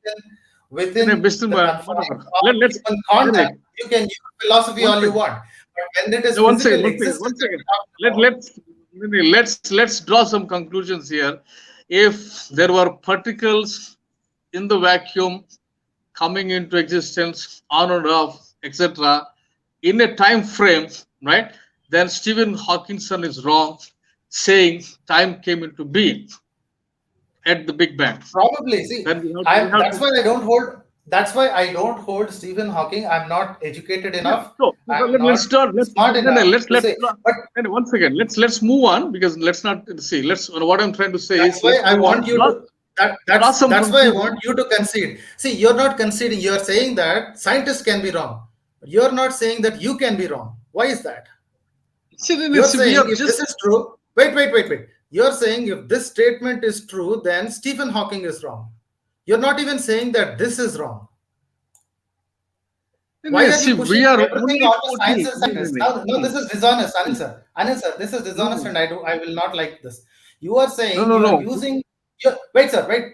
[SPEAKER 1] within
[SPEAKER 3] Mr.
[SPEAKER 1] the confines
[SPEAKER 3] Manohar.
[SPEAKER 1] of
[SPEAKER 3] Let's
[SPEAKER 1] human contact,
[SPEAKER 3] Derek,
[SPEAKER 1] you can use philosophy
[SPEAKER 3] one
[SPEAKER 1] all you
[SPEAKER 3] second.
[SPEAKER 1] want. But when it is
[SPEAKER 3] No,
[SPEAKER 1] physical
[SPEAKER 3] one
[SPEAKER 1] existence that
[SPEAKER 3] second.
[SPEAKER 1] we're talking
[SPEAKER 3] Let
[SPEAKER 1] about,
[SPEAKER 3] let's no, no, let's draw some conclusions here. If there were particles in the vacuum coming into existence on and off, etc., in a time frame, right? Then Stephen Hawkinson is wrong, saying time came into being at the Big Bang.
[SPEAKER 1] probably, see,
[SPEAKER 3] Then we
[SPEAKER 1] I
[SPEAKER 3] have
[SPEAKER 1] that's
[SPEAKER 3] to.
[SPEAKER 1] why I don't hold that's why I don't hold Stephen Hawking. I'm not educated
[SPEAKER 3] Yeah.
[SPEAKER 1] enough.
[SPEAKER 3] So
[SPEAKER 1] I'm
[SPEAKER 3] let's
[SPEAKER 1] not
[SPEAKER 3] start.
[SPEAKER 1] smart
[SPEAKER 3] No,
[SPEAKER 1] enough to
[SPEAKER 3] let's
[SPEAKER 1] say.
[SPEAKER 3] draw.
[SPEAKER 1] But
[SPEAKER 3] No, no, one second. Let's move on because let's not see. Let's. What I'm trying to say
[SPEAKER 1] that's
[SPEAKER 3] is
[SPEAKER 1] why
[SPEAKER 3] let's
[SPEAKER 1] I
[SPEAKER 3] move
[SPEAKER 1] want
[SPEAKER 3] on.
[SPEAKER 1] you to
[SPEAKER 3] Draw some
[SPEAKER 1] that's why I want
[SPEAKER 3] conclusion.
[SPEAKER 1] you to concede. See, you're not conceding. You're saying that scientists can be wrong. You're not saying that you can be wrong. Why is that? You're
[SPEAKER 3] See, we
[SPEAKER 1] saying
[SPEAKER 3] are
[SPEAKER 1] if this
[SPEAKER 3] just.
[SPEAKER 1] is true, wait. You're saying if this statement is true, then Stephen Hawking is wrong. You're not even saying that this is wrong. Why are
[SPEAKER 3] See,
[SPEAKER 1] you
[SPEAKER 3] we
[SPEAKER 1] pushing
[SPEAKER 3] are
[SPEAKER 1] everything
[SPEAKER 3] only
[SPEAKER 1] onto science
[SPEAKER 3] quoting.
[SPEAKER 1] and scientists? Now, no, this is dishonest, Anil sir. Anil sir, this is dishonest,
[SPEAKER 3] No,
[SPEAKER 1] and I will not like this. You are saying you are
[SPEAKER 3] no.
[SPEAKER 1] using. Wait, sir, wait.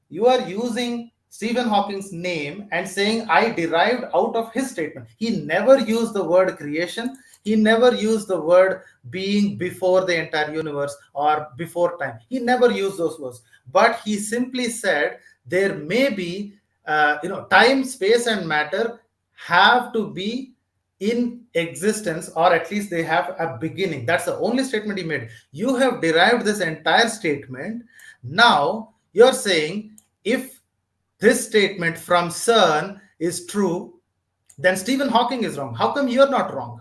[SPEAKER 1] You are using Stephen Hawking's name and saying I derived out of his statement. He never used the word creation. He never used the word being before the entire universe or before time. He never used those words. But he simply said there may be, time, space, and matter have to be in existence, or at least they have a beginning. That's the only statement he made. You have derived this entire statement. Now you're saying if this statement from CERN is true, then Stephen Hawking is wrong. How come you're not wrong?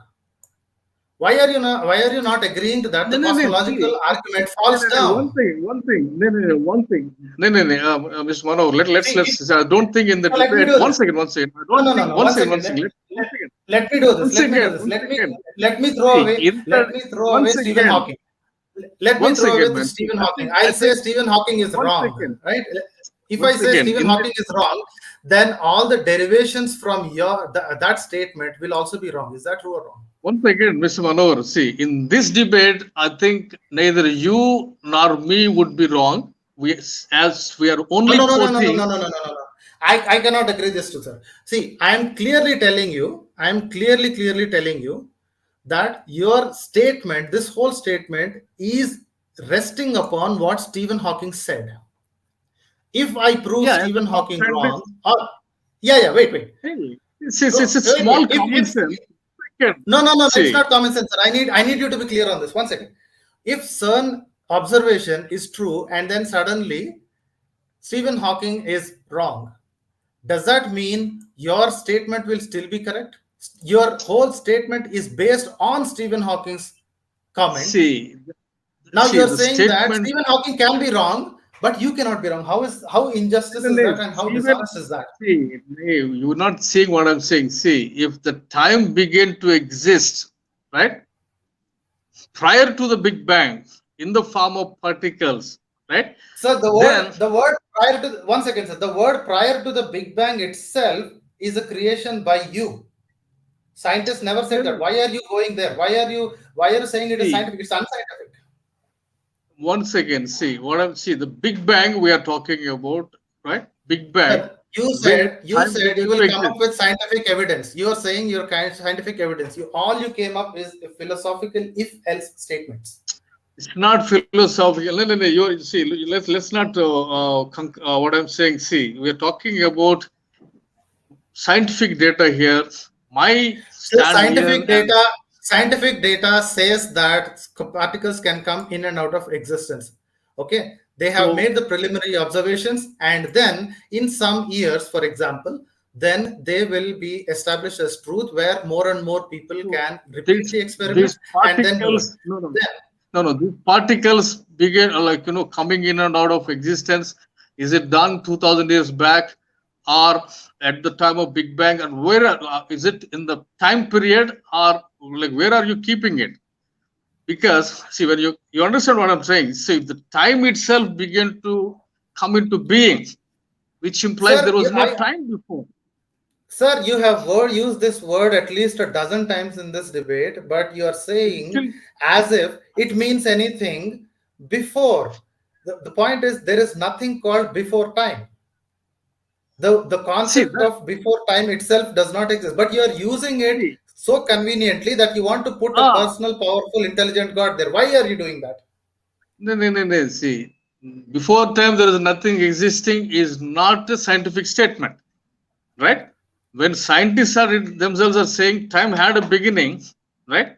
[SPEAKER 1] Why are you not agreeing to that? The
[SPEAKER 3] See,
[SPEAKER 1] cosmological argument falls down.
[SPEAKER 3] one thing. Mr. Manohar,
[SPEAKER 1] See,
[SPEAKER 3] let's. I don't think in the
[SPEAKER 1] no, let me
[SPEAKER 3] debate.
[SPEAKER 1] do this.
[SPEAKER 3] One second. I
[SPEAKER 1] No,
[SPEAKER 3] don't
[SPEAKER 1] no, no,
[SPEAKER 3] think.
[SPEAKER 1] no. One second.
[SPEAKER 3] One second.
[SPEAKER 1] Let, let me do this. Let me do this.
[SPEAKER 3] One second.
[SPEAKER 1] Let me throw
[SPEAKER 3] See,
[SPEAKER 1] away.
[SPEAKER 3] in the
[SPEAKER 1] Let me throw
[SPEAKER 3] one
[SPEAKER 1] away Stephen
[SPEAKER 3] second.
[SPEAKER 1] Hawking. Let me
[SPEAKER 3] One
[SPEAKER 1] throw away
[SPEAKER 3] second,
[SPEAKER 1] to
[SPEAKER 3] man. See,
[SPEAKER 1] Stephen Hawking. I'll
[SPEAKER 3] I
[SPEAKER 1] say
[SPEAKER 3] think
[SPEAKER 1] Stephen Hawking is
[SPEAKER 3] one
[SPEAKER 1] wrong,
[SPEAKER 3] second.
[SPEAKER 1] right? If
[SPEAKER 3] One
[SPEAKER 1] I say
[SPEAKER 3] second.
[SPEAKER 1] Stephen Hawking is wrong, then all the derivations from that statement will also be wrong. Is that true or wrong?
[SPEAKER 3] One second, Mr. Manohar. See, in this debate, I think neither you nor me would be wrong. As we are
[SPEAKER 1] No,
[SPEAKER 3] only
[SPEAKER 1] no, no, no, no, no,
[SPEAKER 3] quoting.
[SPEAKER 1] no, no, no, no, no. I cannot agree this to sir. See, I am clearly telling you that your statement, this whole statement is resting upon what Stephen Hawking said. If I prove
[SPEAKER 3] Yeah, as a
[SPEAKER 1] Stephen
[SPEAKER 3] top
[SPEAKER 1] Hawking wrong,
[SPEAKER 3] scientist.
[SPEAKER 1] or yeah, wait.
[SPEAKER 3] Hey, it's
[SPEAKER 1] So
[SPEAKER 3] a
[SPEAKER 1] wait.
[SPEAKER 3] small common
[SPEAKER 1] If
[SPEAKER 3] sense. Second,
[SPEAKER 1] no, it's
[SPEAKER 3] see,
[SPEAKER 1] not common sense, sir. I need you to be clear on this. One second. If CERN observation is true and then suddenly Stephen Hawking is wrong, does that mean your statement will still be correct? Your whole statement is based on Stephen Hawking's comment.
[SPEAKER 3] see,
[SPEAKER 1] Now
[SPEAKER 3] see
[SPEAKER 1] you're
[SPEAKER 3] the
[SPEAKER 1] saying that
[SPEAKER 3] statement.
[SPEAKER 1] Stephen Hawking can be wrong, but you cannot be wrong. How injustice
[SPEAKER 3] No,
[SPEAKER 1] is
[SPEAKER 3] no,
[SPEAKER 1] that, and how
[SPEAKER 3] Stephen,
[SPEAKER 1] dishonest is that?
[SPEAKER 3] see, no, you're not seeing what I'm saying. See, if the time began to exist, right, prior to the Big Bang in the form of particles, right,
[SPEAKER 1] Sir,
[SPEAKER 3] then
[SPEAKER 1] the word prior to 1 second, sir. The word prior to the Big Bang itself is a creation by you. Scientists never said that.
[SPEAKER 3] then
[SPEAKER 1] Why are you going there? Why are you saying it is
[SPEAKER 3] see,
[SPEAKER 1] scientific? It's unscientific.
[SPEAKER 3] once again, see what I'm see the Big Bang we are talking about, right? Big Bang,
[SPEAKER 1] Sir, you
[SPEAKER 3] where
[SPEAKER 1] said you
[SPEAKER 3] time
[SPEAKER 1] said you
[SPEAKER 3] began to
[SPEAKER 1] will come
[SPEAKER 3] exist.
[SPEAKER 1] up with scientific evidence. You are saying your kind of scientific evidence. You came up is philosophical if else statements.
[SPEAKER 3] It's not philosophical. No, no, no. You see, let's not what I'm saying. See, we're talking about scientific data here. My
[SPEAKER 1] So
[SPEAKER 3] stand here, and
[SPEAKER 1] scientific data says that particles can come in and out of existence. Okay, they have
[SPEAKER 3] so
[SPEAKER 1] made the preliminary observations, and then in some years, for example, then they will be established as truth, where more and more people
[SPEAKER 3] so
[SPEAKER 1] can repeat
[SPEAKER 3] these
[SPEAKER 1] the experiments
[SPEAKER 3] these
[SPEAKER 1] and then do it.
[SPEAKER 3] particles, no, these particles begin like coming in and out of existence. Is it done 2,000 years back, or at the time of Big Bang? And where is it in the time period, or like where are you keeping it? Because see, when you understand what I'm saying, see, if the time itself began to come into being, which implies there
[SPEAKER 1] Sir,
[SPEAKER 3] was no time before.
[SPEAKER 1] Sir, you have used this word at least a dozen times in this debate, but you are saying
[SPEAKER 3] Still,
[SPEAKER 1] as if it means anything before. The point is, there is nothing called before time. The
[SPEAKER 3] see
[SPEAKER 1] concept
[SPEAKER 3] that.
[SPEAKER 1] of before time itself does not exist, but you are using it
[SPEAKER 3] See,
[SPEAKER 1] so conveniently that you want to put a
[SPEAKER 3] ah,
[SPEAKER 1] personal, powerful, intelligent God there. Why are you doing that?
[SPEAKER 3] no, no, no, no. See, before time there is nothing existing is not a scientific statement, right? When scientists are themselves are saying time had a beginning, right?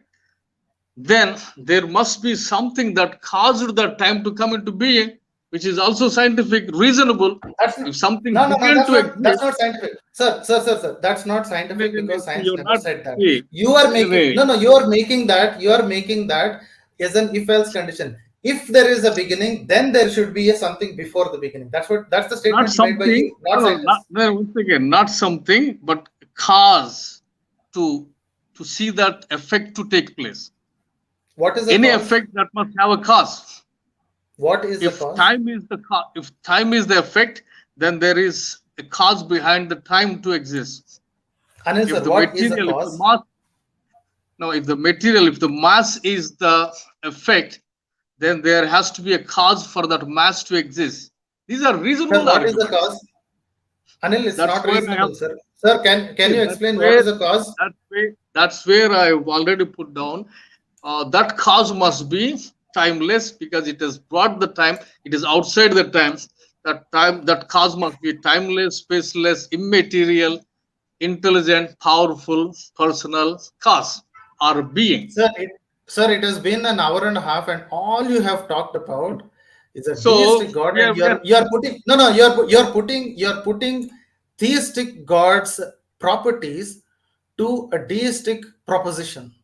[SPEAKER 3] Then there must be something that caused that time to come into being, which is also scientific, reasonable.
[SPEAKER 1] That's not,
[SPEAKER 3] If something
[SPEAKER 1] no.
[SPEAKER 3] began to
[SPEAKER 1] That's
[SPEAKER 3] exist,
[SPEAKER 1] not scientific, sir. That's not
[SPEAKER 3] no,
[SPEAKER 1] scientific
[SPEAKER 3] no, no,
[SPEAKER 1] because
[SPEAKER 3] see,
[SPEAKER 1] science
[SPEAKER 3] you're
[SPEAKER 1] never
[SPEAKER 3] not.
[SPEAKER 1] said that.
[SPEAKER 3] See,
[SPEAKER 1] You are
[SPEAKER 3] no,
[SPEAKER 1] making
[SPEAKER 3] no,
[SPEAKER 1] no. You are making that as an if-else condition. If there is a beginning, then there should be a something before the beginning. That's the
[SPEAKER 3] not
[SPEAKER 1] statement made by
[SPEAKER 3] something.
[SPEAKER 1] you, not
[SPEAKER 3] No, no, not
[SPEAKER 1] scientists.
[SPEAKER 3] no. Once again, not something, but cause to to see that effect to take place.
[SPEAKER 1] What is the
[SPEAKER 3] Any
[SPEAKER 1] cause?
[SPEAKER 3] effect that must have a cause.
[SPEAKER 1] What is the
[SPEAKER 3] If
[SPEAKER 1] cause?
[SPEAKER 3] time is the if time is the effect, then there is a cause behind the time to exist.
[SPEAKER 1] Anil
[SPEAKER 3] If
[SPEAKER 1] sir,
[SPEAKER 3] the
[SPEAKER 1] what is the
[SPEAKER 3] material, if the
[SPEAKER 1] cause?
[SPEAKER 3] mass, no, if the material, if the mass is the effect, then there has to be a cause for that mass to exist. These are
[SPEAKER 1] Sir,
[SPEAKER 3] reasonable
[SPEAKER 1] what is the
[SPEAKER 3] arguments.
[SPEAKER 1] cause? Anil, it's
[SPEAKER 3] That's
[SPEAKER 1] not
[SPEAKER 3] where I have.
[SPEAKER 1] reasonable, sir. Sir, can
[SPEAKER 3] See,
[SPEAKER 1] you explain what is the cause?
[SPEAKER 3] that's where I've already put down. That cause must be timeless because it has brought the time. It is outside the time. That cause must be timeless, spaceless, immaterial, intelligent, powerful, personal cause or being.
[SPEAKER 1] Sir, it has been an hour and a half, and all you have talked about is a
[SPEAKER 3] So
[SPEAKER 1] deistic God,
[SPEAKER 3] we
[SPEAKER 1] and
[SPEAKER 3] are, we are
[SPEAKER 1] you're putting no, you're putting theistic God's properties to a deistic proposition.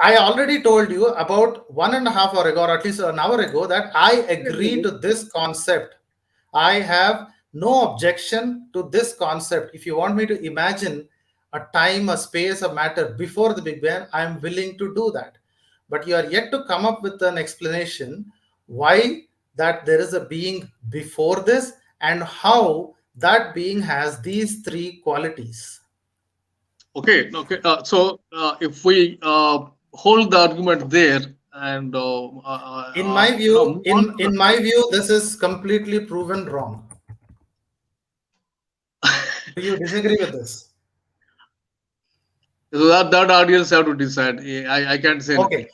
[SPEAKER 1] I already told you about 1.5 hour ago, or at least an hour ago, that I agree to this concept. I have no objection to this concept. If you want me to imagine a time, a space, a matter before the Big Bang, I am willing to do that. But you are yet to come up with an explanation why that there is a being before this and how that being has these three qualities.
[SPEAKER 3] okay. Okay. So if we hold the argument there and
[SPEAKER 1] In my view,
[SPEAKER 3] move on to
[SPEAKER 1] in my view, this is completely proven wrong. Do you disagree with this?
[SPEAKER 3] so that audience have to decide. I can't say anything.
[SPEAKER 1] Okay.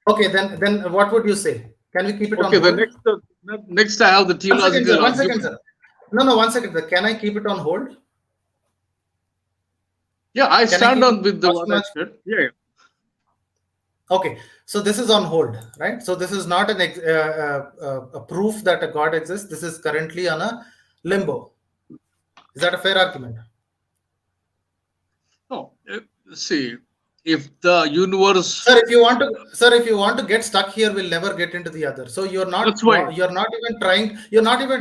[SPEAKER 1] Okay, then what would you say? Can we keep it on
[SPEAKER 3] Okay, the
[SPEAKER 1] hold?
[SPEAKER 3] next I have the
[SPEAKER 1] 1 second, sir.
[SPEAKER 3] theological
[SPEAKER 1] 1 second,
[SPEAKER 3] argument.
[SPEAKER 1] sir. No, 1 second, sir. Can I keep it on hold?
[SPEAKER 3] Yeah, I
[SPEAKER 1] Can I
[SPEAKER 3] stand
[SPEAKER 1] keep it
[SPEAKER 3] on with the
[SPEAKER 1] much,
[SPEAKER 3] what I
[SPEAKER 1] much?
[SPEAKER 3] said. Yeah, yeah.
[SPEAKER 1] Okay. So this is on hold, right? So this is not a proof that a God exists. This is currently on a limbo. Is that a fair argument?
[SPEAKER 3] No, see, if the universe,
[SPEAKER 1] Sir, if you want to get stuck here, we'll never get into the other. So
[SPEAKER 3] that's why.
[SPEAKER 1] you're not even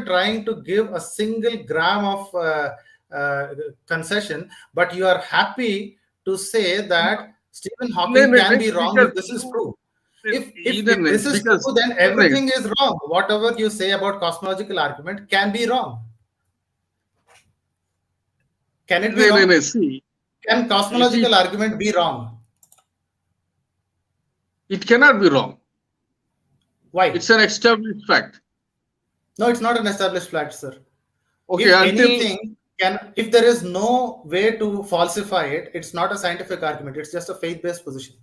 [SPEAKER 1] trying to give a single gram of concession, but you are happy to say that Stephen
[SPEAKER 3] No,
[SPEAKER 1] Hawking
[SPEAKER 3] no,
[SPEAKER 1] can
[SPEAKER 3] no,
[SPEAKER 1] be wrong
[SPEAKER 3] because
[SPEAKER 1] if this is
[SPEAKER 3] you,
[SPEAKER 1] true. If
[SPEAKER 3] no,
[SPEAKER 1] this is
[SPEAKER 3] because
[SPEAKER 1] true, then
[SPEAKER 3] no,
[SPEAKER 1] everything is wrong. Whatever you say about cosmological argument can be wrong. Can it be
[SPEAKER 3] no,
[SPEAKER 1] wrong?
[SPEAKER 3] see,
[SPEAKER 1] Can
[SPEAKER 3] you see,
[SPEAKER 1] cosmological argument be wrong?
[SPEAKER 3] it cannot be wrong.
[SPEAKER 1] Why?
[SPEAKER 3] It's an established fact.
[SPEAKER 1] No, it's not an established fact, sir.
[SPEAKER 3] Okay,
[SPEAKER 1] If
[SPEAKER 3] until,
[SPEAKER 1] anything if there is no way to falsify it, it's not a scientific argument. It's just a faith-based position.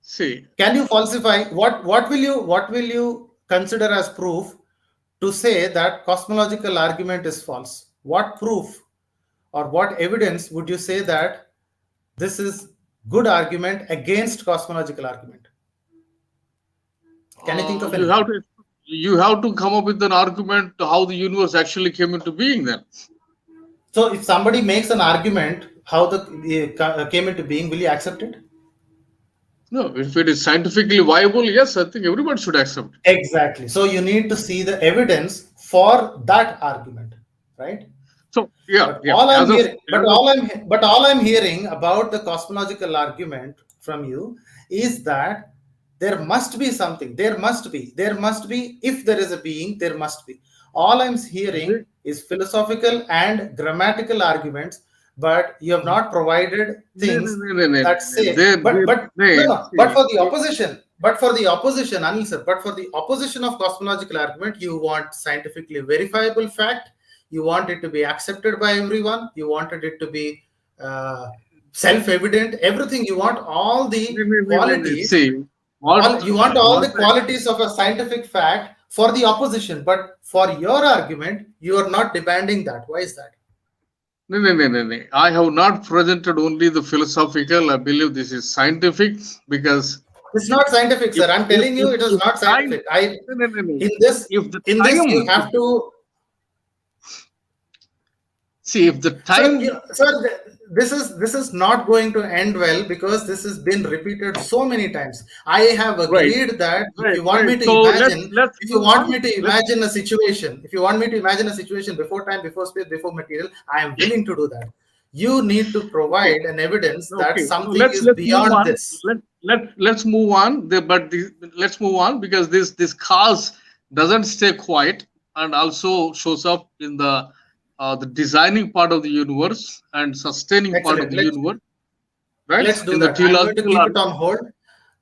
[SPEAKER 3] see,
[SPEAKER 1] Can you falsify what will you consider as proof to say that cosmological argument is false? What proof or what evidence would you say that this is good argument against cosmological argument? Can you think of
[SPEAKER 3] you
[SPEAKER 1] anything?
[SPEAKER 3] have to come up with an argument to how the universe actually came into being then.
[SPEAKER 1] So if somebody makes an argument how the came into being, will you accept it?
[SPEAKER 3] No, if it is scientifically viable, yes, I think everyone should accept it.
[SPEAKER 1] Exactly. So you need to see the evidence for that argument, right?
[SPEAKER 3] So yeah,
[SPEAKER 1] But
[SPEAKER 3] yeah.
[SPEAKER 1] all I'm hearing about the cosmological argument from you is that there must be something. There must be. If there is a being, there must be. All I'm hearing is philosophical and grammatical arguments, but you have not provided things that say. But for the opposition, Anil sir, but for the opposition of cosmological argument, you want scientifically verifiable fact. You want it to be accepted by everyone. You wanted it to be self-evident. Everything you want, all the qualities.
[SPEAKER 3] See,
[SPEAKER 1] You want all the qualities of a scientific fact for the opposition, but for your argument, you are not demanding that. Why is that?
[SPEAKER 3] No. I have not presented only the philosophical. I believe this is scientific because
[SPEAKER 1] It's not scientific, sir. I'm telling you, it is not scientific. In this, you have to.
[SPEAKER 3] See, if the time,
[SPEAKER 1] Sir, this is not going to end well because this has been repeated so many times. I have agreed that if you want me to imagine, if you want me to imagine a situation, before time, before space, before material, I am willing to do that. You need to provide an evidence that something is beyond this.
[SPEAKER 3] Let's move on. Let's move on because this cause doesn't stay quiet and also shows up in the designing part of the universe and sustaining part of the universe. Right?
[SPEAKER 1] Let's do that.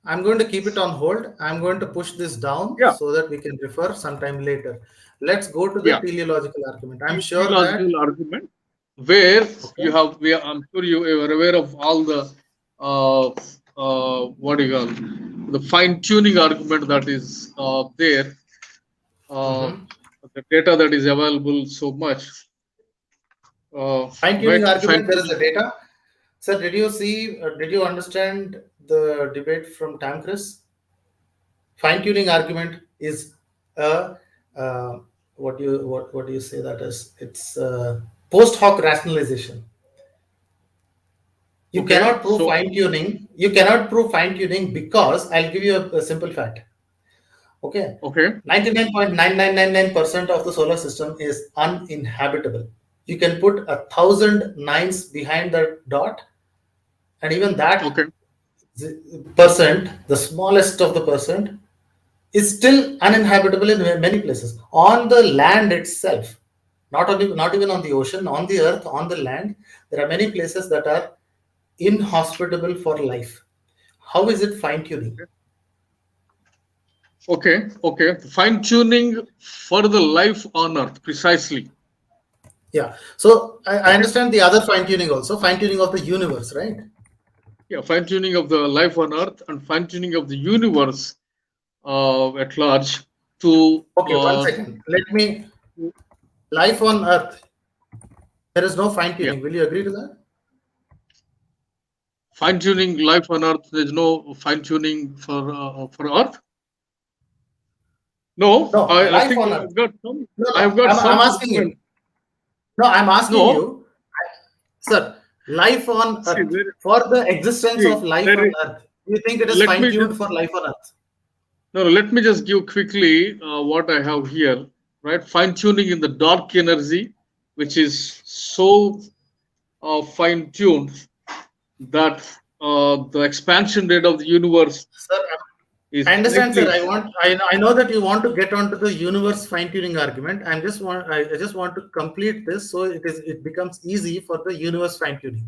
[SPEAKER 1] I'm going to keep it on hold. I'm going to push this down so that we can refer sometime later. Let's go to the teleological argument. I'm sure that
[SPEAKER 3] argument where I'm sure you are aware of all the what do you call the fine-tuning argument that is there. The data that is available so much.
[SPEAKER 1] Fine-tuning argument, there is the data. Sir, did you understand the debate from Tamkris? Fine-tuning argument is what do you say that is? It's post hoc rationalization. You cannot prove fine-tuning. You cannot prove fine-tuning because I'll give you a simple fact. Okay. 99.9999% of the solar system is uninhabitable. You can put 1,000 nines behind the dot, and even that percent, the smallest of the percent, is still uninhabitable in many places. On the land itself, not even on the ocean, on the earth, on the land, there are many places that are inhospitable for life. How is it fine-tuning?
[SPEAKER 3] Okay. Fine-tuning for the life on earth, precisely.
[SPEAKER 1] Yeah. So I understand the other fine-tuning also, fine-tuning of the universe, right?
[SPEAKER 3] Yeah, fine-tuning of the life on earth and fine-tuning of the universe at large to...
[SPEAKER 1] Okay, 1 second. Life on earth, there is no fine-tuning. Will you agree to that?
[SPEAKER 3] Fine-tuning life on earth, there is no fine-tuning for earth? No, I think I've got some.
[SPEAKER 1] I'm asking you. No, I'm asking you. Sir, Life on
[SPEAKER 3] See,
[SPEAKER 1] Earth. For the existence
[SPEAKER 3] see,
[SPEAKER 1] of life
[SPEAKER 3] there
[SPEAKER 1] on
[SPEAKER 3] is,
[SPEAKER 1] Earth, do you think it is
[SPEAKER 3] let me
[SPEAKER 1] fine-tuned
[SPEAKER 3] just
[SPEAKER 1] for life on Earth?
[SPEAKER 3] no, let me just give quickly what I have here. Right, fine tuning in the dark energy, which is so fine tuned that the expansion rate of the universe
[SPEAKER 1] Sir,
[SPEAKER 3] is
[SPEAKER 1] I understand, sir.
[SPEAKER 3] slightly.
[SPEAKER 1] I know that you want to get onto the universe fine-tuning argument. I just want to complete this so it becomes easy for the universe fine-tuning.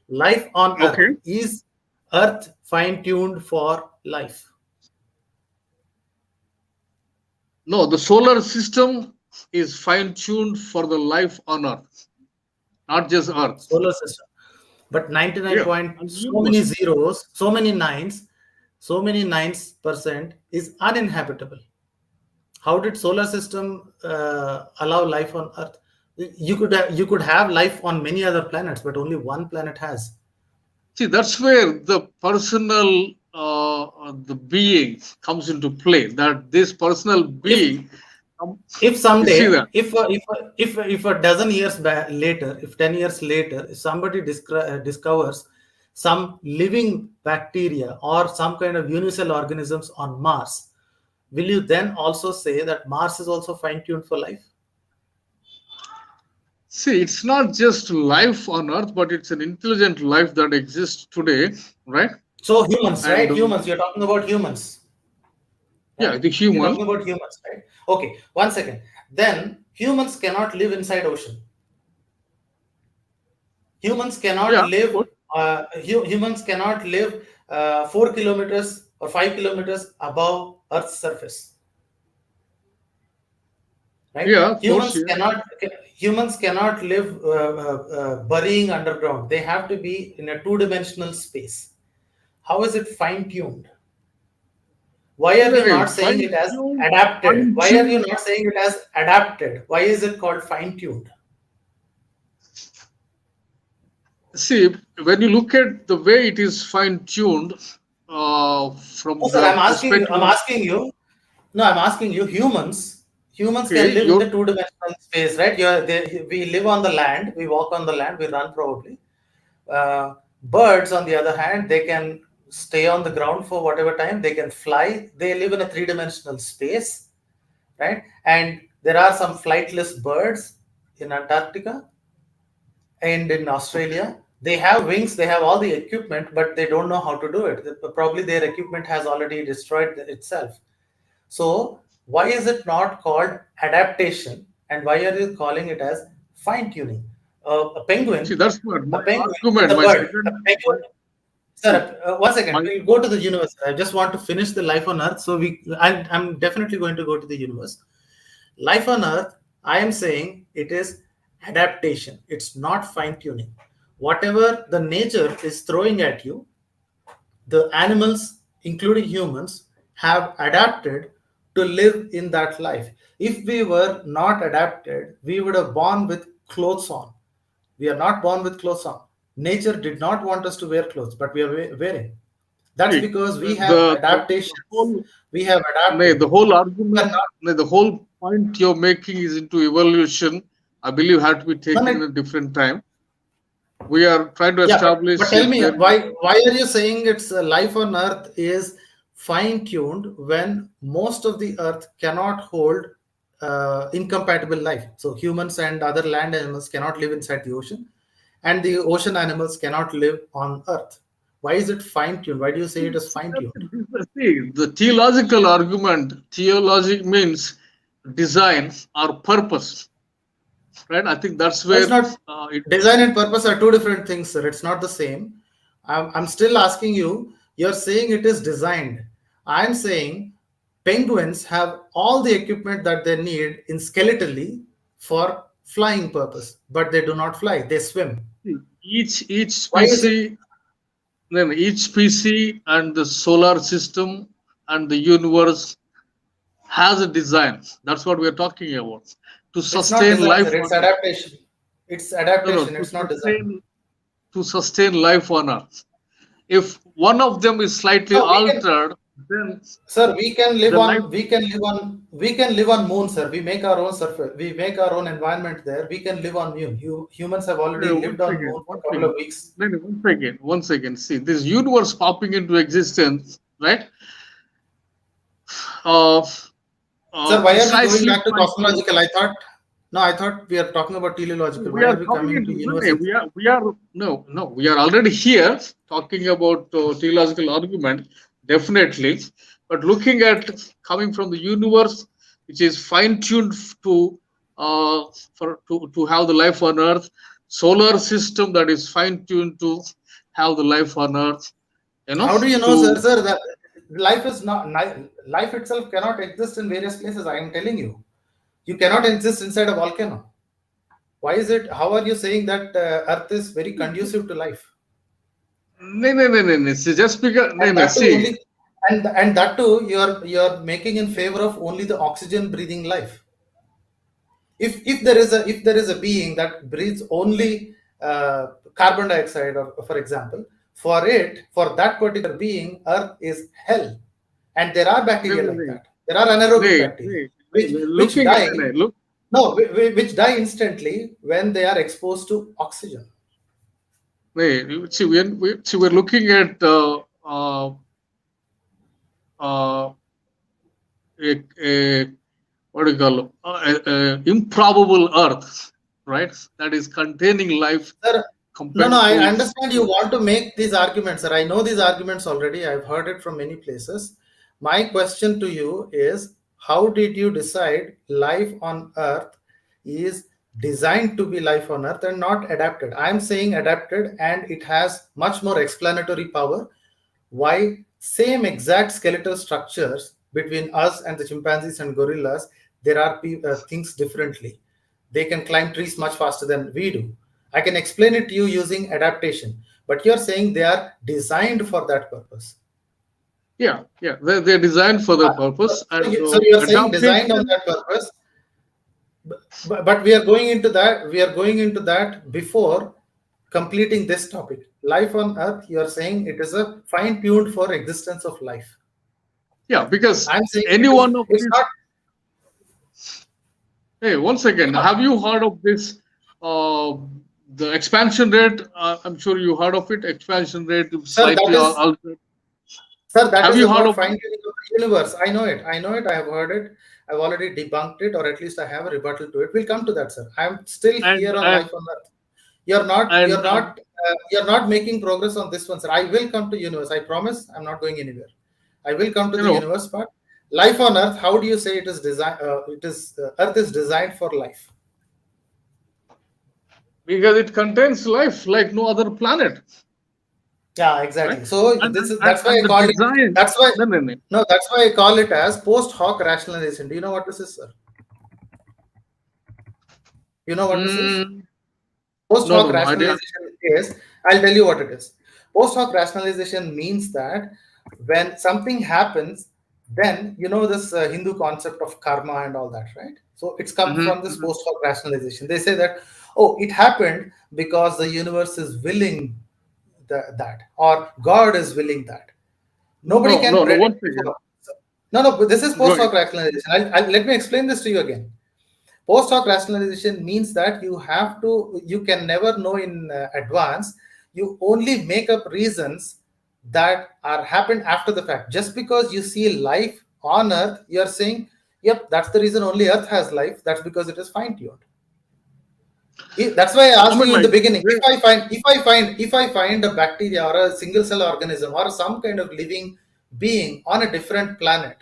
[SPEAKER 1] Life on Earth,
[SPEAKER 3] Okay.
[SPEAKER 1] is Earth fine-tuned for life?
[SPEAKER 3] No, the solar system is fine tuned for the life on Earth, not just Earth.
[SPEAKER 1] Solar system. But 99
[SPEAKER 3] Yeah,
[SPEAKER 1] point
[SPEAKER 3] and the
[SPEAKER 1] so many
[SPEAKER 3] universe.
[SPEAKER 1] zeros, so many nines percent is uninhabitable. How did solar system allow life on Earth? You could have life on many other planets, but only one planet has.
[SPEAKER 3] See, that's where the personal, the being comes into play. That this personal
[SPEAKER 1] If
[SPEAKER 3] being,
[SPEAKER 1] if
[SPEAKER 3] you see
[SPEAKER 1] someday,
[SPEAKER 3] that.
[SPEAKER 1] if a dozen years later, if 10 years later, if somebody discovers some living bacteria or some kind of universal organisms on Mars, will you then also say that Mars is also fine tuned for life?
[SPEAKER 3] See, it's not just life on Earth, but it's an intelligent life that exists today, right?
[SPEAKER 1] So humans,
[SPEAKER 3] And
[SPEAKER 1] right? Humans, you're talking about humans,
[SPEAKER 3] yeah,
[SPEAKER 1] right?
[SPEAKER 3] the
[SPEAKER 1] You're
[SPEAKER 3] human.
[SPEAKER 1] talking about humans, right? Okay, 1 second. Then humans cannot live inside ocean. Humans cannot
[SPEAKER 3] Yeah,
[SPEAKER 1] live.
[SPEAKER 3] good.
[SPEAKER 1] Humans cannot live 4 kilometers or 5 kilometers above Earth's surface, right?
[SPEAKER 3] Yeah, of course. Yeah.
[SPEAKER 1] Humans cannot live burying underground. They have to be in a two-dimensional space. How is it fine-tuned? Why are you not saying it as adapted?
[SPEAKER 3] Fine
[SPEAKER 1] Why are you
[SPEAKER 3] tuned.
[SPEAKER 1] not saying it as adapted? Why is it called fine-tuned?
[SPEAKER 3] See, when you look at the way it is fine tuned
[SPEAKER 1] No,
[SPEAKER 3] from
[SPEAKER 1] sir,
[SPEAKER 3] the perspective
[SPEAKER 1] I'm
[SPEAKER 3] of,
[SPEAKER 1] asking you. No, I'm asking you. Humans
[SPEAKER 3] okay,
[SPEAKER 1] can live in
[SPEAKER 3] your
[SPEAKER 1] the two-dimensional space, right? We live on the land. We walk on the land. We run probably. Birds, on the other hand, they can stay on the ground for whatever time. They can fly. They live in a three-dimensional space, right? And there are some flightless birds in Antarctica and in
[SPEAKER 3] okay.
[SPEAKER 1] Australia. They have wings, they have all the equipment, but they don't know how to do it. Probably their equipment has already destroyed itself. So, why is it not called adaptation? And why are you calling it as fine tuning? A
[SPEAKER 3] See,
[SPEAKER 1] penguin,
[SPEAKER 3] that's what my
[SPEAKER 1] is
[SPEAKER 3] argument.
[SPEAKER 1] a
[SPEAKER 3] My
[SPEAKER 1] bird. A
[SPEAKER 3] second,
[SPEAKER 1] penguin,
[SPEAKER 3] see,
[SPEAKER 1] sir, 1 second.
[SPEAKER 3] my
[SPEAKER 1] We'll go to the universe. I just want to finish the life on Earth. I'm definitely going to go to the universe. Life on Earth, I am saying it is adaptation. It's not fine tuning. Whatever the nature is throwing at you, the animals, including humans, have adapted to live in that life. If we were not adapted, we would have born with clothes on. We are not born with clothes on. Nature did not want us to wear clothes, but we are wearing. That's
[SPEAKER 3] see,
[SPEAKER 1] because we have
[SPEAKER 3] the
[SPEAKER 1] adaptations.
[SPEAKER 3] whole,
[SPEAKER 1] We have
[SPEAKER 3] nay,
[SPEAKER 1] adapted.
[SPEAKER 3] the whole
[SPEAKER 1] We are
[SPEAKER 3] argument,
[SPEAKER 1] not,
[SPEAKER 3] nay, the whole point you're making is into evolution. I believe had to be
[SPEAKER 1] no,
[SPEAKER 3] taken
[SPEAKER 1] no,
[SPEAKER 3] in a different time. We are trying to
[SPEAKER 1] yeah, but
[SPEAKER 3] establish
[SPEAKER 1] tell
[SPEAKER 3] is
[SPEAKER 1] me,
[SPEAKER 3] there.
[SPEAKER 1] why are you saying it's life on Earth is fine tuned when most of the Earth cannot hold incompatible life? So humans and other land animals cannot live inside the ocean, and the ocean animals cannot live on Earth. Why is it fine tuned? Why do you say it is fine tuned?
[SPEAKER 3] See, the theological argument, theology means design or purpose, right? I think that's
[SPEAKER 1] It's
[SPEAKER 3] where
[SPEAKER 1] not.
[SPEAKER 3] it.
[SPEAKER 1] Design and purpose are two different things, sir. It's not the same. I'm still asking you. You're saying it is designed. I'm saying penguins have all the equipment that they need in skeletally for flying purpose, but they do not fly. They swim.
[SPEAKER 3] Each
[SPEAKER 1] Why is it?
[SPEAKER 3] species, then each species and the solar system and the universe has a design. That's what we're talking about. To
[SPEAKER 1] It's not
[SPEAKER 3] sustain
[SPEAKER 1] design, sir.
[SPEAKER 3] life
[SPEAKER 1] It's
[SPEAKER 3] on Earth.
[SPEAKER 1] adaptation. It's
[SPEAKER 3] No, no,
[SPEAKER 1] adaptation. It's not design.
[SPEAKER 3] to sustain life on Earth. If one of them is slightly
[SPEAKER 1] No, we can.
[SPEAKER 3] altered, then
[SPEAKER 1] Sir, we can live
[SPEAKER 3] the life.
[SPEAKER 1] on, we can live on moon, sir. We make our own surface, we make our own environment there. We can live on moon. Humans have already lived
[SPEAKER 3] Once
[SPEAKER 1] on
[SPEAKER 3] again,
[SPEAKER 1] moon for
[SPEAKER 3] once
[SPEAKER 1] a couple of
[SPEAKER 3] again,
[SPEAKER 1] weeks.
[SPEAKER 3] no, no, once again, once again. See, this universe popping into existence, right? Uh,
[SPEAKER 1] Sir, why are we going
[SPEAKER 3] precisely
[SPEAKER 1] back to
[SPEAKER 3] trying to.
[SPEAKER 1] cosmological? I thought we are talking about teleological.
[SPEAKER 3] We
[SPEAKER 1] Why
[SPEAKER 3] are
[SPEAKER 1] are we
[SPEAKER 3] coming
[SPEAKER 1] coming to
[SPEAKER 3] into
[SPEAKER 1] universal?
[SPEAKER 3] we are already here talking about theological argument, definitely, but looking at coming from the universe, which is fine tuned to uh, to have the life on Earth, solar system that is fine tuned to have the life on Earth,
[SPEAKER 1] How do you know, sir?
[SPEAKER 3] to.
[SPEAKER 1] Sir, that life is not life itself cannot exist in various places. I am telling you, you cannot exist inside a volcano. Why is it? How are you saying that Earth is very conducive to life?
[SPEAKER 3] No, no, no, no, no. See, just because, no,
[SPEAKER 1] And
[SPEAKER 3] no,
[SPEAKER 1] that too
[SPEAKER 3] see,
[SPEAKER 1] only, and that too, you're making in favor of only the oxygen breathing life. If there is a being that breathes only carbon dioxide, or for example, for that particular being, Earth is hell, and there are
[SPEAKER 3] no,
[SPEAKER 1] bacteria
[SPEAKER 3] no,
[SPEAKER 1] like
[SPEAKER 3] no,
[SPEAKER 1] that. There are anaerobic
[SPEAKER 3] no,
[SPEAKER 1] bacteria
[SPEAKER 3] no, no,
[SPEAKER 1] which
[SPEAKER 3] looking at,
[SPEAKER 1] die.
[SPEAKER 3] no, no, look.
[SPEAKER 1] No, which die instantly when they are exposed to oxygen.
[SPEAKER 3] See, we're looking at uh, a what do you call it? Improbable Earth, right? That is containing life
[SPEAKER 1] Sir, no,
[SPEAKER 3] compared
[SPEAKER 1] no, I
[SPEAKER 3] to.
[SPEAKER 1] understand you want to make these arguments, sir. I know these arguments already. I've heard it from many places. My question to you is, how did you decide life on Earth is designed to be life on Earth and not adapted? I'm saying adapted, and it has much more explanatory power. Why same exact skeletal structures between us and the chimpanzees and gorillas, there are things differently. They can climb trees much faster than we do. I can explain it to you using adaptation, but you're saying they are designed for that purpose.
[SPEAKER 3] Yeah, yeah, they're designed for that purpose, and
[SPEAKER 1] So you are saying designed on
[SPEAKER 3] adaptation.
[SPEAKER 1] that purpose, but we are going into that. We are going into that before completing this topic. Life on Earth, you are saying it is a fine-tuned for existence of life.
[SPEAKER 3] Yeah, because
[SPEAKER 1] I'm saying
[SPEAKER 3] any one of
[SPEAKER 1] it's
[SPEAKER 3] these.
[SPEAKER 1] not.
[SPEAKER 3] Hey, one second. Have you heard of this? Uh, the expansion rate. I'm sure you heard of it. Expansion rate
[SPEAKER 1] Sir,
[SPEAKER 3] slightly altered.
[SPEAKER 1] sir, that
[SPEAKER 3] Have
[SPEAKER 1] is
[SPEAKER 3] you heard
[SPEAKER 1] about
[SPEAKER 3] of?
[SPEAKER 1] fine tuning of the universe. I know it. I know it. I have heard it. I've already debunked it, or at least I have a rebuttal to it. We'll come to that, sir. I'm still
[SPEAKER 3] and
[SPEAKER 1] here on
[SPEAKER 3] and
[SPEAKER 1] life on Earth. You're not.
[SPEAKER 3] and
[SPEAKER 1] You're not. You're not making progress on this one, sir. I will come to universe. I promise. I'm not going anywhere. I will come to
[SPEAKER 3] you
[SPEAKER 1] the
[SPEAKER 3] know
[SPEAKER 1] universe part. Life on Earth. How do you say it is designed? It is Earth is designed for life.
[SPEAKER 3] because it contains life like no other planet,
[SPEAKER 1] Yeah,
[SPEAKER 3] right?
[SPEAKER 1] exactly. So
[SPEAKER 3] And
[SPEAKER 1] this
[SPEAKER 3] and,
[SPEAKER 1] is
[SPEAKER 3] and,
[SPEAKER 1] that's why
[SPEAKER 3] and
[SPEAKER 1] I
[SPEAKER 3] the
[SPEAKER 1] called it.
[SPEAKER 3] design.
[SPEAKER 1] That's why.
[SPEAKER 3] No, no, no.
[SPEAKER 1] No, that's why I call it as post hoc rationalization. Do you know what this is, sir? You know what this is?
[SPEAKER 3] Mm,
[SPEAKER 1] Post
[SPEAKER 3] no,
[SPEAKER 1] hoc
[SPEAKER 3] no, no. I didn't.
[SPEAKER 1] rationalization is, I'll tell you what it is. Post hoc rationalization means that when something happens, then you know this Hindu concept of karma and all that, right? So it's come
[SPEAKER 3] Mhm,
[SPEAKER 1] from this
[SPEAKER 3] mhm.
[SPEAKER 1] post hoc rationalization. They say that, oh, it happened because the universe is willing that, or God is willing that. Nobody
[SPEAKER 3] No,
[SPEAKER 1] can
[SPEAKER 3] no, no.
[SPEAKER 1] predict
[SPEAKER 3] Once again,
[SPEAKER 1] before. No, no, but this is
[SPEAKER 3] go
[SPEAKER 1] post
[SPEAKER 3] ahead.
[SPEAKER 1] hoc rationalization. Let me explain this to you again. Post hoc rationalization means that you can never know in advance. You only make up reasons that are happened after the fact. Just because you see life on Earth, you're saying, yep, that's the reason only Earth has life. That's because it is fine tuned. That's why I
[SPEAKER 3] I
[SPEAKER 1] asked
[SPEAKER 3] mean,
[SPEAKER 1] you in
[SPEAKER 3] like,
[SPEAKER 1] the beginning. If I find a bacteria or a single cell organism or some kind of living being on a different planet,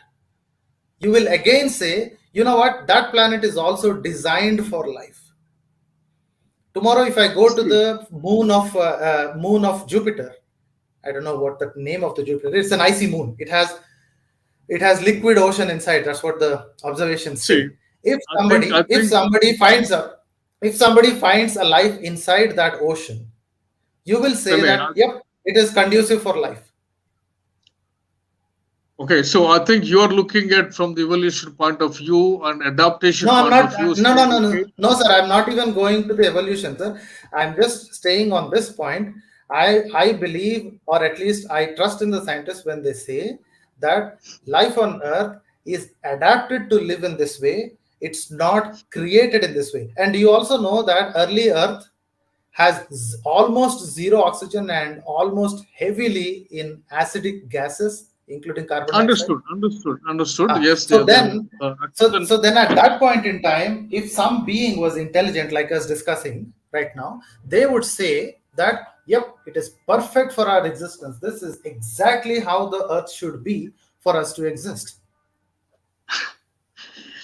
[SPEAKER 1] you will again say, you know what, that planet is also designed for life. Tomorrow, if I go to
[SPEAKER 3] see,
[SPEAKER 1] the moon of Jupiter, I don't know what the name of the Jupiter. It's an icy moon. It has liquid ocean inside. That's what the observations
[SPEAKER 3] see.
[SPEAKER 1] say. If
[SPEAKER 3] I think, I
[SPEAKER 1] somebody if
[SPEAKER 3] think.
[SPEAKER 1] somebody finds a if somebody finds a life inside that ocean, you will
[SPEAKER 3] No,
[SPEAKER 1] say
[SPEAKER 3] no.
[SPEAKER 1] that yep, it is conducive for life.
[SPEAKER 3] Okay, so I think you are looking at from the evolution point of view and
[SPEAKER 1] No,
[SPEAKER 3] adaptation
[SPEAKER 1] I'm
[SPEAKER 3] point
[SPEAKER 1] not.
[SPEAKER 3] of view.
[SPEAKER 1] No, no,
[SPEAKER 3] Saying,
[SPEAKER 1] no, no,
[SPEAKER 3] okay,
[SPEAKER 1] no, sir. I'm not even going to the evolution, sir. I'm just staying on this point. I believe, or at least I trust in the scientists when they say that life on earth is adapted to live in this way. It's not created in this way. And you also know that early earth has almost zero oxygen and almost heavily in acidic gases, including carbon dioxide.
[SPEAKER 3] Understood. Yes,
[SPEAKER 1] So
[SPEAKER 3] they are
[SPEAKER 1] then,
[SPEAKER 3] oxygen.
[SPEAKER 1] so then at that point in time, if some being was intelligent, like us discussing right now, they would say that, yep, it is perfect for our existence. This is exactly how the earth should be for us to exist.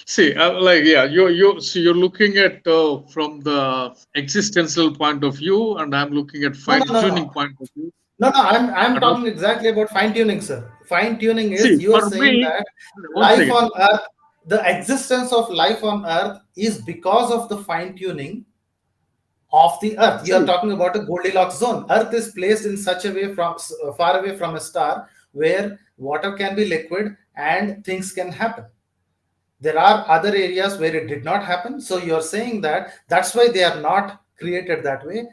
[SPEAKER 3] See, you're looking at from the existential point of view, and I'm looking at fine-tuning point of view.
[SPEAKER 1] No, I'm talking exactly about fine tuning, sir. Fine tuning is you are saying
[SPEAKER 3] me,
[SPEAKER 1] that life on earth, the existence of life on earth is because of the fine tuning of the earth. You are talking about a Goldilocks zone. Earth is placed in such a way from far away from a star where water can be liquid and things can happen. There are other areas where it did not happen. So you're saying that that's why they are not created that way.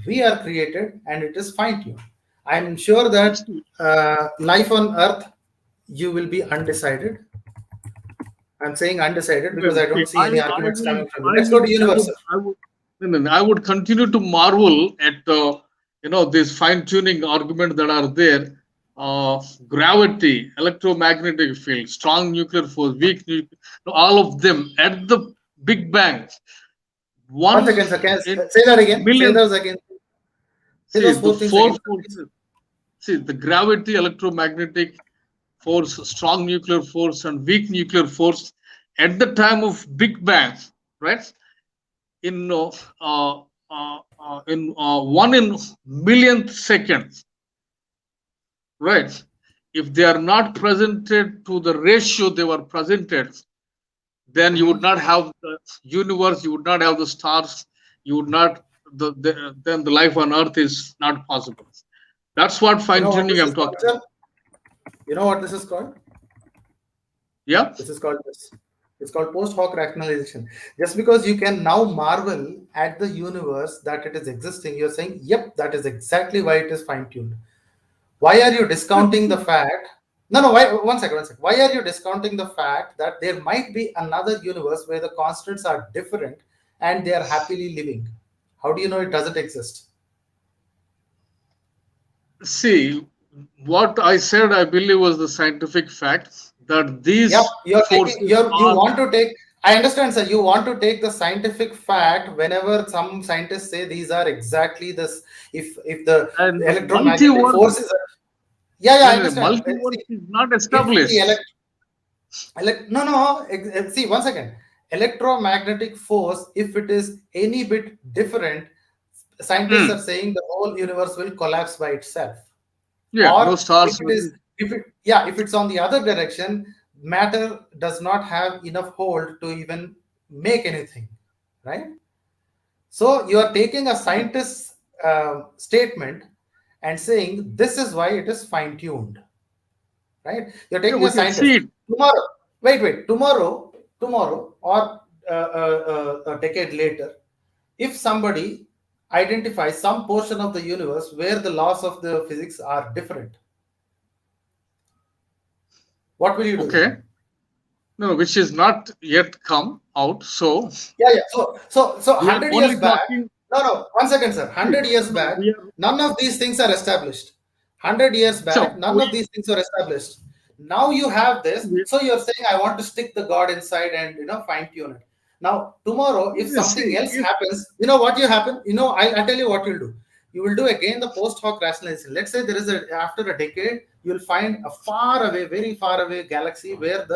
[SPEAKER 1] We are created and it is fine tuned. I'm sure that life on earth, you will be undecided. I'm saying undecided because I don't see any arguments coming from you. Let's go to universe.
[SPEAKER 3] I would continue to marvel at these fine-tuning arguments that are there. Gravity, electromagnetic field, strong nuclear force, weak nuclear, all of them at the Big Bang.
[SPEAKER 1] One second, sir. Say that again. Say those again.
[SPEAKER 3] Say those four things again. See, the gravity, electromagnetic force, strong nuclear force, and weak nuclear force at the time of Big Bang, right? In 1 in millionth second, right? If they are not presented to the ratio they were presented, then you would not have the universe, you would not have the stars, you would not then the life on earth is not possible. That's what fine-tuning I'm talking about.
[SPEAKER 1] You know what this is called?
[SPEAKER 3] Yeah.
[SPEAKER 1] This is called this. It's called post hoc rationalization. Just because you can now marvel at the universe that it is existing, you're saying, yep, that is exactly why it is fine-tuned. Why are you discounting the fact? No, why, one second. Why are you discounting the fact that there might be another universe where the constants are different and they are happily living? How do you know it doesn't exist?
[SPEAKER 3] See, what I said, I believe, was the scientific fact that these
[SPEAKER 1] you want to take. I understand, sir. You want to take the scientific fact whenever some scientists say these are exactly this. If the electromagnetic forces, I understand.
[SPEAKER 3] Multiverse is not established.
[SPEAKER 1] See, one second. Electromagnetic force, if it is any bit different, scientists are saying the whole universe will collapse by itself.
[SPEAKER 3] Yeah, or no stars.
[SPEAKER 1] If it's on the other direction, matter does not have enough hold to even make anything, right? So you are taking a scientist's statement and saying this is why it is fine-tuned, right? You're taking a scientist. Tomorrow, or a decade later, if somebody identifies some portion of the universe where the laws of the physics are different, what will you do?
[SPEAKER 3] Okay. No, which is not yet come out. So
[SPEAKER 1] So 100 years back. No, 1 second, sir. 100 years back, none of these things are established. 100 years back, none of these things are established. Now you have this. So you're saying I want to stick the God inside and fine tune it. Now tomorrow, if something else happens, you know what you happen? I'll tell you what you'll do. You will do again the post hoc rationalization. Let's say there is after a decade, you'll find a very far away galaxy where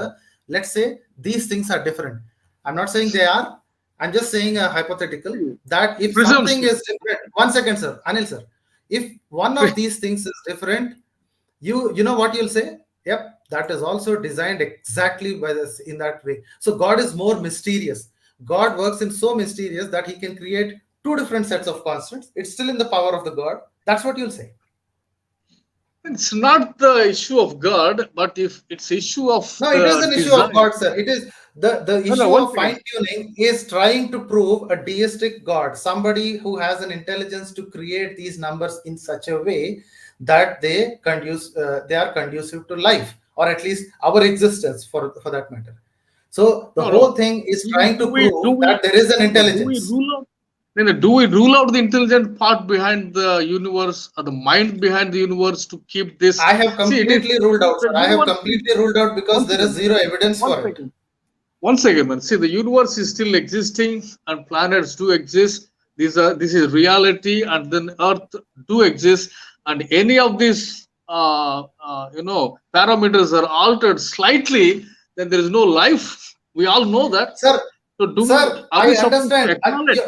[SPEAKER 1] let's say these things are different. I'm not saying they are. I'm just saying a hypothetical that if something is different, 1 second, sir, Anil sir, if one of these things is different, you know what you'll say? Yep, that is also designed exactly by this in that way. So God is more mysterious. God works in so mysterious that he can create two different sets of constants. It's still in the power of the God. That's what you'll say.
[SPEAKER 3] It's not the issue of God, but if it's issue of
[SPEAKER 1] it is an issue of God, sir. It is the issue of fine-tuning is trying to prove a deistic God, somebody who has an intelligence to create these numbers in such a way that they are conducive to life, or at least our existence for that matter. So the
[SPEAKER 3] No,
[SPEAKER 1] whole
[SPEAKER 3] no.
[SPEAKER 1] thing is
[SPEAKER 3] Do
[SPEAKER 1] trying to
[SPEAKER 3] do
[SPEAKER 1] prove
[SPEAKER 3] we
[SPEAKER 1] that there is an
[SPEAKER 3] no, do we
[SPEAKER 1] intelligence.
[SPEAKER 3] rule out? No, no, do we rule out the intelligent part behind the universe or the mind behind the universe to keep this?
[SPEAKER 1] I have
[SPEAKER 3] See, it is
[SPEAKER 1] completely ruled out,
[SPEAKER 3] the
[SPEAKER 1] sir. I have
[SPEAKER 3] universe.
[SPEAKER 1] completely ruled out because
[SPEAKER 3] One
[SPEAKER 1] there is
[SPEAKER 3] second,
[SPEAKER 1] zero evidence
[SPEAKER 3] one
[SPEAKER 1] for it.
[SPEAKER 3] second. Once again, man, see, the universe is still existing and planets do exist. This is reality, and then Earth do exist, and any of these parameters are altered slightly, then there is no life. We all know that.
[SPEAKER 1] Sir,
[SPEAKER 3] So
[SPEAKER 1] sir,
[SPEAKER 3] are
[SPEAKER 1] I
[SPEAKER 3] we supposed to
[SPEAKER 1] understand.
[SPEAKER 3] acknowledge?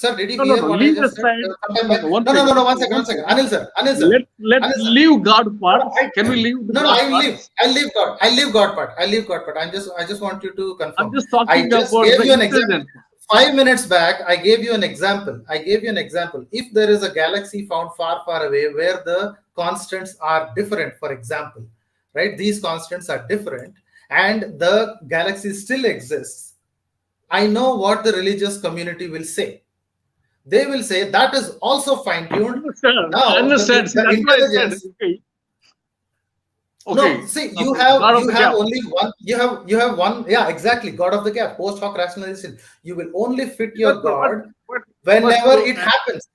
[SPEAKER 1] Sir, did you
[SPEAKER 3] No, no,
[SPEAKER 1] hear
[SPEAKER 3] no.
[SPEAKER 1] what I
[SPEAKER 3] Leave
[SPEAKER 1] just said?
[SPEAKER 3] aside.
[SPEAKER 1] Sometime
[SPEAKER 3] No,
[SPEAKER 1] back.
[SPEAKER 3] no. One
[SPEAKER 1] No, no,
[SPEAKER 3] second.
[SPEAKER 1] no, no.
[SPEAKER 3] One
[SPEAKER 1] One second.
[SPEAKER 3] second.
[SPEAKER 1] Anil sir.
[SPEAKER 3] Let's
[SPEAKER 1] Anil sir.
[SPEAKER 3] leave God
[SPEAKER 1] No,
[SPEAKER 3] part.
[SPEAKER 1] no,
[SPEAKER 3] Can we leave the
[SPEAKER 1] no,
[SPEAKER 3] God
[SPEAKER 1] I will
[SPEAKER 3] part?
[SPEAKER 1] leave. I'll leave God. I'll leave God part. I'll leave God part. I just want you to
[SPEAKER 3] I'm
[SPEAKER 1] confirm.
[SPEAKER 3] just
[SPEAKER 1] I
[SPEAKER 3] talking
[SPEAKER 1] just
[SPEAKER 3] about
[SPEAKER 1] gave
[SPEAKER 3] the
[SPEAKER 1] you an example.
[SPEAKER 3] intelligence.
[SPEAKER 1] 5 minutes back, I gave you an example. If there is a galaxy found far, far away where the constants are different, for example, right? These constants are different, and the galaxy still exists. I know what the religious community will say. They will say that is also fine-tuned.
[SPEAKER 3] I
[SPEAKER 1] Now
[SPEAKER 3] understand. See,
[SPEAKER 1] the
[SPEAKER 3] that's why I said,
[SPEAKER 1] intelligence.
[SPEAKER 3] okay,
[SPEAKER 1] No, see, you
[SPEAKER 3] okay,
[SPEAKER 1] have
[SPEAKER 3] God of
[SPEAKER 1] you
[SPEAKER 3] the
[SPEAKER 1] have
[SPEAKER 3] gap.
[SPEAKER 1] only one. You have one. Yeah, exactly. God of the gap. Post hoc rationalization. You will only fit your God whenever it happens.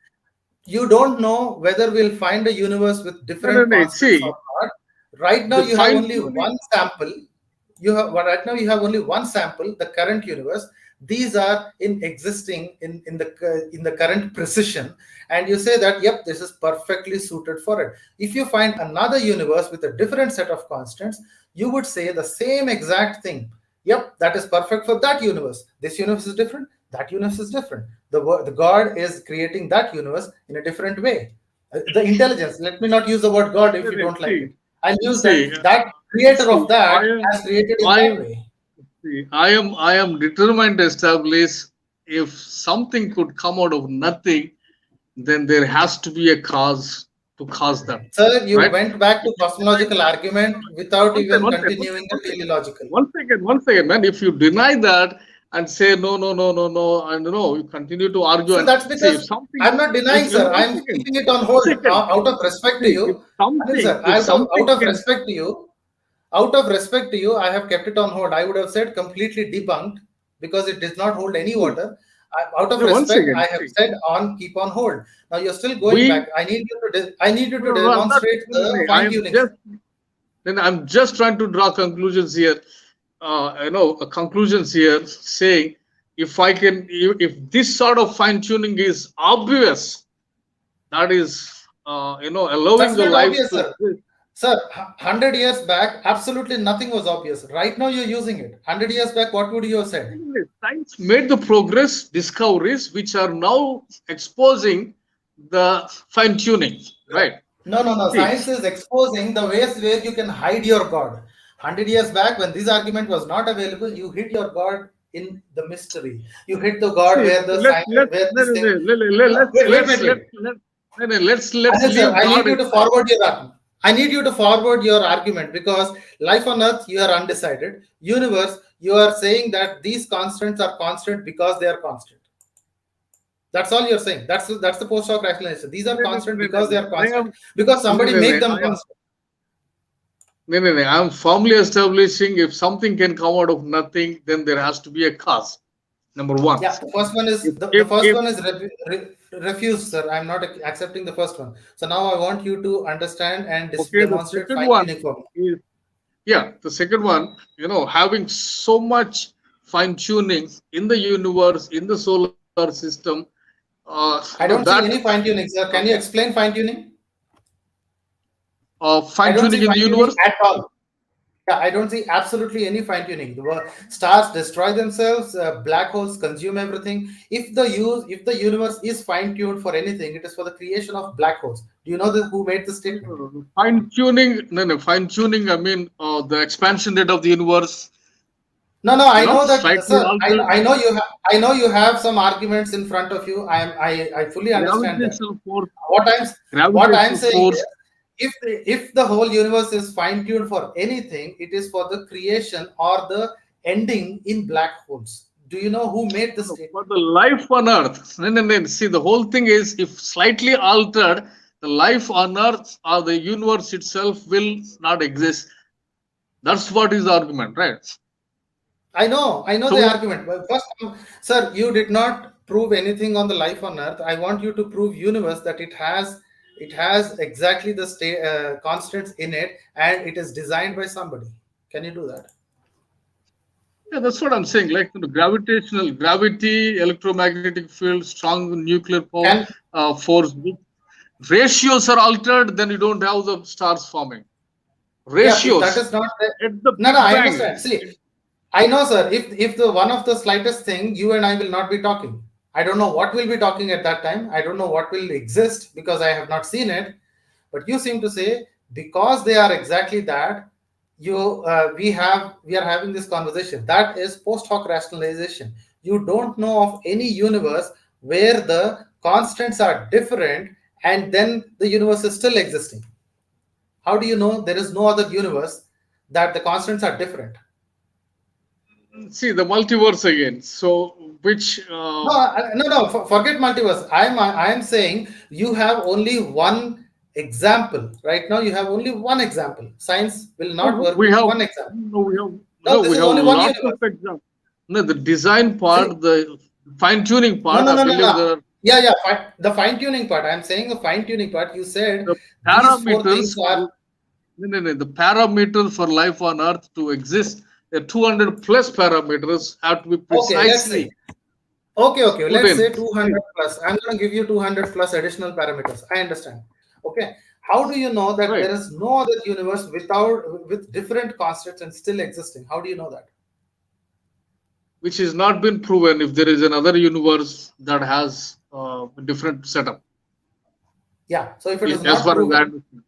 [SPEAKER 1] You don't know whether we'll find a universe with different constants or
[SPEAKER 3] See,
[SPEAKER 1] not. Right now,
[SPEAKER 3] the
[SPEAKER 1] you have only
[SPEAKER 3] fine-tuning.
[SPEAKER 1] one sample. Right now you have only one sample, the current universe. These are in existing in the current precision, and you say that yep, this is perfectly suited for it. If you find another universe with a different set of constants, you would say the same exact thing. Yep, that is perfect for that universe. This universe is different, that universe is different. The God is creating that universe in a different way. The intelligence, let me not use the word God if you don't like it. I'll use that creator of that has created in that way.
[SPEAKER 3] I am determined to establish if something could come out of nothing, then there has to be a cause to cause them.
[SPEAKER 1] Sir, you
[SPEAKER 3] right?
[SPEAKER 1] went back to cosmological argument without even
[SPEAKER 3] One
[SPEAKER 1] continuing the teleological.
[SPEAKER 3] One second, man. If you deny that and say no, and you continue to argue.
[SPEAKER 1] So
[SPEAKER 3] and
[SPEAKER 1] that's because
[SPEAKER 3] something,
[SPEAKER 1] I'm not denying, sir. I'm keeping it on hold out of respect to you. Anil, sir, out of respect to you, I have kept it on hold. I would have said completely debunked because it does not hold any water. Out of respect, I have said keep on hold. Now you're still going back. I need you to demonstrate the fine tuning.
[SPEAKER 3] Then I'm just trying to draw conclusions here. Conclusions here saying if this sort of fine tuning is obvious, that is allowing the life
[SPEAKER 1] obvious,
[SPEAKER 3] to exist.
[SPEAKER 1] Sir, 100 years back, absolutely nothing was obvious. Right now, you're using it. 100 years back, what would you have said?
[SPEAKER 3] Science made the discoveries, which are now exposing the fine tuning, right?
[SPEAKER 1] No. Science is exposing the ways where you can hide your God. 100 years back, when this argument was not available, you hid your God in the mystery. You hid the God where the science.
[SPEAKER 3] Let's leave
[SPEAKER 1] I
[SPEAKER 3] God.
[SPEAKER 1] need you to forward your argument. I need you to forward your argument because life on earth, you are undecided. Universe, you are saying that these constants are constant because they are constant. That's all you're saying. That's the post hoc rationalization. These are constant because they are constant. Because somebody made them constant.
[SPEAKER 3] I'm firmly establishing if something can come out of nothing, then there has to be a cause. Number one.
[SPEAKER 1] Yeah, the first one is refused, sir. I'm not accepting the first one. So now I want you to understand and demonstrate fine-tuning for me.
[SPEAKER 3] The second one, having so much fine-tuning in the universe, in the solar system.
[SPEAKER 1] I don't see any fine-tuning, sir. Can you explain fine-tuning?
[SPEAKER 3] Fine-tuning in the universe?
[SPEAKER 1] At all. Yeah, I don't see absolutely any fine-tuning. The stars destroy themselves, black holes consume everything. If the universe is fine-tuned for anything, it is for the creation of black holes. Do you know who made the statement?
[SPEAKER 3] Fine-tuning, fine-tuning, I mean the expansion rate of the universe.
[SPEAKER 1] No, I know that, sir. I know you have some arguments in front of you. I fully understand that. What I'm saying is, if the whole universe is fine-tuned for anything, it is for the creation or the ending in black holes. Do you know who made the statement?
[SPEAKER 3] For the life on Earth. See, the whole thing is, if slightly altered, the life on Earth or the universe itself will not exist. That's what is the argument, right?
[SPEAKER 1] I know
[SPEAKER 3] So
[SPEAKER 1] the argument. But first, sir, you did not prove anything on the life on Earth. I want you to prove universe that it has exactly the constants in it, and it is designed by somebody. Can you do that?
[SPEAKER 3] yeah, that's what I'm saying. Like gravitational gravity, electromagnetic field, strong nuclear
[SPEAKER 1] Can
[SPEAKER 3] force. Ratios are altered, then you don't have the stars forming.
[SPEAKER 1] yeah, if that
[SPEAKER 3] Ratios
[SPEAKER 1] is not the,
[SPEAKER 3] at the
[SPEAKER 1] no,
[SPEAKER 3] Big
[SPEAKER 1] I
[SPEAKER 3] Bang.
[SPEAKER 1] understand. See, I know, sir. If the one of the slightest thing, you and I will not be talking. I don't know what we'll be talking at that time. I don't know what will exist because I have not seen it. But you seem to say because they are exactly that, we are having this conversation. That is post hoc rationalization. You don't know of any universe where the constants are different and then the universe is still existing. How do you know there is no other universe that the constants are different?
[SPEAKER 3] See the multiverse again. So which
[SPEAKER 1] No. Forget multiverse. I am saying you have only one example. Right now, you have only one example. Science will not work
[SPEAKER 3] we
[SPEAKER 1] with
[SPEAKER 3] have
[SPEAKER 1] one example.
[SPEAKER 3] no we have
[SPEAKER 1] No,
[SPEAKER 3] no
[SPEAKER 1] this
[SPEAKER 3] we
[SPEAKER 1] is
[SPEAKER 3] have
[SPEAKER 1] only one
[SPEAKER 3] lots of
[SPEAKER 1] universe.
[SPEAKER 3] examples. No, the design
[SPEAKER 1] See,
[SPEAKER 3] part, the fine tuning
[SPEAKER 1] no,
[SPEAKER 3] part,
[SPEAKER 1] no,
[SPEAKER 3] I
[SPEAKER 1] no, no,
[SPEAKER 3] believe
[SPEAKER 1] no.
[SPEAKER 3] there are
[SPEAKER 1] Yeah. The fine tuning part. I'm saying the fine tuning part. You said
[SPEAKER 3] the
[SPEAKER 1] these four things
[SPEAKER 3] parameters.
[SPEAKER 1] are
[SPEAKER 3] No. The parameters for life on Earth to exist, the 200 plus parameters have to be
[SPEAKER 1] okay. Let's say
[SPEAKER 3] precisely
[SPEAKER 1] okay.
[SPEAKER 3] put
[SPEAKER 1] Let's
[SPEAKER 3] in.
[SPEAKER 1] say 200 plus. I'm going to give you 200 plus additional parameters. I understand. Okay. How do you know that
[SPEAKER 3] Right.
[SPEAKER 1] there is no other universe with different constants and still existing? How do you know that?
[SPEAKER 3] Which has not been proven if there is another universe that has a different setup.
[SPEAKER 1] Yeah. So if it is
[SPEAKER 3] As
[SPEAKER 1] not
[SPEAKER 3] far as I
[SPEAKER 1] proven,
[SPEAKER 3] understand.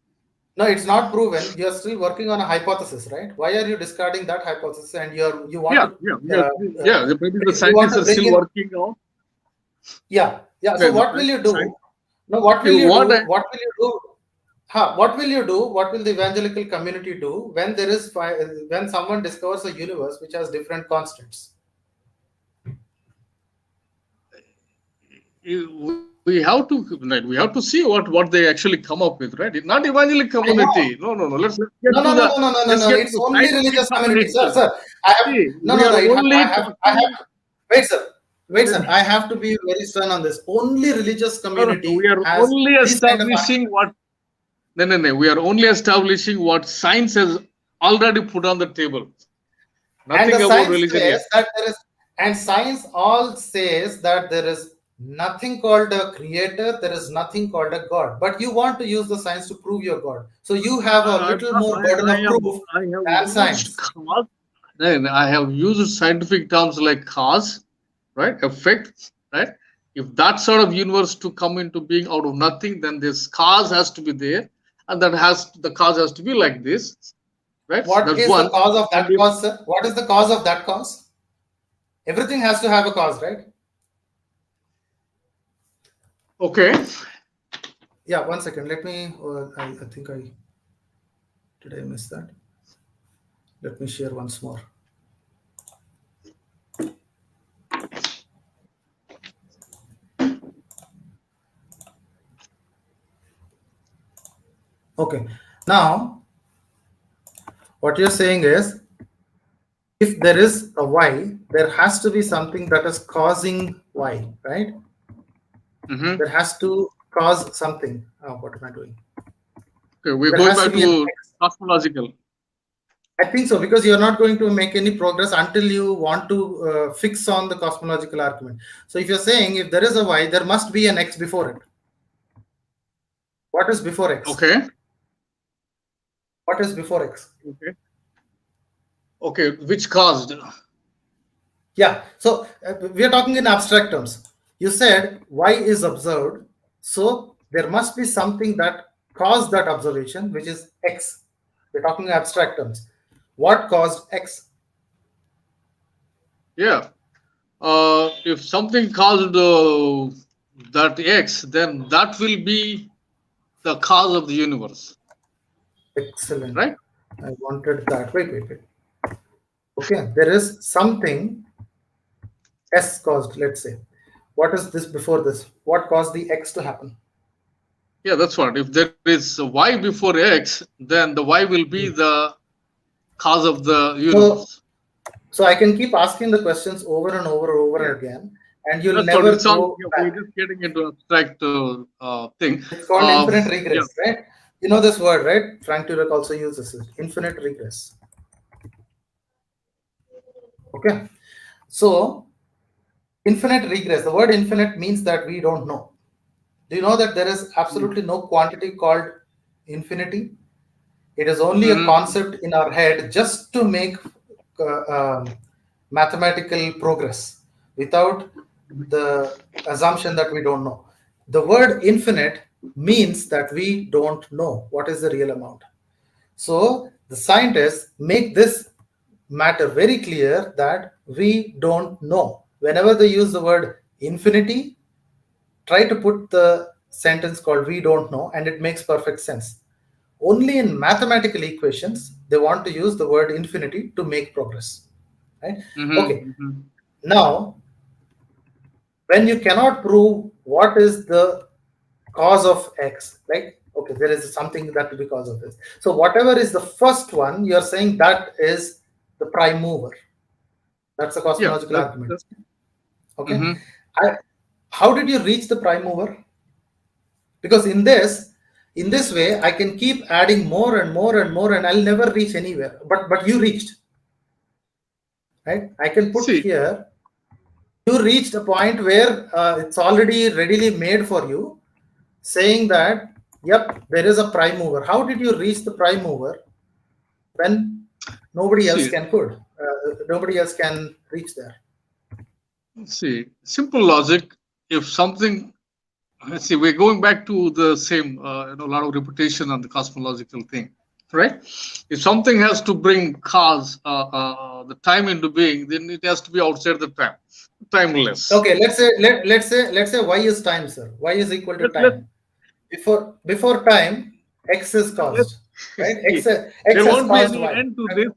[SPEAKER 1] no, it's not proven. You're still working on a hypothesis, right? Why are you discarding that hypothesis and you want
[SPEAKER 3] Yeah,
[SPEAKER 1] to
[SPEAKER 3] yeah, yeah, yeah. Maybe the
[SPEAKER 1] you want
[SPEAKER 3] scientists
[SPEAKER 1] to
[SPEAKER 3] are
[SPEAKER 1] bring
[SPEAKER 3] still
[SPEAKER 1] in
[SPEAKER 3] working on.
[SPEAKER 1] yeah. So
[SPEAKER 3] Yeah,
[SPEAKER 1] what will you do?
[SPEAKER 3] science.
[SPEAKER 1] No, what will
[SPEAKER 3] You
[SPEAKER 1] you do?
[SPEAKER 3] want
[SPEAKER 1] What will you do? What will you do? What will the evangelical community do when when someone discovers a universe which has different constants?
[SPEAKER 3] we have to right, we have to see what they actually come up with, right? Not evangelical
[SPEAKER 1] I know.
[SPEAKER 3] community. No. Let's get
[SPEAKER 1] No,
[SPEAKER 3] to
[SPEAKER 1] no, no,
[SPEAKER 3] the
[SPEAKER 1] no, no, no, no,
[SPEAKER 3] let's
[SPEAKER 1] no.
[SPEAKER 3] get to
[SPEAKER 1] It's
[SPEAKER 3] the
[SPEAKER 1] only
[SPEAKER 3] scientific
[SPEAKER 1] religious community, sir.
[SPEAKER 3] community.
[SPEAKER 1] Sir, I have
[SPEAKER 3] See,
[SPEAKER 1] no,
[SPEAKER 3] we
[SPEAKER 1] no, no.
[SPEAKER 3] are
[SPEAKER 1] I
[SPEAKER 3] only
[SPEAKER 1] have. I have.
[SPEAKER 3] talking.
[SPEAKER 1] Wait, sir. Wait, sir. I have to be very stern on this. Only religious
[SPEAKER 3] No. We
[SPEAKER 1] community
[SPEAKER 3] are
[SPEAKER 1] has
[SPEAKER 3] only
[SPEAKER 1] these kind of
[SPEAKER 3] establishing
[SPEAKER 1] arguments.
[SPEAKER 3] what. No. We are only establishing what science has already put on the table.
[SPEAKER 1] And the
[SPEAKER 3] Nothing about
[SPEAKER 1] science
[SPEAKER 3] religion yet.
[SPEAKER 1] says that there is, and science all says that there is nothing called a creator, there is nothing called a God. But you want to use the science to prove your God. So you have a
[SPEAKER 3] I,
[SPEAKER 1] little more burden of proof
[SPEAKER 3] I have
[SPEAKER 1] than
[SPEAKER 3] used
[SPEAKER 1] science.
[SPEAKER 3] cause. Then I have used scientific terms like cause, right? Effect, right? If that sort of universe to come into being out of nothing, then this cause has to be there, and the cause has to be like this, right?
[SPEAKER 1] What
[SPEAKER 3] That's
[SPEAKER 1] is the
[SPEAKER 3] one.
[SPEAKER 1] cause of
[SPEAKER 3] And
[SPEAKER 1] that
[SPEAKER 3] if
[SPEAKER 1] cause, sir? What is the cause of that cause? Everything has to have a cause, right?
[SPEAKER 3] okay,
[SPEAKER 1] Yeah, 1 second. Let me, I think did I miss that? Let me share once more. Okay. Now, what you're saying is, if there is a y, there has to be something that is causing y, right? There has to cause something. Oh, what am I doing?
[SPEAKER 3] okay, we're
[SPEAKER 1] There
[SPEAKER 3] going
[SPEAKER 1] has to
[SPEAKER 3] back
[SPEAKER 1] be an
[SPEAKER 3] to
[SPEAKER 1] x.
[SPEAKER 3] cosmological.
[SPEAKER 1] I think so, because you're not going to make any progress until you want to fix on the cosmological argument. So if you're saying if there is a y, there must be an x before it. What is before x?
[SPEAKER 3] Okay,
[SPEAKER 1] What is before x?
[SPEAKER 3] okay, which caused?
[SPEAKER 1] Yeah. So we are talking in abstract terms. You said y is observed. So there must be something that caused that observation, which is x. We're talking in abstract terms. What caused x?
[SPEAKER 3] Yeah. If something caused that X, then that will be the cause of the universe,
[SPEAKER 1] Excellent.
[SPEAKER 3] right?
[SPEAKER 1] I wanted that. Wait. Okay. There is something s caused, let's say. What is this before this? What caused the x to happen?
[SPEAKER 3] Yeah, that's what. If there is a Y before X, then the Y will be the cause of the
[SPEAKER 1] So,
[SPEAKER 3] universe.
[SPEAKER 1] so I can keep asking the questions over and over
[SPEAKER 3] Yeah,
[SPEAKER 1] again, and you'll
[SPEAKER 3] that's what
[SPEAKER 1] never
[SPEAKER 3] it's all.
[SPEAKER 1] go
[SPEAKER 3] Yeah, we're
[SPEAKER 1] back.
[SPEAKER 3] just getting into abstract thing.
[SPEAKER 1] It's called
[SPEAKER 3] Um,
[SPEAKER 1] infinite
[SPEAKER 3] yeah.
[SPEAKER 1] regress, right? You know this word, right? Frank Turek also uses it. Infinite regress. Okay. So, infinite regress. The word infinite means that we don't know. Do you know that there is absolutely no quantity called infinity? It is only a
[SPEAKER 3] Mm-hmm.
[SPEAKER 1] concept in our head just to make mathematical progress without the assumption that we don't know. The word infinite means that we don't know what is the real amount. So the scientists make this matter very clear that we don't know. Whenever they use the word infinity, try to put the sentence called we don't know, and it makes perfect sense. Only in mathematical equations they want to use the word infinity to make progress, right? Okay,
[SPEAKER 3] Mm-hmm.
[SPEAKER 1] now when you cannot prove what is the cause of x, like okay, there is something that will be cause of this, so whatever is the first one, you're saying that is the prime mover. That's a
[SPEAKER 3] Yeah.
[SPEAKER 1] cosmological argument.
[SPEAKER 3] That's
[SPEAKER 1] Okay.
[SPEAKER 3] mm-hmm.
[SPEAKER 1] How did you reach the prime mover? Because in this way I can keep adding more and more and more, and I'll never reach anywhere, but you reached, right? I can put
[SPEAKER 3] See.
[SPEAKER 1] here, you reached a point where it's already readily made for you, saying that yep, there is a prime mover. How did you reach the prime mover when nobody else
[SPEAKER 3] See.
[SPEAKER 1] nobody else can reach there?
[SPEAKER 3] See. Simple logic. If something, let's see, we're going back to the same, a lot of repetition on the cosmological thing, right? If something has to bring cause, the time into being, then it has to be outside the time, timeless.
[SPEAKER 1] Okay, let's say y is time, sir. Y is equal to
[SPEAKER 3] Let
[SPEAKER 1] time. Before time, x is
[SPEAKER 3] let's
[SPEAKER 1] caused, right?
[SPEAKER 3] see.
[SPEAKER 1] X
[SPEAKER 3] There
[SPEAKER 1] has
[SPEAKER 3] won't be
[SPEAKER 1] caused
[SPEAKER 3] any
[SPEAKER 1] y.
[SPEAKER 3] end to this,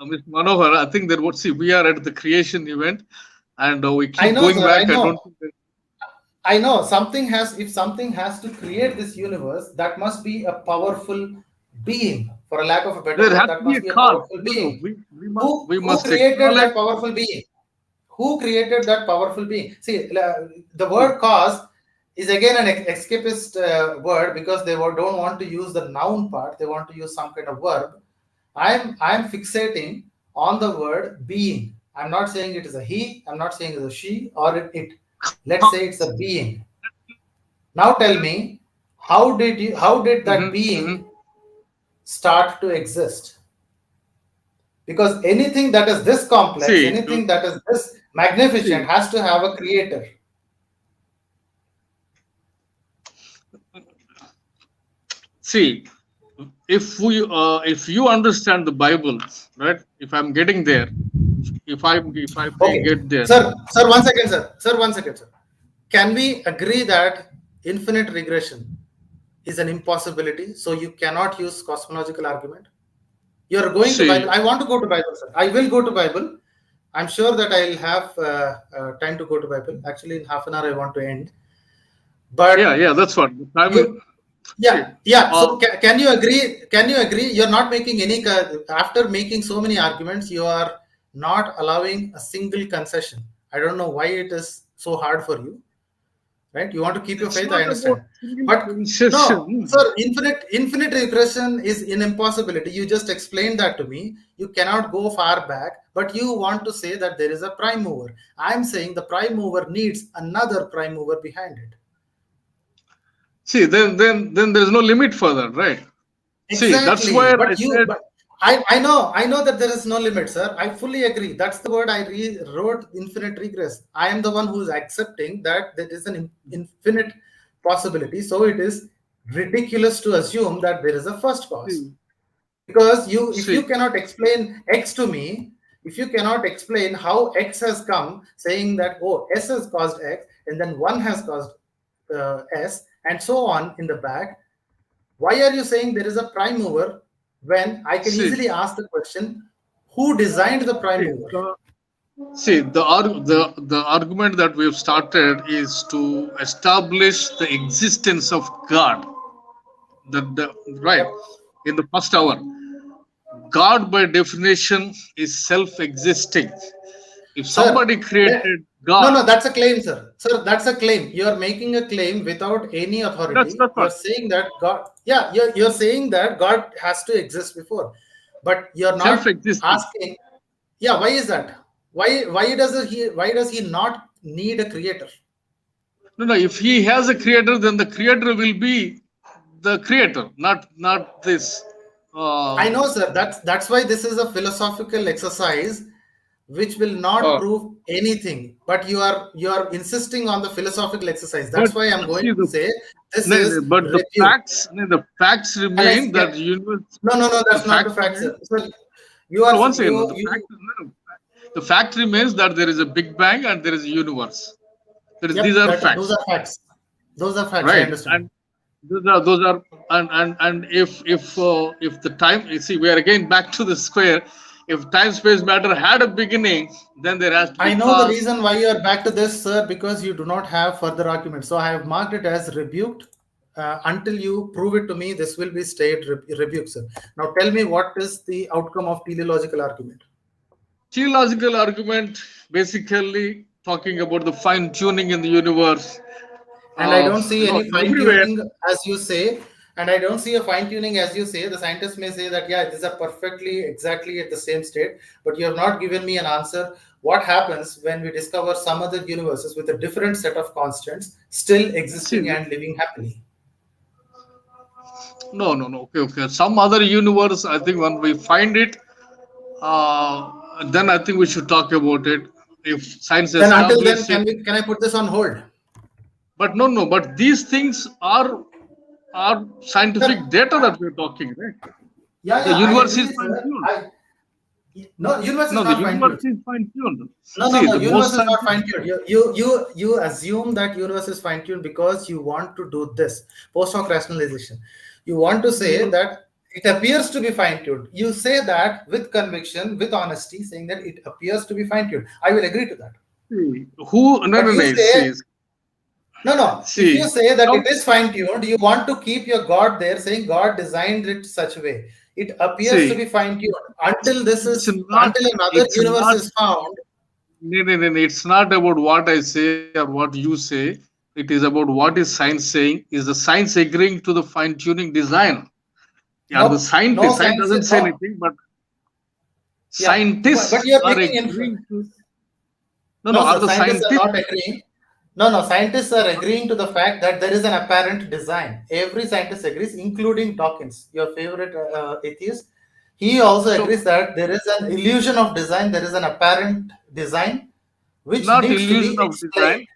[SPEAKER 3] Mr. Manohar. I think that what see we are at the creation event, and we
[SPEAKER 1] I
[SPEAKER 3] keep
[SPEAKER 1] know,
[SPEAKER 3] going
[SPEAKER 1] sir. I
[SPEAKER 3] back. I
[SPEAKER 1] know.
[SPEAKER 3] don't think that,
[SPEAKER 1] I know. If something has to create this universe, that must be a powerful being. For a lack of a better
[SPEAKER 3] there
[SPEAKER 1] word,
[SPEAKER 3] has
[SPEAKER 1] that
[SPEAKER 3] to be
[SPEAKER 1] must
[SPEAKER 3] a
[SPEAKER 1] be a
[SPEAKER 3] cause.
[SPEAKER 1] powerful
[SPEAKER 3] No,
[SPEAKER 1] being.
[SPEAKER 3] we
[SPEAKER 1] Who
[SPEAKER 3] must
[SPEAKER 1] created
[SPEAKER 3] acknowledge.
[SPEAKER 1] that powerful being? Who created that powerful being? See, the word cause is again an escapist word, because they don't want to use the noun part. They want to use some kind of verb. I'm fixating on the word being. I'm not saying it is a he. I'm not saying it's a she or it. Let's say it's a being. Now tell me, how did that
[SPEAKER 3] Mm-hmm, mm-hmm.
[SPEAKER 1] being start to exist? Because anything that is this complex,
[SPEAKER 3] See,
[SPEAKER 1] anything that is this
[SPEAKER 3] see,
[SPEAKER 1] magnificent has to have a creator.
[SPEAKER 3] see. If you understand the Bible, right? If I'm getting there, if I may
[SPEAKER 1] Okay,
[SPEAKER 3] get there,
[SPEAKER 1] sir, 1 second, sir. Sir, 1 second, sir. Can we agree that infinite regression is an impossibility? So you cannot use cosmological argument. You are going to Bible.
[SPEAKER 3] see,
[SPEAKER 1] I want to go to Bible, sir. I will go to Bible. I'm sure that I'll have time to go to Bible. Actually, in half an hour I want to end.
[SPEAKER 3] yeah,
[SPEAKER 1] But
[SPEAKER 3] yeah, that's what. I mean,
[SPEAKER 1] you,
[SPEAKER 3] see,
[SPEAKER 1] yeah. So
[SPEAKER 3] uh,
[SPEAKER 1] can you agree? Can you agree? You're not making any. After making so many arguments, you are not allowing a single concession. I don't know why it is so hard for you, right? You want to keep your
[SPEAKER 3] it's
[SPEAKER 1] faith.
[SPEAKER 3] not
[SPEAKER 1] I
[SPEAKER 3] about
[SPEAKER 1] understand,
[SPEAKER 3] single
[SPEAKER 1] but no,
[SPEAKER 3] concession.
[SPEAKER 1] sir. Infinite regression is an impossibility. You just explained that to me. You cannot go far back, but you want to say that there is a prime mover. I'm saying the prime mover needs another prime mover behind it.
[SPEAKER 3] See, then there's no limit for that, right? See, that's
[SPEAKER 1] Exactly,
[SPEAKER 3] where I
[SPEAKER 1] but
[SPEAKER 3] said,
[SPEAKER 1] I know that there is no limit, sir. I fully agree. That's the word I wrote, infinite regress. I am the one who is accepting that there is an infinite possibility. So it is ridiculous to assume that there is a first cause.
[SPEAKER 3] see,
[SPEAKER 1] Because if you
[SPEAKER 3] see,
[SPEAKER 1] cannot explain X to me, if you cannot explain how X has come, saying that, oh, S has caused X, and then one has caused S, and so on in the back, why are you saying there is a prime mover when I can
[SPEAKER 3] see,
[SPEAKER 1] easily ask the question, who designed the prime
[SPEAKER 3] see,
[SPEAKER 1] mover?
[SPEAKER 3] the argument that we've started is to establish the existence of God. The right
[SPEAKER 1] Yep.
[SPEAKER 3] in the first hour, God by definition is self-existing. If
[SPEAKER 1] Sir,
[SPEAKER 3] somebody created
[SPEAKER 1] no,
[SPEAKER 3] God,
[SPEAKER 1] no, that's a claim, sir. Sir, that's a claim. You are making a claim without any authority.
[SPEAKER 3] that's
[SPEAKER 1] You're
[SPEAKER 3] what
[SPEAKER 1] saying that God, yeah, you're saying that God has to exist before, but you're not
[SPEAKER 3] self-existing.
[SPEAKER 1] asking. Yeah, why is that? Why does he not need a creator?
[SPEAKER 3] No, no. If he has a creator, then the creator will be the creator, not this.
[SPEAKER 1] I
[SPEAKER 3] Um,
[SPEAKER 1] know, sir. That's why this is a philosophical exercise which will not
[SPEAKER 3] uh,
[SPEAKER 1] prove anything. But you are insisting on the philosophical exercise.
[SPEAKER 3] but
[SPEAKER 1] That's why I'm going
[SPEAKER 3] see
[SPEAKER 1] to
[SPEAKER 3] the
[SPEAKER 1] say this
[SPEAKER 3] no, no,
[SPEAKER 1] is
[SPEAKER 3] but
[SPEAKER 1] rebuke.
[SPEAKER 3] the facts
[SPEAKER 1] Can I
[SPEAKER 3] remain
[SPEAKER 1] get?
[SPEAKER 3] that universe.
[SPEAKER 1] No, no, no.
[SPEAKER 3] The
[SPEAKER 1] That's not the
[SPEAKER 3] facts
[SPEAKER 1] fact,
[SPEAKER 3] remain.
[SPEAKER 1] sir. So you
[SPEAKER 3] No,
[SPEAKER 1] are
[SPEAKER 3] one second. No,
[SPEAKER 1] you
[SPEAKER 3] the fact
[SPEAKER 1] you.
[SPEAKER 3] no, no, the fact remains that there is a Big Bang and there is a universe. These
[SPEAKER 1] Yep.
[SPEAKER 3] are
[SPEAKER 1] Those
[SPEAKER 3] facts,
[SPEAKER 1] are facts. Those are facts. I
[SPEAKER 3] right?
[SPEAKER 1] understand.
[SPEAKER 3] And those are and if the time, you see, we are again back to the square. If time space matter had a beginning, then there has to be
[SPEAKER 1] I know the
[SPEAKER 3] cause.
[SPEAKER 1] reason why you are back to this, sir, because you do not have further arguments. So I have marked it as rebuked. Until you prove it to me, this will be stayed rebuked, sir. Now tell me what is the outcome of teleological argument?
[SPEAKER 3] Theological argument basically talking about the fine tuning in the universe.
[SPEAKER 1] And I don't see any fine
[SPEAKER 3] Everywhere.
[SPEAKER 1] tuning as you say. And I don't see a fine tuning as you say. The scientists may say that, yeah, these are perfectly exactly at the same state, but you have not given me an answer. What happens when we discover some other universes with a different set of constants still
[SPEAKER 3] See,
[SPEAKER 1] existing and living happily?
[SPEAKER 3] no. Okay. Some other universe. I think when we find it, uh, then I think we should talk about it. If science
[SPEAKER 1] Then until then,
[SPEAKER 3] establishes it,
[SPEAKER 1] can I put this on hold?
[SPEAKER 3] but no. But these things are
[SPEAKER 1] Sir,
[SPEAKER 3] scientific data that we're talking, right?
[SPEAKER 1] yeah,
[SPEAKER 3] The
[SPEAKER 1] yeah, I
[SPEAKER 3] universe is
[SPEAKER 1] agree,
[SPEAKER 3] fine
[SPEAKER 1] sir.
[SPEAKER 3] tuned.
[SPEAKER 1] No, universe is
[SPEAKER 3] No, the
[SPEAKER 1] not fine
[SPEAKER 3] universe
[SPEAKER 1] tuned.
[SPEAKER 3] is fine tuned.
[SPEAKER 1] No, no,
[SPEAKER 3] See,
[SPEAKER 1] no.
[SPEAKER 3] the
[SPEAKER 1] Universe
[SPEAKER 3] most
[SPEAKER 1] is not
[SPEAKER 3] scientific.
[SPEAKER 1] fine tuned. You assume that universe is fine tuned because you want to do this post hoc rationalization. You want to say
[SPEAKER 3] No,
[SPEAKER 1] that it appears to be fine tuned. You say that with conviction, with honesty, saying that it appears to be fine tuned. I will agree to that.
[SPEAKER 3] see, who? No,
[SPEAKER 1] But
[SPEAKER 3] no,
[SPEAKER 1] you
[SPEAKER 3] no.
[SPEAKER 1] say no, no. If you
[SPEAKER 3] See.
[SPEAKER 1] say that it
[SPEAKER 3] Some,
[SPEAKER 1] is fine tuned, you want to keep your God there, saying God designed it such a way. It appears to
[SPEAKER 3] see,
[SPEAKER 1] be fine tuned until this
[SPEAKER 3] it's
[SPEAKER 1] is
[SPEAKER 3] not.
[SPEAKER 1] until another
[SPEAKER 3] It's
[SPEAKER 1] universe
[SPEAKER 3] not.
[SPEAKER 1] is found.
[SPEAKER 3] No. It's not about what I say or what you say. It is about what is science saying. Is the science agreeing to the fine tuning design? And the
[SPEAKER 1] Nope, no
[SPEAKER 3] science
[SPEAKER 1] science,
[SPEAKER 3] doesn't say
[SPEAKER 1] no.
[SPEAKER 3] anything, but
[SPEAKER 1] Yeah, but
[SPEAKER 3] scientists
[SPEAKER 1] you're
[SPEAKER 3] are
[SPEAKER 1] making
[SPEAKER 3] agreeing to. No.
[SPEAKER 1] no,
[SPEAKER 3] Are
[SPEAKER 1] sir.
[SPEAKER 3] the
[SPEAKER 1] Scientists are
[SPEAKER 3] scientists?
[SPEAKER 1] not agreeing. No, no. Scientists are agreeing to the fact that there is an apparent design. Every scientist agrees, including Dawkins, your favorite atheist. He also
[SPEAKER 3] So,
[SPEAKER 1] agrees that there is an illusion of design. There is an apparent design which
[SPEAKER 3] not
[SPEAKER 1] needs to be
[SPEAKER 3] illusion of
[SPEAKER 1] explained.
[SPEAKER 3] design.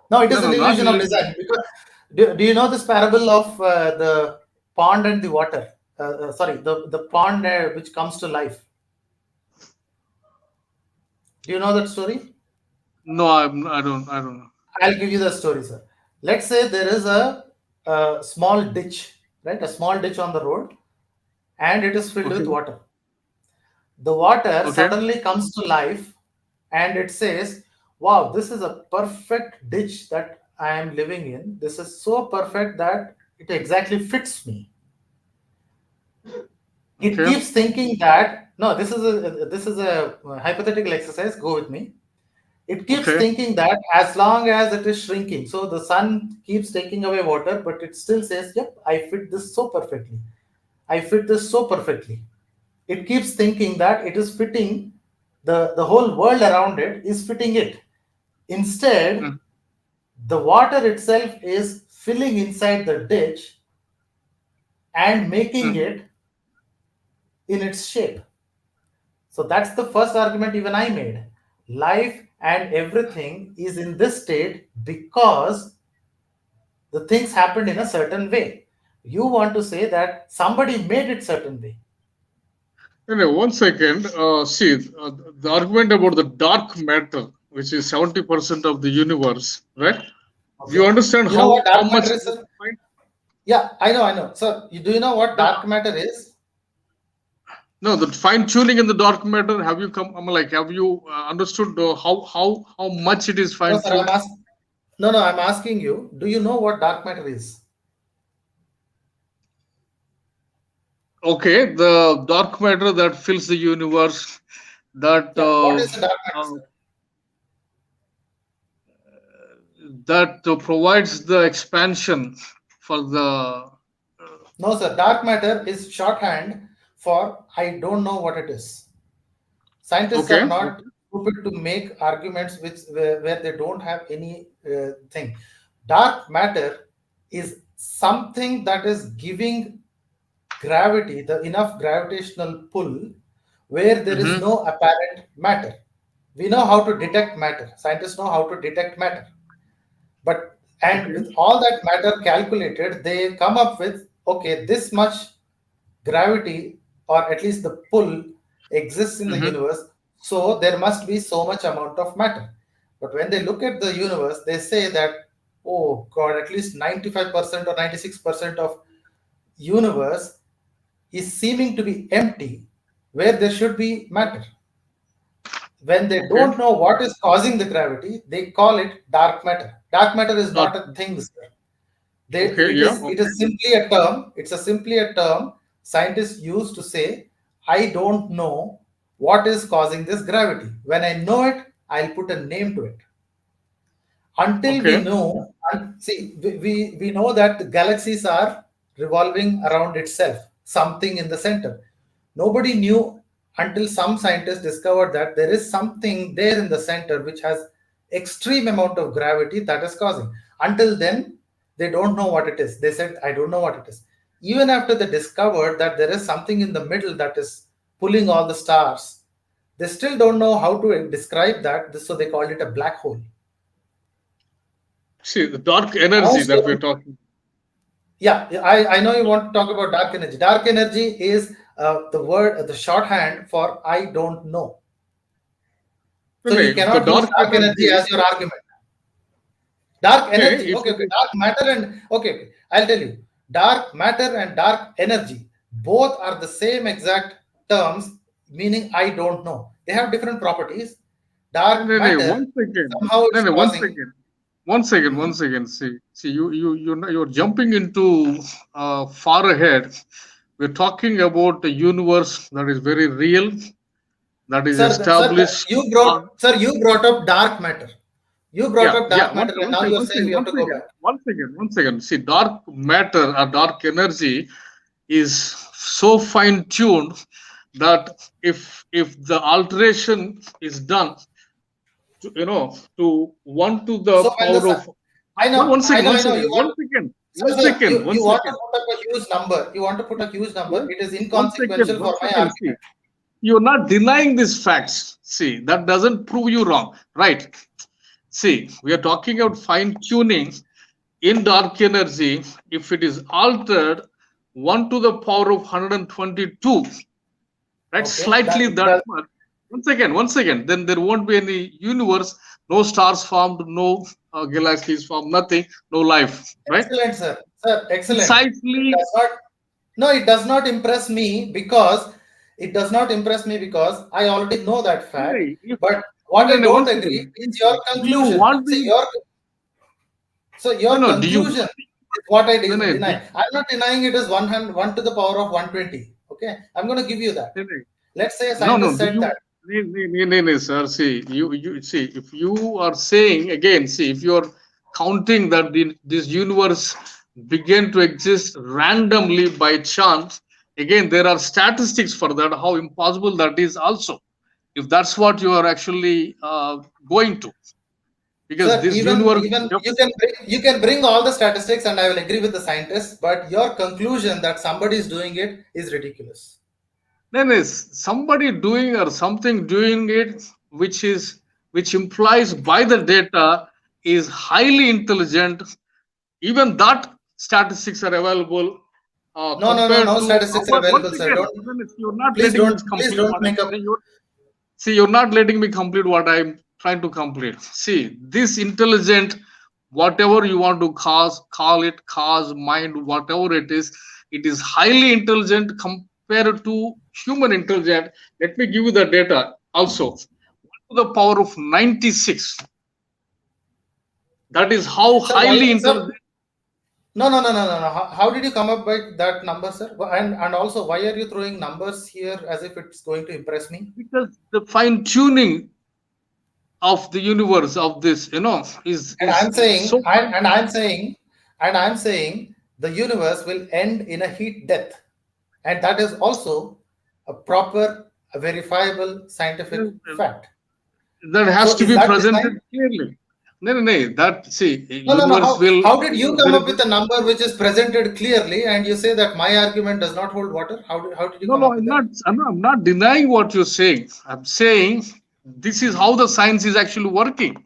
[SPEAKER 1] No, it is an
[SPEAKER 3] No, not
[SPEAKER 1] illusion of
[SPEAKER 3] illusion.
[SPEAKER 1] design because do you know this parable of the pond and the water? Sorry, the pond which comes to life. Do you know that story?
[SPEAKER 3] No, I don't know.
[SPEAKER 1] I'll give you the story, sir. Let's say there is a small ditch, right? A small ditch on the road, and it is filled with
[SPEAKER 3] Okay.
[SPEAKER 1] water. The water
[SPEAKER 3] Okay.
[SPEAKER 1] suddenly comes to life and it says, wow, this is a perfect ditch that I am living in. This is so perfect that it exactly fits me. It
[SPEAKER 3] Okay.
[SPEAKER 1] keeps thinking that, no, this is a hypothetical exercise. Go with me. It keeps
[SPEAKER 3] Okay.
[SPEAKER 1] thinking that as long as it is shrinking, so the sun keeps taking away water, but it still says, yep, I fit this so perfectly. I fit this so perfectly. It keeps thinking that it is fitting, the whole world around it is fitting it. Instead,
[SPEAKER 3] Mm,
[SPEAKER 1] the water itself is filling inside the ditch and making
[SPEAKER 3] mm.
[SPEAKER 1] it in its shape. So that's the first argument even I made. Life and everything is in this state because the things happened in a certain way. You want to say that somebody made it certain way.
[SPEAKER 3] Anyway, one second. See, the argument about the dark matter, which is 70% of the universe, right? Do you
[SPEAKER 1] Okay.
[SPEAKER 3] understand
[SPEAKER 1] You know what
[SPEAKER 3] how
[SPEAKER 1] dark
[SPEAKER 3] much
[SPEAKER 1] matter
[SPEAKER 3] it
[SPEAKER 1] is,
[SPEAKER 3] is
[SPEAKER 1] sir?
[SPEAKER 3] fine?
[SPEAKER 1] Yeah, I know. So, do you know what
[SPEAKER 3] The,
[SPEAKER 1] dark matter is?
[SPEAKER 3] no, the fine tuning in the dark matter. Have you come? I'm like, have you understood how much it is
[SPEAKER 1] No,
[SPEAKER 3] fine
[SPEAKER 1] sir. I'm
[SPEAKER 3] tuned?
[SPEAKER 1] asking. No, no. I'm asking you. Do you know what dark matter is?
[SPEAKER 3] Okay, the dark matter that fills the universe, that
[SPEAKER 1] Yeah, what is the dark matter,
[SPEAKER 3] uh,
[SPEAKER 1] sir?
[SPEAKER 3] that provides the expansion for the.
[SPEAKER 1] No, sir. Dark matter is shorthand for I don't know what it is. Scientists are
[SPEAKER 3] Okay,
[SPEAKER 1] not
[SPEAKER 3] okay,
[SPEAKER 1] stupid to make arguments where they don't have any thing. Dark matter is something that is giving gravity, the enough gravitational pull where there is
[SPEAKER 3] mm-hmm.
[SPEAKER 1] no apparent matter. We know how to detect matter. Scientists know how to detect matter. But and
[SPEAKER 3] Okay,
[SPEAKER 1] with all that matter calculated, they come up with okay, this much gravity or at least the pull exists in the
[SPEAKER 3] mm-hmm.
[SPEAKER 1] universe, so there must be so much amount of matter. But when they look at the universe, they say that oh god, at least 95% or 96% of universe is seeming to be empty where there should be matter. When they
[SPEAKER 3] Okay,
[SPEAKER 1] don't know what is causing the gravity, they call it dark matter. Dark matter is
[SPEAKER 3] dark.
[SPEAKER 1] not a thing, sir.
[SPEAKER 3] Okay,
[SPEAKER 1] It
[SPEAKER 3] yeah,
[SPEAKER 1] is
[SPEAKER 3] okay.
[SPEAKER 1] simply a term. It's a simply a term scientists use to say, I don't know what is causing this gravity. When I know it, I'll put a name to it. Until we
[SPEAKER 3] Okay,
[SPEAKER 1] know, and see, we know that the galaxies are revolving around itself, something in the center. Nobody knew until some scientists discovered that there is something there in the center which has extreme amount of gravity that is causing. Until then, they don't know what it is. They said, I don't know what it is. Even after they discovered that there is something in the middle that is pulling all the stars, they still don't know how to describe that. So they called it a black hole.
[SPEAKER 3] see the dark energy
[SPEAKER 1] Also,
[SPEAKER 3] that we're talking.
[SPEAKER 1] yeah, I know you want to talk about dark energy. Dark energy is the word, the shorthand for I don't know.
[SPEAKER 3] No,
[SPEAKER 1] So you
[SPEAKER 3] no, the
[SPEAKER 1] cannot use
[SPEAKER 3] dark
[SPEAKER 1] dark energy
[SPEAKER 3] energy.
[SPEAKER 1] as your argument. Dark
[SPEAKER 3] Okay,
[SPEAKER 1] energy,
[SPEAKER 3] if
[SPEAKER 1] okay,
[SPEAKER 3] it
[SPEAKER 1] okay.
[SPEAKER 3] is.
[SPEAKER 1] Dark matter and okay, I'll tell you. Dark matter and dark energy both are the same exact terms, meaning I don't know. They have different properties.
[SPEAKER 3] No,
[SPEAKER 1] Dark
[SPEAKER 3] no, no,
[SPEAKER 1] matter
[SPEAKER 3] one second.
[SPEAKER 1] somehow
[SPEAKER 3] No,
[SPEAKER 1] it's
[SPEAKER 3] no, one
[SPEAKER 1] causing.
[SPEAKER 3] second. One second,
[SPEAKER 1] Mhm.
[SPEAKER 3] one second. See, you're jumping into far ahead. We're talking about a universe that is very real, that is established on.
[SPEAKER 1] Sir, you brought up dark matter. You brought
[SPEAKER 3] Yeah,
[SPEAKER 1] up
[SPEAKER 3] yeah.
[SPEAKER 1] dark matter, and
[SPEAKER 3] One
[SPEAKER 1] now
[SPEAKER 3] second,
[SPEAKER 1] you're
[SPEAKER 3] one
[SPEAKER 1] saying
[SPEAKER 3] second,
[SPEAKER 1] we have
[SPEAKER 3] one
[SPEAKER 1] to go
[SPEAKER 3] second,
[SPEAKER 1] back.
[SPEAKER 3] one second, one second. See, dark matter or dark energy is so fine tuned that if the alteration is done, to 1 to the
[SPEAKER 1] So when the
[SPEAKER 3] power of one
[SPEAKER 1] I
[SPEAKER 3] second,
[SPEAKER 1] know,
[SPEAKER 3] one
[SPEAKER 1] I know you
[SPEAKER 3] second,
[SPEAKER 1] want,
[SPEAKER 3] one second, one
[SPEAKER 1] sir,
[SPEAKER 3] second, one
[SPEAKER 1] you want to
[SPEAKER 3] second.
[SPEAKER 1] put up a huge number. You want to put a huge number.
[SPEAKER 3] One,
[SPEAKER 1] It is
[SPEAKER 3] one second,
[SPEAKER 1] inconsequential
[SPEAKER 3] one
[SPEAKER 1] for my
[SPEAKER 3] second. See,
[SPEAKER 1] argument.
[SPEAKER 3] you're not denying these facts. See, that doesn't prove you wrong, right? See, we are talking about fine tuning in dark energy. If it is altered 1 to the power of 122, right?
[SPEAKER 1] Okay,
[SPEAKER 3] Slightly
[SPEAKER 1] that
[SPEAKER 3] that much. One second. Then there won't be any universe, no stars formed, no galaxies formed, nothing, no life, right?
[SPEAKER 1] excellent, sir. Sir, excellent. It
[SPEAKER 3] Precisely.
[SPEAKER 1] does not. No, it does not impress me because I already know that fact.
[SPEAKER 3] If,
[SPEAKER 1] But
[SPEAKER 3] no,
[SPEAKER 1] what
[SPEAKER 3] no,
[SPEAKER 1] I
[SPEAKER 3] no, one
[SPEAKER 1] don't agree
[SPEAKER 3] second.
[SPEAKER 1] is your
[SPEAKER 3] Do you
[SPEAKER 1] conclusion.
[SPEAKER 3] want
[SPEAKER 1] See,
[SPEAKER 3] me? No,
[SPEAKER 1] your
[SPEAKER 3] no. Do you
[SPEAKER 1] conclusion
[SPEAKER 3] want?
[SPEAKER 1] is what I
[SPEAKER 3] No, no.
[SPEAKER 1] deny. I'm not denying it is 1 to the power of 120. Okay, I'm going to give you that.
[SPEAKER 3] No,
[SPEAKER 1] Let's say a
[SPEAKER 3] no, no.
[SPEAKER 1] scientist
[SPEAKER 3] Do
[SPEAKER 1] said
[SPEAKER 3] you?
[SPEAKER 1] that.
[SPEAKER 3] No, sir. See, you see. If you are saying again, see, if you are counting that this universe began to exist randomly by chance, again, there are statistics for that. How impossible that is, also, if that's what you are actually going to, because
[SPEAKER 1] Sir,
[SPEAKER 3] this universe.
[SPEAKER 1] even you can bring all the statistics, and I will agree with the scientists. But your conclusion that somebody is doing it is ridiculous.
[SPEAKER 3] Then is somebody doing or something doing it, which implies by the data is highly intelligent. Even that statistics are available
[SPEAKER 1] No, no, no,
[SPEAKER 3] compared
[SPEAKER 1] no
[SPEAKER 3] to
[SPEAKER 1] statistics are
[SPEAKER 3] our. Once
[SPEAKER 1] available, sir.
[SPEAKER 3] again,
[SPEAKER 1] Don't
[SPEAKER 3] even if you're not letting me
[SPEAKER 1] please
[SPEAKER 3] complete
[SPEAKER 1] don't
[SPEAKER 3] what I'm
[SPEAKER 1] make up.
[SPEAKER 3] saying, you're not letting me complete what I'm trying to complete. See, this intelligent, whatever you want to call it, cause, mind, whatever it is highly intelligent compared to human intelligence. Let me give you the data also. 1 to the power of 96. That is how
[SPEAKER 1] Sir, why,
[SPEAKER 3] highly
[SPEAKER 1] sir?
[SPEAKER 3] intelligent.
[SPEAKER 1] No, no, no, no, no, no. How did you come up with that number, sir? And also, why are you throwing numbers here as if it's going to impress me?
[SPEAKER 3] Because the fine tuning of the universe of this, is
[SPEAKER 1] And
[SPEAKER 3] is
[SPEAKER 1] I'm saying,
[SPEAKER 3] so fine.
[SPEAKER 1] and I'm saying, the universe will end in a heat death, and that is also a proper, a verifiable scientific fact.
[SPEAKER 3] That has
[SPEAKER 1] So,
[SPEAKER 3] to
[SPEAKER 1] is
[SPEAKER 3] be
[SPEAKER 1] that design?
[SPEAKER 3] presented clearly. No, no, no. That see,
[SPEAKER 1] No, no, no.
[SPEAKER 3] universe will.
[SPEAKER 1] How did you come
[SPEAKER 3] There
[SPEAKER 1] up
[SPEAKER 3] is
[SPEAKER 1] with a number which is presented clearly, and you say that my argument does not hold water? How did you
[SPEAKER 3] no,
[SPEAKER 1] come
[SPEAKER 3] no.
[SPEAKER 1] up with
[SPEAKER 3] I'm
[SPEAKER 1] that?
[SPEAKER 3] not. I'm not denying what you're saying. I'm saying this is how the science is actually working.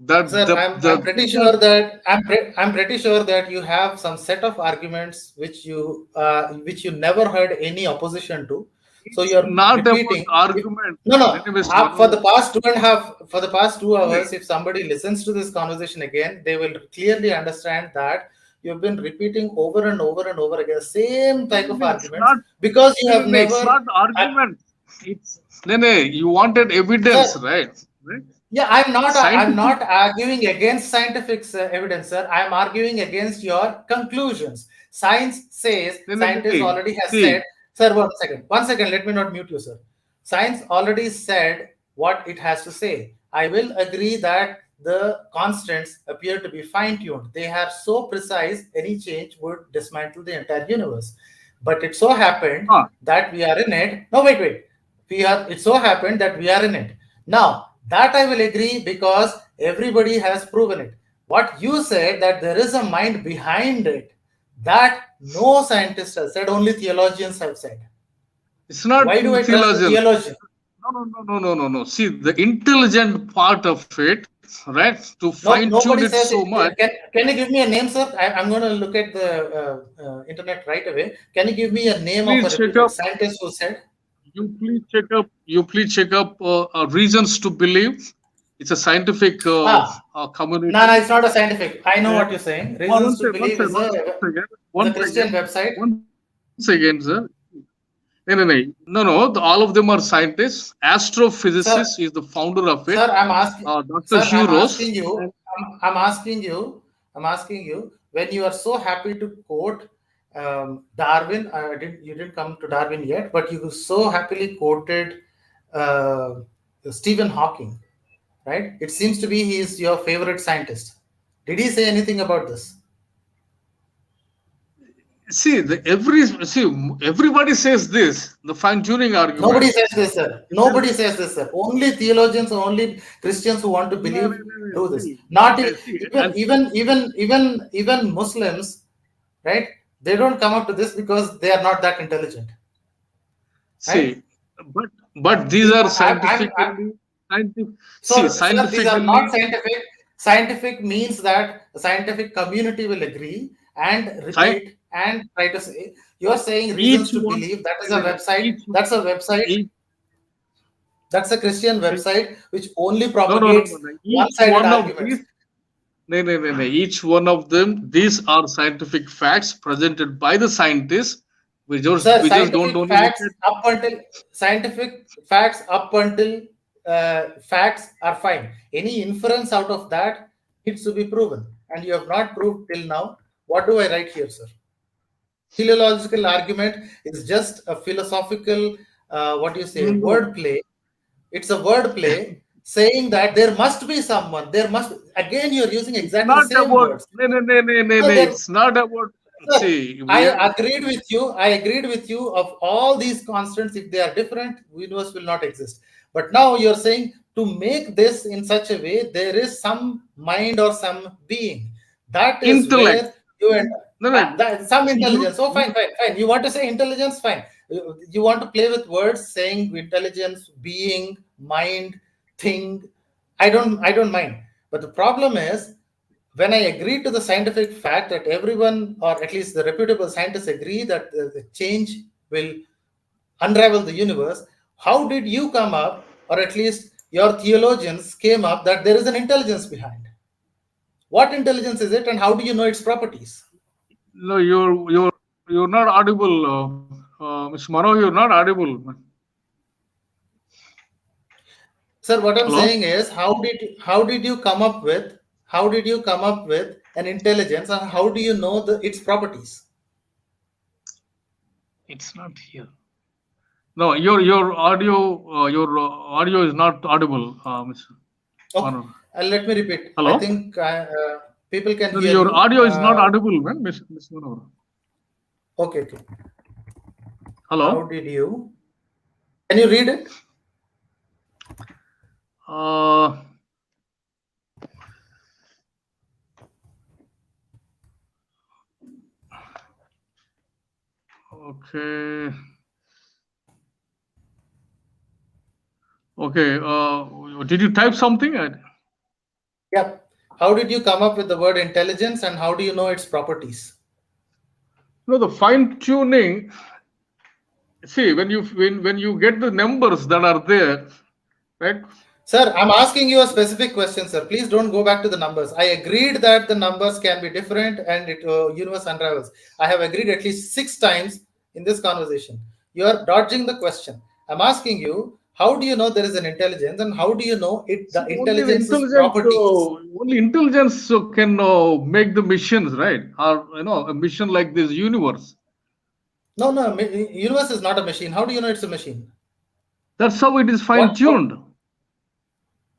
[SPEAKER 3] That
[SPEAKER 1] Sir, I'm pretty
[SPEAKER 3] these are
[SPEAKER 1] sure that I'm pretty sure that you have some set of arguments which you never heard any opposition to. So
[SPEAKER 3] it's
[SPEAKER 1] you're
[SPEAKER 3] not about
[SPEAKER 1] repeating.
[SPEAKER 3] argument.
[SPEAKER 1] No, no.
[SPEAKER 3] Anyways,
[SPEAKER 1] For
[SPEAKER 3] Manu,
[SPEAKER 1] the past two and a half, for the past 2 hours,
[SPEAKER 3] really,
[SPEAKER 1] if somebody listens to this conversation again, they will clearly understand that you've been repeating over and over and over again the same type of
[SPEAKER 3] really, it's
[SPEAKER 1] arguments
[SPEAKER 3] not.
[SPEAKER 1] because you have
[SPEAKER 3] Really, it's
[SPEAKER 1] never.
[SPEAKER 3] not argument. It's no, no. You wanted
[SPEAKER 1] Sir,
[SPEAKER 3] evidence, right? Right?
[SPEAKER 1] yeah, I'm
[SPEAKER 3] Scientific.
[SPEAKER 1] not arguing against scientific evidence, sir. I'm arguing against your conclusions. Science says,
[SPEAKER 3] No, no, no,
[SPEAKER 1] scientists
[SPEAKER 3] no.
[SPEAKER 1] already has
[SPEAKER 3] See,
[SPEAKER 1] said, sir, 1 second. 1 second, let me not mute you, sir. Science already said what it has to say. I will agree that the constants appear to be fine-tuned. They are so precise, any change would dismantle the entire universe. But it so happened
[SPEAKER 3] huh,
[SPEAKER 1] that we are in it. No, wait. It so happened that we are in it. Now, that I will agree because everybody has proven it. What you said that there is a mind behind it, that no scientist has said, only theologians have said.
[SPEAKER 3] it's not
[SPEAKER 1] Why do I trust the
[SPEAKER 3] theologian.
[SPEAKER 1] theologian?
[SPEAKER 3] No, no, no, no, no, no, no. See, the intelligent part of it, right? To fine
[SPEAKER 1] No,
[SPEAKER 3] tune it
[SPEAKER 1] nobody
[SPEAKER 3] so
[SPEAKER 1] says
[SPEAKER 3] much.
[SPEAKER 1] it. Can you give me a name, sir? I'm going to look at the internet right away. Can you give me a name of a
[SPEAKER 3] Please check
[SPEAKER 1] reputed
[SPEAKER 3] up.
[SPEAKER 1] scientist who said?
[SPEAKER 3] You please check up. You please check up reasons to believe. It's a scientific
[SPEAKER 1] Ah, no,
[SPEAKER 3] community.
[SPEAKER 1] no, it's not a scientific. I know
[SPEAKER 3] And
[SPEAKER 1] what you're saying. Reasons to
[SPEAKER 3] one
[SPEAKER 1] believe
[SPEAKER 3] second,
[SPEAKER 1] is
[SPEAKER 3] one
[SPEAKER 1] a Christian
[SPEAKER 3] second,
[SPEAKER 1] website.
[SPEAKER 3] one second, sir. No, no, no, no, no. All of them are scientists.
[SPEAKER 1] Sir,
[SPEAKER 3] Astrophysicist is the founder of it.
[SPEAKER 1] Sir, I'm asking,
[SPEAKER 3] Dr.
[SPEAKER 1] sir, I'm
[SPEAKER 3] Hugh
[SPEAKER 1] asking
[SPEAKER 3] Ross.
[SPEAKER 1] you,
[SPEAKER 3] And
[SPEAKER 1] I'm asking you, when you are so happy to quote Darwin, you didn't come to Darwin yet, but you so happily quoted uh, Stephen Hawking, right? It seems to be he is your favorite scientist. Did he say anything about this?
[SPEAKER 3] see, everybody says this. The fine tuning
[SPEAKER 1] Nobody
[SPEAKER 3] argument.
[SPEAKER 1] says this, sir.
[SPEAKER 3] Then
[SPEAKER 1] Nobody says this, sir. Only theologians, only Christians who want to
[SPEAKER 3] no, no,
[SPEAKER 1] believe
[SPEAKER 3] no, no.
[SPEAKER 1] do this.
[SPEAKER 3] See,
[SPEAKER 1] Not
[SPEAKER 3] see,
[SPEAKER 1] even
[SPEAKER 3] and
[SPEAKER 1] even Muslims, right? They don't come up to this because they are not that intelligent, right?
[SPEAKER 3] see, but these are
[SPEAKER 1] I'm
[SPEAKER 3] scientific. See,
[SPEAKER 1] so, sir, these are not
[SPEAKER 3] scientifically,
[SPEAKER 1] scientific. Scientific means that the scientific community will agree and
[SPEAKER 3] sci-
[SPEAKER 1] repeat and try to say. You are saying
[SPEAKER 3] each
[SPEAKER 1] reasons to
[SPEAKER 3] one,
[SPEAKER 1] believe. That is
[SPEAKER 3] no,
[SPEAKER 1] a
[SPEAKER 3] no, no,
[SPEAKER 1] website. That's a website.
[SPEAKER 3] each,
[SPEAKER 1] That's a Christian website which only
[SPEAKER 3] no, no, no, no,
[SPEAKER 1] propagates
[SPEAKER 3] no. Each
[SPEAKER 1] one-sided
[SPEAKER 3] one of
[SPEAKER 1] arguments.
[SPEAKER 3] these, no, no, no, no. Each one of them, these are scientific facts presented by the scientists.
[SPEAKER 1] Sir,
[SPEAKER 3] We just don't only look at.
[SPEAKER 1] scientific facts up until facts are fine. Any inference out of that needs to be proven, and you have not proved till now. What do I write here, sir? Teleological argument is just a philosophical, what do you say,
[SPEAKER 3] No,
[SPEAKER 1] wordplay. It's a wordplay saying that there must be someone. There must again. You're using
[SPEAKER 3] it's
[SPEAKER 1] exactly the
[SPEAKER 3] not
[SPEAKER 1] same
[SPEAKER 3] about.
[SPEAKER 1] words.
[SPEAKER 3] No, no, no, no, no,
[SPEAKER 1] So
[SPEAKER 3] no.
[SPEAKER 1] there,
[SPEAKER 3] It's not about.
[SPEAKER 1] sir,
[SPEAKER 3] See,
[SPEAKER 1] I
[SPEAKER 3] we are.
[SPEAKER 1] agreed with you. I agreed with you of all these constants. If they are different, universe will not exist. But now you're saying to make this in such a way, there is some mind or some being. That is
[SPEAKER 3] Intellect.
[SPEAKER 1] where you end.
[SPEAKER 3] No, no.
[SPEAKER 1] Some
[SPEAKER 3] See,
[SPEAKER 1] intelligence. Oh,
[SPEAKER 3] you
[SPEAKER 1] fine. You want to say intelligence? Fine. You want to play with words, saying intelligence, being, mind, thing. I don't mind. But the problem is when I agree to the scientific fact that everyone, or at least the reputable scientists, agree that the change will unravel the universe, how did you come up, or at least your theologians came up, that there is an intelligence behind? What intelligence is it, and how do you know its properties?
[SPEAKER 3] no, you're not audible, Mr. Mano. You're not audible.
[SPEAKER 1] Sir, what I'm
[SPEAKER 3] Hello.
[SPEAKER 1] saying is, how did you come up with an intelligence, and how do you know its properties?
[SPEAKER 3] It's not here. No, your audio is not audible, Mr.
[SPEAKER 1] Okay,
[SPEAKER 3] Honor.
[SPEAKER 1] let me repeat. I
[SPEAKER 3] Hello.
[SPEAKER 1] think people can
[SPEAKER 3] No,
[SPEAKER 1] hear
[SPEAKER 3] your
[SPEAKER 1] you.
[SPEAKER 3] audio is not audible, man, Mr. Honor.
[SPEAKER 1] Okay.
[SPEAKER 3] Hello.
[SPEAKER 1] How did you? Can you read it?
[SPEAKER 3] Okay. Okay. Did you type something?
[SPEAKER 1] Yeah. How did you come up with the word intelligence, and how do you know its properties?
[SPEAKER 3] No, the fine tuning. See, when you get the numbers that are there, right?
[SPEAKER 1] Sir, I'm asking you a specific question, sir. Please don't go back to the numbers. I agreed that the numbers can be different and universe unravels. I have agreed at least 6 times in this conversation. You are dodging the question. I'm asking you, how do you know there is an intelligence, and how do you know the intelligence's properties?
[SPEAKER 3] Only intelligence can make the missions, right? Or a mission like this universe.
[SPEAKER 1] No, universe is not a machine. How do you know it's a machine?
[SPEAKER 3] That's how it is fine-tuned.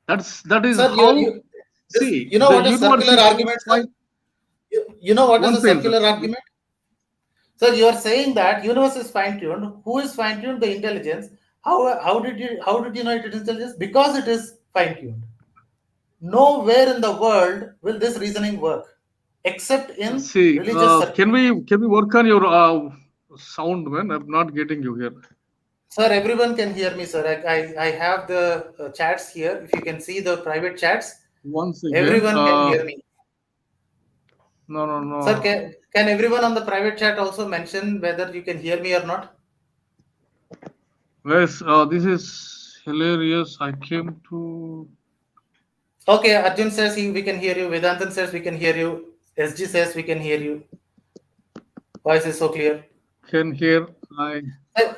[SPEAKER 3] That is
[SPEAKER 1] sir,
[SPEAKER 3] how.
[SPEAKER 1] you know what a circular argument, sir? You know what is a circular argument? Sir, you are saying that universe is fine-tuned. Who is fine-tuned? The intelligence. How did you know it is intelligence? Because it is fine-tuned. Nowhere in the world will this reasoning work, except in religious circles.
[SPEAKER 3] Can we work on your sound, man? I'm not getting you here.
[SPEAKER 1] Sir, everyone can hear me, sir. I have the chats here. If you can see the private chats,
[SPEAKER 3] once again,
[SPEAKER 1] everyone can hear me.
[SPEAKER 3] No.
[SPEAKER 1] Sir, can everyone on the private chat also mention whether you can hear me or not?
[SPEAKER 3] Yes, this is hilarious. I came to.
[SPEAKER 1] Okay, Arjun says we can hear you. Vedantan says we can hear you. SG says we can hear you. Voice is so clear.
[SPEAKER 3] Can hear.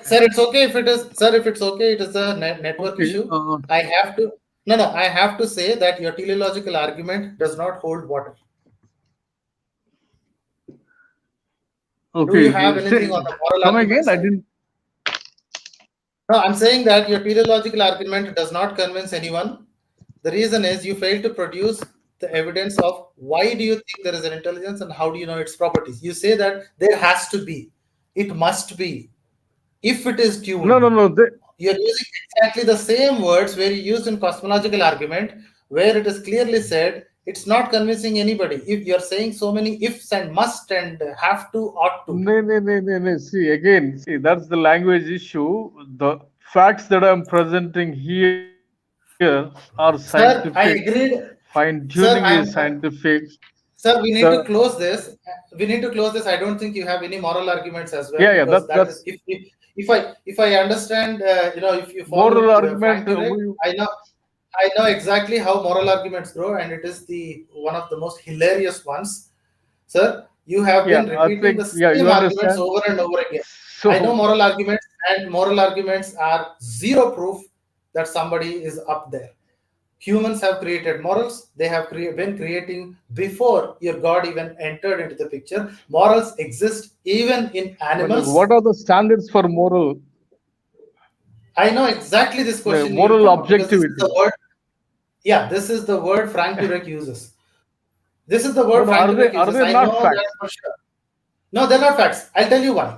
[SPEAKER 1] Sir, it's okay if it is. Sir, if it's okay, it is a network issue. I have to. No. I have to say that your teleological argument does not hold water.
[SPEAKER 3] Okay.
[SPEAKER 1] Do you have anything on the moral argument?
[SPEAKER 3] I didn't.
[SPEAKER 1] No, I'm saying that your teleological argument does not convince anyone. The reason is you fail to produce the evidence of why do you think there is an intelligence and how do you know its properties. You say that there has to be, it must be, if it is tuned.
[SPEAKER 3] No.
[SPEAKER 1] You're using exactly the same words where you used in cosmological argument, where it is clearly said it's not convincing anybody. If you're saying so many ifs and must and have to, ought to.
[SPEAKER 3] No. See, that's the language issue. The facts that I'm presenting here are scientific.
[SPEAKER 1] Sir, I agreed.
[SPEAKER 3] Fine-tuning is scientific.
[SPEAKER 1] Sir, we need to close this. I don't think you have any moral arguments as well.
[SPEAKER 3] Yeah.
[SPEAKER 1] That is, if I understand, if you follow
[SPEAKER 3] moral argument,
[SPEAKER 1] I know exactly how moral arguments grow, and it is one of the most hilarious ones. Sir, you have been repeating the same arguments over and over again. I know moral arguments, and moral arguments are zero proof that somebody is up there. Humans have created morals. They have been creating before your God even entered into the picture. Morals exist even in animals.
[SPEAKER 3] What are the standards for moral?
[SPEAKER 1] I know exactly this question.
[SPEAKER 3] Moral objectivity.
[SPEAKER 1] This is the word Frank Turek uses. This is the word Frank Turek uses.
[SPEAKER 3] I know that
[SPEAKER 1] for sure. No, they're not facts. I'll tell you why.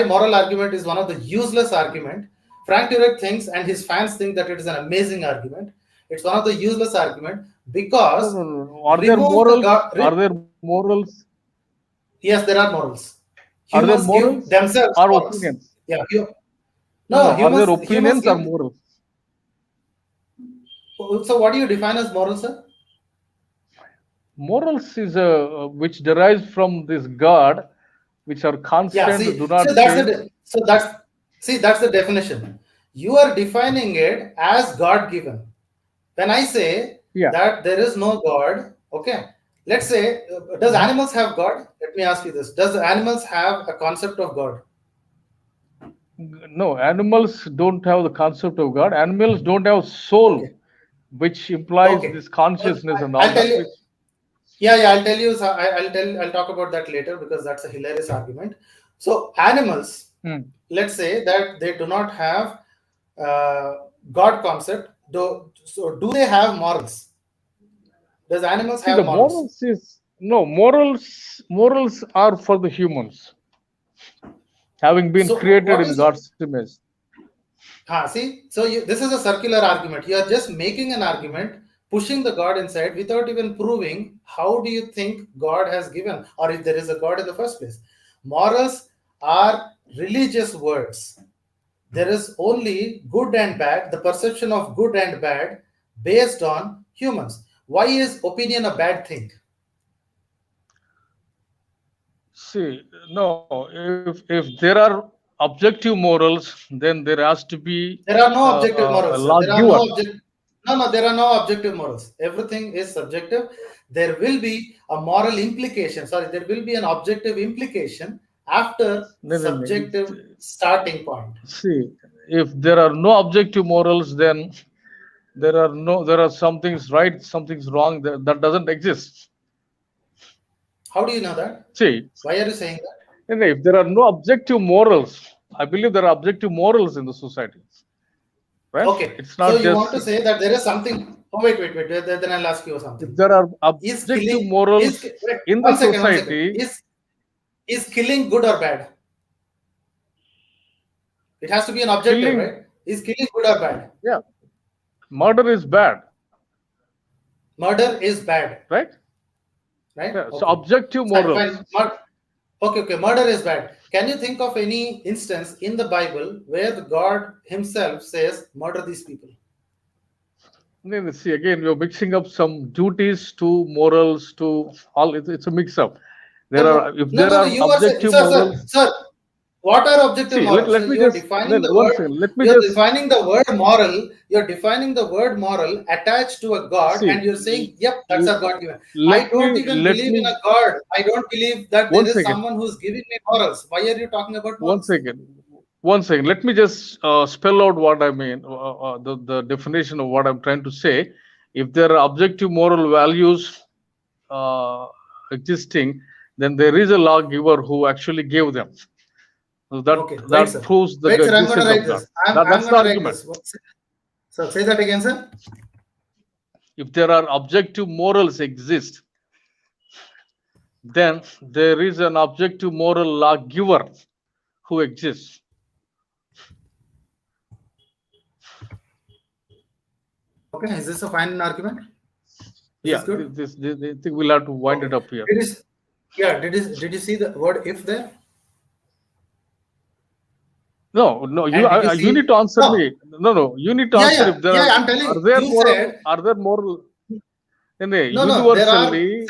[SPEAKER 1] Moral argument is one of the useless argument. Frank Turek thinks, and his fans think, that it is an amazing argument. It's one of the useless argument because
[SPEAKER 3] Are there morals?
[SPEAKER 1] Yes, there are morals.
[SPEAKER 3] Are there morals?
[SPEAKER 1] Themselves
[SPEAKER 3] or
[SPEAKER 1] morals.
[SPEAKER 3] opinions?
[SPEAKER 1] Yeah.
[SPEAKER 3] Are there opinions or morals?
[SPEAKER 1] So what do you define as morals, sir?
[SPEAKER 3] Morals is which derives from this God, which are constant, do not change.
[SPEAKER 1] That's the definition. You are defining it as God given. When I say that there is no God, okay, let's say, does animals have God? Let me ask you this. Does animals have a concept of God?
[SPEAKER 3] No, animals don't have the concept of God. Animals don't have soul, which implies this consciousness and all that.
[SPEAKER 1] Yeah. I'll tell you. I'll talk about that later because that's a hilarious argument. So animals,
[SPEAKER 4] Hmm.
[SPEAKER 1] let's say that they do not have uh, God concept. Do they have morals? Does animals
[SPEAKER 4] See, the
[SPEAKER 1] have morals?
[SPEAKER 4] morals is no morals. Morals are for the humans, having been
[SPEAKER 1] So
[SPEAKER 4] created
[SPEAKER 1] what
[SPEAKER 4] in
[SPEAKER 1] is
[SPEAKER 4] God's image.
[SPEAKER 1] see? So this is a circular argument. You are just making an argument, pushing the God inside without even proving how do you think God has given, or if there is a God in the first place. Morals are religious words. There is only good and bad, the perception of good and bad based on humans. Why is opinion a bad thing?
[SPEAKER 4] See, no, if there are objective morals, then there has to be
[SPEAKER 1] There are no objective
[SPEAKER 4] a
[SPEAKER 1] morals, sir. There are
[SPEAKER 4] lawgiver.
[SPEAKER 1] no object. No, there are no objective morals. Everything is subjective. There will be a moral implication. Sorry, there will be an objective implication after
[SPEAKER 4] No.
[SPEAKER 1] subjective starting point.
[SPEAKER 4] See, if there are no objective morals, then there are some things right, some things wrong. That doesn't exist.
[SPEAKER 1] How do you know that?
[SPEAKER 4] See,
[SPEAKER 1] Why are you saying that?
[SPEAKER 4] and if there are no objective morals, I believe there are objective morals in the society, right?
[SPEAKER 1] Okay.
[SPEAKER 4] It's
[SPEAKER 1] So
[SPEAKER 4] not
[SPEAKER 1] you want
[SPEAKER 4] just
[SPEAKER 1] to say that there is something. Oh, wait. Then I'll ask you
[SPEAKER 4] if
[SPEAKER 1] something.
[SPEAKER 4] there are
[SPEAKER 1] Is
[SPEAKER 4] objective
[SPEAKER 1] killing
[SPEAKER 4] morals
[SPEAKER 1] wait,
[SPEAKER 4] in the
[SPEAKER 1] one second.
[SPEAKER 4] society.
[SPEAKER 1] Is killing good or bad? It has to be an objective,
[SPEAKER 4] Killing,
[SPEAKER 1] right? Is killing good or bad?
[SPEAKER 4] yeah, murder is bad,
[SPEAKER 1] Murder is bad,
[SPEAKER 4] right?
[SPEAKER 1] right?
[SPEAKER 4] Yeah, so
[SPEAKER 1] Okay.
[SPEAKER 4] objective
[SPEAKER 1] Fine,
[SPEAKER 4] morals.
[SPEAKER 1] fine. Okay. Murder is bad. Can you think of any instance in the Bible where the God Himself says, "Murder these people"?
[SPEAKER 4] Then see again, you're mixing up some duties to morals to all. It's a mix up. There are if there
[SPEAKER 1] No.
[SPEAKER 4] are
[SPEAKER 1] You are saying,
[SPEAKER 4] objective morals.
[SPEAKER 1] sir. What are objective
[SPEAKER 4] See,
[SPEAKER 1] morals? So
[SPEAKER 4] let me
[SPEAKER 1] you are
[SPEAKER 4] just
[SPEAKER 1] defining
[SPEAKER 4] then
[SPEAKER 1] the
[SPEAKER 4] one
[SPEAKER 1] word.
[SPEAKER 4] second. Let me
[SPEAKER 1] You are
[SPEAKER 4] just
[SPEAKER 1] defining the word moral. You are defining the word moral attached to a God,
[SPEAKER 4] see.
[SPEAKER 1] and you're saying, "Yep, that's a God given." I
[SPEAKER 4] Let
[SPEAKER 1] don't
[SPEAKER 4] me
[SPEAKER 1] even
[SPEAKER 4] let
[SPEAKER 1] believe in
[SPEAKER 4] me
[SPEAKER 1] a God. I don't believe that
[SPEAKER 4] one
[SPEAKER 1] there is
[SPEAKER 4] second.
[SPEAKER 1] someone who's giving me morals. Why are you talking about
[SPEAKER 4] One
[SPEAKER 1] morals?
[SPEAKER 4] second. One second. Let me just spell out what I mean. The definition of what I'm trying to say. If there are objective moral values uh, existing, then there is a lawgiver who actually gave them. So
[SPEAKER 1] Okay, right,
[SPEAKER 4] that
[SPEAKER 1] sir.
[SPEAKER 4] proves the
[SPEAKER 1] Wait, sir. I'm going to
[SPEAKER 4] existence
[SPEAKER 1] write
[SPEAKER 4] of God.
[SPEAKER 1] this. I'm
[SPEAKER 4] That's
[SPEAKER 1] going
[SPEAKER 4] the
[SPEAKER 1] to write
[SPEAKER 4] argument.
[SPEAKER 1] this. So say that again, sir.
[SPEAKER 4] If there are objective morals exist, then there is an objective moral lawgiver who exists.
[SPEAKER 1] Okay, is this a final argument?
[SPEAKER 4] Yeah,
[SPEAKER 1] Good?
[SPEAKER 4] this I think we'll have to wind it up here.
[SPEAKER 1] Did you see the word "if" there?
[SPEAKER 4] No, you need to answer
[SPEAKER 1] No?
[SPEAKER 4] me. No, you need to answer if there
[SPEAKER 1] Yeah.
[SPEAKER 4] are
[SPEAKER 1] I'm telling you.
[SPEAKER 4] there
[SPEAKER 1] You
[SPEAKER 4] moral
[SPEAKER 1] said no. There are,
[SPEAKER 4] universally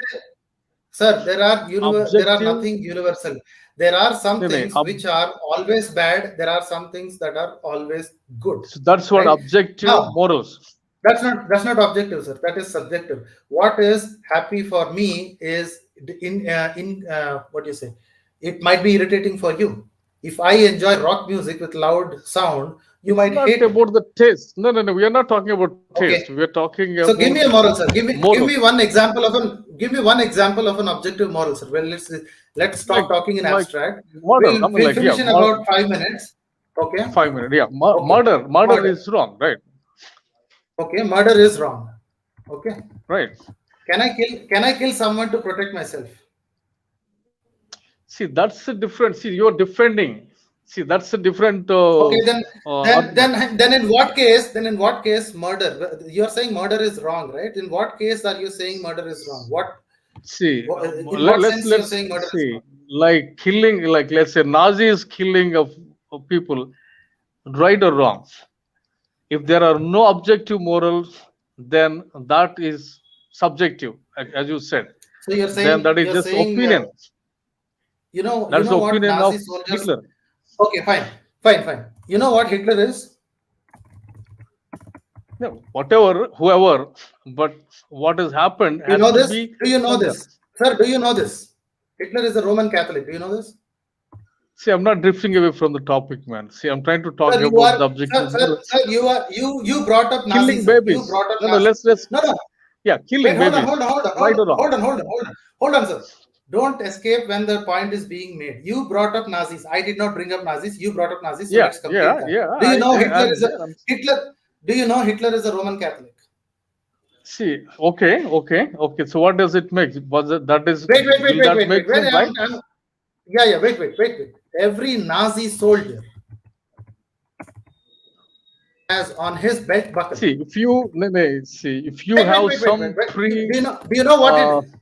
[SPEAKER 1] sir. There are
[SPEAKER 4] objective.
[SPEAKER 1] nothing universal. There are some
[SPEAKER 4] No,
[SPEAKER 1] things which are always bad. There are some things that are always good.
[SPEAKER 4] so that's what
[SPEAKER 1] Right?
[SPEAKER 4] objective
[SPEAKER 1] Now,
[SPEAKER 4] morals.
[SPEAKER 1] that's not objective, sir. That is subjective. What is happy for me is what do you say? It might be irritating for you. If I enjoy rock music with loud sound, you
[SPEAKER 4] It's
[SPEAKER 1] might
[SPEAKER 4] not
[SPEAKER 1] hate it.
[SPEAKER 4] about the taste. No. We are not talking about taste.
[SPEAKER 1] Okay.
[SPEAKER 4] We are talking
[SPEAKER 1] So give
[SPEAKER 4] about
[SPEAKER 1] me a moral, sir. Give
[SPEAKER 4] moral.
[SPEAKER 1] me one example of an objective moral, sir. Well, let's stop talking in
[SPEAKER 4] Like
[SPEAKER 1] abstract.
[SPEAKER 4] murder. I mean,
[SPEAKER 1] We'll
[SPEAKER 4] like yeah,
[SPEAKER 1] finish in about 5 minutes. Okay.
[SPEAKER 4] 5 minutes. Yeah,
[SPEAKER 1] Okay.
[SPEAKER 4] murder is wrong, right?
[SPEAKER 1] Okay. Murder is wrong. Okay.
[SPEAKER 4] Right.
[SPEAKER 1] Can I kill someone to protect myself?
[SPEAKER 4] See, that's a different. See, you're defending. See, that's a different
[SPEAKER 1] Okay.
[SPEAKER 4] argument.
[SPEAKER 1] Then in what case murder? You're saying murder is wrong, right? In what case are you saying murder is wrong?
[SPEAKER 4] See,
[SPEAKER 1] In what sense you're
[SPEAKER 4] let's
[SPEAKER 1] saying murder is
[SPEAKER 4] see,
[SPEAKER 1] wrong?
[SPEAKER 4] like killing, like let's say Nazis killing of people, right or wrong. If there are no objective morals, then that is subjective, as you said.
[SPEAKER 1] So you're
[SPEAKER 4] Then
[SPEAKER 1] saying
[SPEAKER 4] that is just opinion.
[SPEAKER 1] you
[SPEAKER 4] That's the
[SPEAKER 1] know what
[SPEAKER 4] opinion of
[SPEAKER 1] Nazi soldiers.
[SPEAKER 4] Hitler.
[SPEAKER 1] Okay, fine. You know what Hitler is?
[SPEAKER 4] No, whatever, whoever, but what has happened
[SPEAKER 1] Do you
[SPEAKER 4] has
[SPEAKER 1] know
[SPEAKER 4] to
[SPEAKER 1] this?
[SPEAKER 4] be
[SPEAKER 1] Do you know
[SPEAKER 4] somewhere.
[SPEAKER 1] this? Sir, do you know this? Hitler is a Roman Catholic. Do you know this?
[SPEAKER 4] See, I'm not drifting away from the topic, man. See, I'm trying to talk
[SPEAKER 1] Sir,
[SPEAKER 4] about the objective morals.
[SPEAKER 1] you brought up Nazi,
[SPEAKER 4] Killing
[SPEAKER 1] sir. You
[SPEAKER 4] babies.
[SPEAKER 1] brought up
[SPEAKER 4] No,
[SPEAKER 1] Nazi.
[SPEAKER 4] let's
[SPEAKER 1] No.
[SPEAKER 4] Yeah, killing
[SPEAKER 1] Wait,
[SPEAKER 4] babies. Right or wrong?
[SPEAKER 1] Hold on, sir. Don't escape when the point is being made. You brought up Nazis. I did not bring up Nazis. You brought up Nazis. So
[SPEAKER 4] Yeah,
[SPEAKER 1] let's complete that.
[SPEAKER 4] yeah.
[SPEAKER 1] Do you know Hitler
[SPEAKER 4] I'm
[SPEAKER 1] is a
[SPEAKER 4] there.
[SPEAKER 1] Hitler? Do you know Hitler is a Roman Catholic?
[SPEAKER 4] See, okay. So what does it make? Was it that is?
[SPEAKER 1] Wait.
[SPEAKER 4] Will that make sense, right?
[SPEAKER 1] Yeah. Wait. Every Nazi soldier has on his belt buckle.
[SPEAKER 4] See, if you if you have some pre,
[SPEAKER 1] do you know what it is?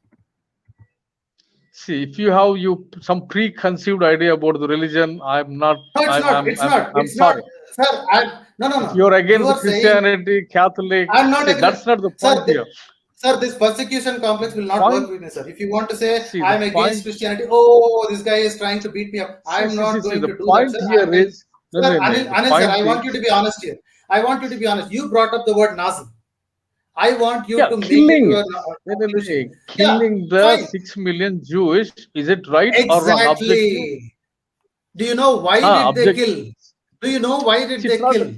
[SPEAKER 4] See, if you have some preconceived idea about the religion, I'm not.
[SPEAKER 1] No, it's not.
[SPEAKER 4] I'm sorry.
[SPEAKER 1] Sir, no.
[SPEAKER 4] If you're against
[SPEAKER 1] You are
[SPEAKER 4] Christianity, Catholic,
[SPEAKER 1] I'm not
[SPEAKER 4] see, that's not the point here.
[SPEAKER 1] Sir, this persecution complex will not work with me, sir. If you want to say I'm against Christianity, this guy is trying to beat me up. I'm not going to do that, sir.
[SPEAKER 4] Here is,
[SPEAKER 1] Anil, sir, I want you to be honest here. I want you to be honest. You brought up the word Nazi. I want you to
[SPEAKER 4] killing,
[SPEAKER 1] make it
[SPEAKER 4] killing the 6 million Jewish. Is it right or wrong?
[SPEAKER 1] Exactly. Do you know why did they kill? Do you know why did they kill?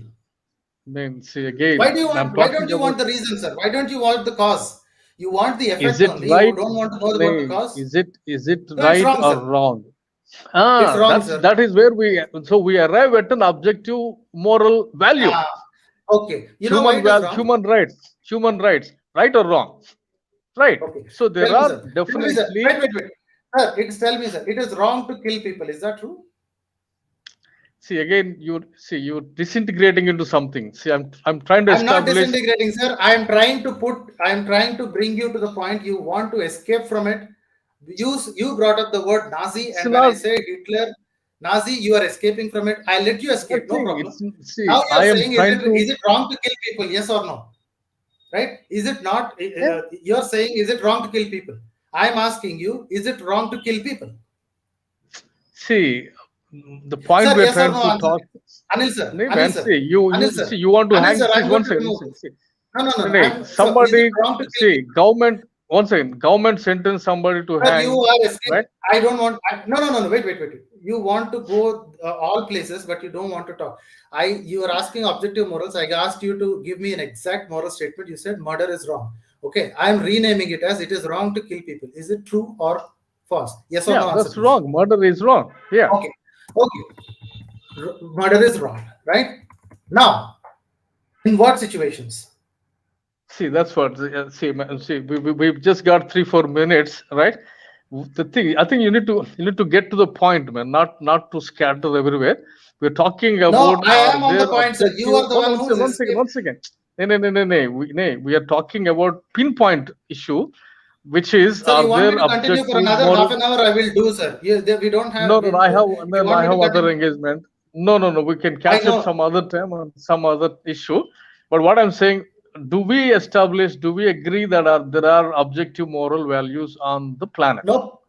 [SPEAKER 4] Then see again.
[SPEAKER 1] Why don't you want the reason, sir? Why don't you want the cause? You want the effect
[SPEAKER 4] is it
[SPEAKER 1] only.
[SPEAKER 4] Right?
[SPEAKER 1] You don't want to know about the cause.
[SPEAKER 4] Is it right
[SPEAKER 1] wrong,
[SPEAKER 4] or
[SPEAKER 1] sir.
[SPEAKER 4] wrong?
[SPEAKER 1] It's wrong, sir.
[SPEAKER 4] That is where we arrive at an objective moral value.
[SPEAKER 1] Okay. You know why it is wrong?
[SPEAKER 4] Human rights, right or wrong? Right.
[SPEAKER 1] Okay.
[SPEAKER 4] So there
[SPEAKER 1] Tell
[SPEAKER 4] are
[SPEAKER 1] me, sir.
[SPEAKER 4] definitely.
[SPEAKER 1] Wait. Sir, tell me, sir. It is wrong to kill people. Is that true?
[SPEAKER 4] See again, you're disintegrating into something. See, I'm trying to establish.
[SPEAKER 1] I'm not disintegrating, sir. I'm trying to bring you to the point. You want to escape from it. You brought up the word Nazi, and when I say Hitler, Nazi, you are escaping from it. I'll let you escape. No problem. Now you're saying, is it wrong to kill people? Yes or no? Right? Is it not? You're saying, is it wrong to kill people? I'm asking you, is it wrong to kill people?
[SPEAKER 4] See, the point
[SPEAKER 1] sir,
[SPEAKER 4] we're trying to talk.
[SPEAKER 1] Anil sir.
[SPEAKER 4] You want to hang. One second.
[SPEAKER 1] No.
[SPEAKER 4] Somebody, government. One second. Government sentence somebody to hang.
[SPEAKER 1] You are escaping. Right? I don't want. No. Wait. You want to go all places, but you don't want to talk. You are asking objective morals. I asked you to give me an exact moral statement. You said murder is wrong. Okay, I am renaming it as it is wrong to kill people. Is it true or false? Yes or no?
[SPEAKER 4] That's answer, wrong. Murder is wrong. Yeah.
[SPEAKER 1] Okay. Murder is wrong, right? Now, in what situations?
[SPEAKER 4] See, that's what. See, we've just got 3-4 minutes, right? The thing, I think you need to get to the point, man. Not to scatter everywhere. We're talking about.
[SPEAKER 1] No, I am on the point, sir. You are the one who is.
[SPEAKER 4] One second. No. We are talking about pinpoint issue, which is.
[SPEAKER 1] So you want me to continue for another half an hour? I will do, sir. We don't have.
[SPEAKER 4] No. I have other engagement. No. We can catch up some other time on some other issue. But what I'm saying, do we agree that there are objective moral values on the planet?
[SPEAKER 1] Nope.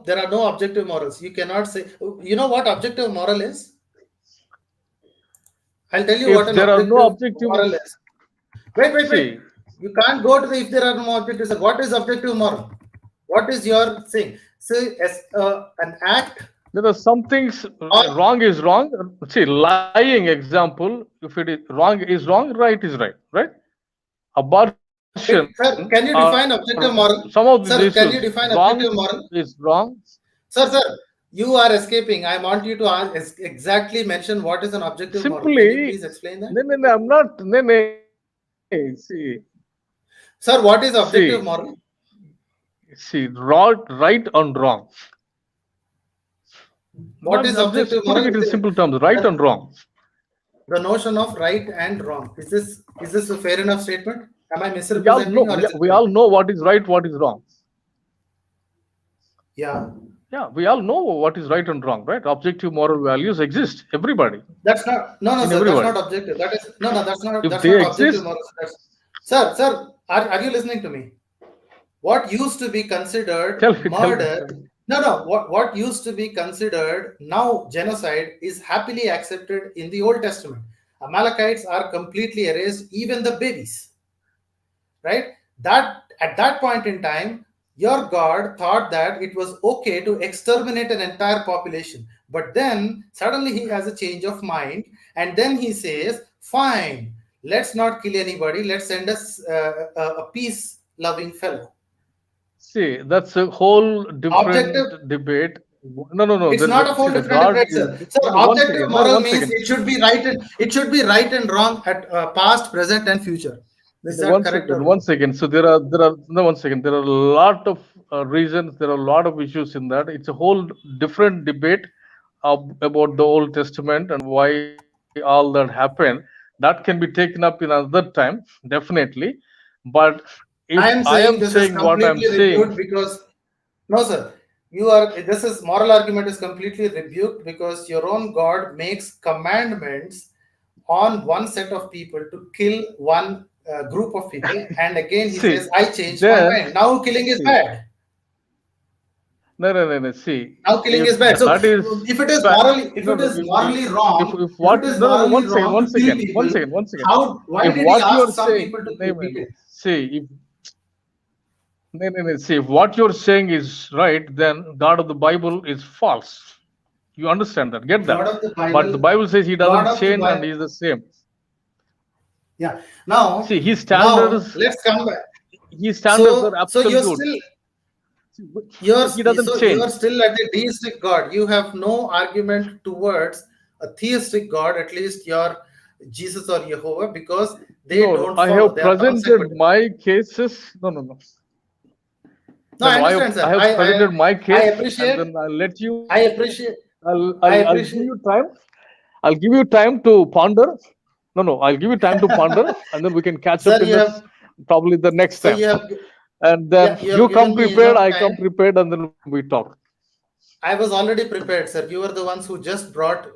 [SPEAKER 1] There are no objective morals. You cannot say. You know what objective moral is? I'll tell you what an objective moral is. Wait. You can't go to if there are no objectives. What is objective moral? What is your thing? Say an act.
[SPEAKER 4] There are some things wrong is wrong. See, lying example. If it is wrong, right is right. Right? Abortion.
[SPEAKER 1] Sir, can you define objective moral?
[SPEAKER 4] Some of these issues.
[SPEAKER 1] Can you define objective moral?
[SPEAKER 4] Is wrong.
[SPEAKER 1] Sir, you are escaping. I want you to exactly mention what is an objective moral. Can you please explain that?
[SPEAKER 4] No, I'm not. No. See.
[SPEAKER 1] Sir, what is objective moral?
[SPEAKER 4] See, right and wrong.
[SPEAKER 1] What is objective moral?
[SPEAKER 4] Putting it in simple terms, right and wrong.
[SPEAKER 1] The notion of right and wrong. Is this a fair enough statement? Am I misrepresenting?
[SPEAKER 4] We all know what is right, what is wrong.
[SPEAKER 1] Yeah.
[SPEAKER 4] Yeah, we all know what is right and wrong, right? Objective moral values exist. Everybody.
[SPEAKER 1] That's not. No, sir. Everybody. That's not objective. That is no. That's not. That's not objective morals. Sir, are you listening to me? What used to be considered murder? No. What used to be considered now genocide is happily accepted in the Old Testament. Amalekites are completely erased, even the babies. Right? That at that point in time, your God thought that it was okay to exterminate an entire population. But then suddenly he has a change of mind, and then he says, fine, let's not kill anybody. Let's send us a peace-loving fellow.
[SPEAKER 4] See, that's a whole different
[SPEAKER 1] Objective.
[SPEAKER 4] debate. No.
[SPEAKER 1] It's not a whole
[SPEAKER 4] The
[SPEAKER 1] different
[SPEAKER 4] God
[SPEAKER 1] debate,
[SPEAKER 4] is.
[SPEAKER 1] sir. Sir,
[SPEAKER 4] No, one
[SPEAKER 1] objective
[SPEAKER 4] second.
[SPEAKER 1] moral
[SPEAKER 4] One
[SPEAKER 1] means
[SPEAKER 4] second.
[SPEAKER 1] it should be right and wrong at past, present, and future. Is that correct?
[SPEAKER 4] One second. So there are no, one second. There are a lot of reasons. There are a lot of issues in that. It's a whole different debate about the Old Testament and why all that happened. That can be taken up in another time, definitely. But if
[SPEAKER 1] I am
[SPEAKER 4] saying
[SPEAKER 1] this is
[SPEAKER 4] what I'm
[SPEAKER 1] completely
[SPEAKER 4] saying,
[SPEAKER 1] rebuked because no, sir. This is moral argument is completely rebuked because your own God makes commandments on one set of people to kill one group of people, and again he says, "I changed my mind." Now killing is bad.
[SPEAKER 4] No. See,
[SPEAKER 1] Now killing is bad. So
[SPEAKER 4] that is
[SPEAKER 1] if it is morally wrong,
[SPEAKER 4] one second.
[SPEAKER 1] why
[SPEAKER 4] If
[SPEAKER 1] did he
[SPEAKER 4] what you are
[SPEAKER 1] ask some
[SPEAKER 4] saying,
[SPEAKER 1] people to kill people?
[SPEAKER 4] see, if what you're saying is right, then God of the Bible is false. You understand that? Get
[SPEAKER 1] God
[SPEAKER 4] that?
[SPEAKER 1] of the Bible,
[SPEAKER 4] But the Bible says He
[SPEAKER 1] God of
[SPEAKER 4] doesn't
[SPEAKER 1] the
[SPEAKER 4] change and
[SPEAKER 1] Bible-
[SPEAKER 4] He's the same.
[SPEAKER 1] Yeah. Now,
[SPEAKER 4] See, His standards,
[SPEAKER 1] let's come back.
[SPEAKER 4] His standards are
[SPEAKER 1] So
[SPEAKER 4] absolute.
[SPEAKER 1] you're
[SPEAKER 4] He doesn't change.
[SPEAKER 1] you're still at the deistic God. You have no argument towards a theistic God, at least your Jesus or Jehovah, because they don't
[SPEAKER 4] I
[SPEAKER 1] follow.
[SPEAKER 4] have
[SPEAKER 1] They are
[SPEAKER 4] presented
[SPEAKER 1] consequent.
[SPEAKER 4] my cases. No.
[SPEAKER 1] No, I understand, sir.
[SPEAKER 4] I have presented my case.
[SPEAKER 1] I appreciate.
[SPEAKER 4] And then I'll let you.
[SPEAKER 1] I appreciate.
[SPEAKER 4] I'll give you time. I'll give you time to ponder. No. I'll give you time to ponder, and then we can catch
[SPEAKER 1] Sir,
[SPEAKER 4] up in this probably the next
[SPEAKER 1] So
[SPEAKER 4] time.
[SPEAKER 1] you have.
[SPEAKER 4] And then
[SPEAKER 1] you have
[SPEAKER 4] you come
[SPEAKER 1] given me
[SPEAKER 4] prepared,
[SPEAKER 1] enough
[SPEAKER 4] I
[SPEAKER 1] time.
[SPEAKER 4] come prepared, and then we talk.
[SPEAKER 1] I was already prepared, sir. You were the ones who just brought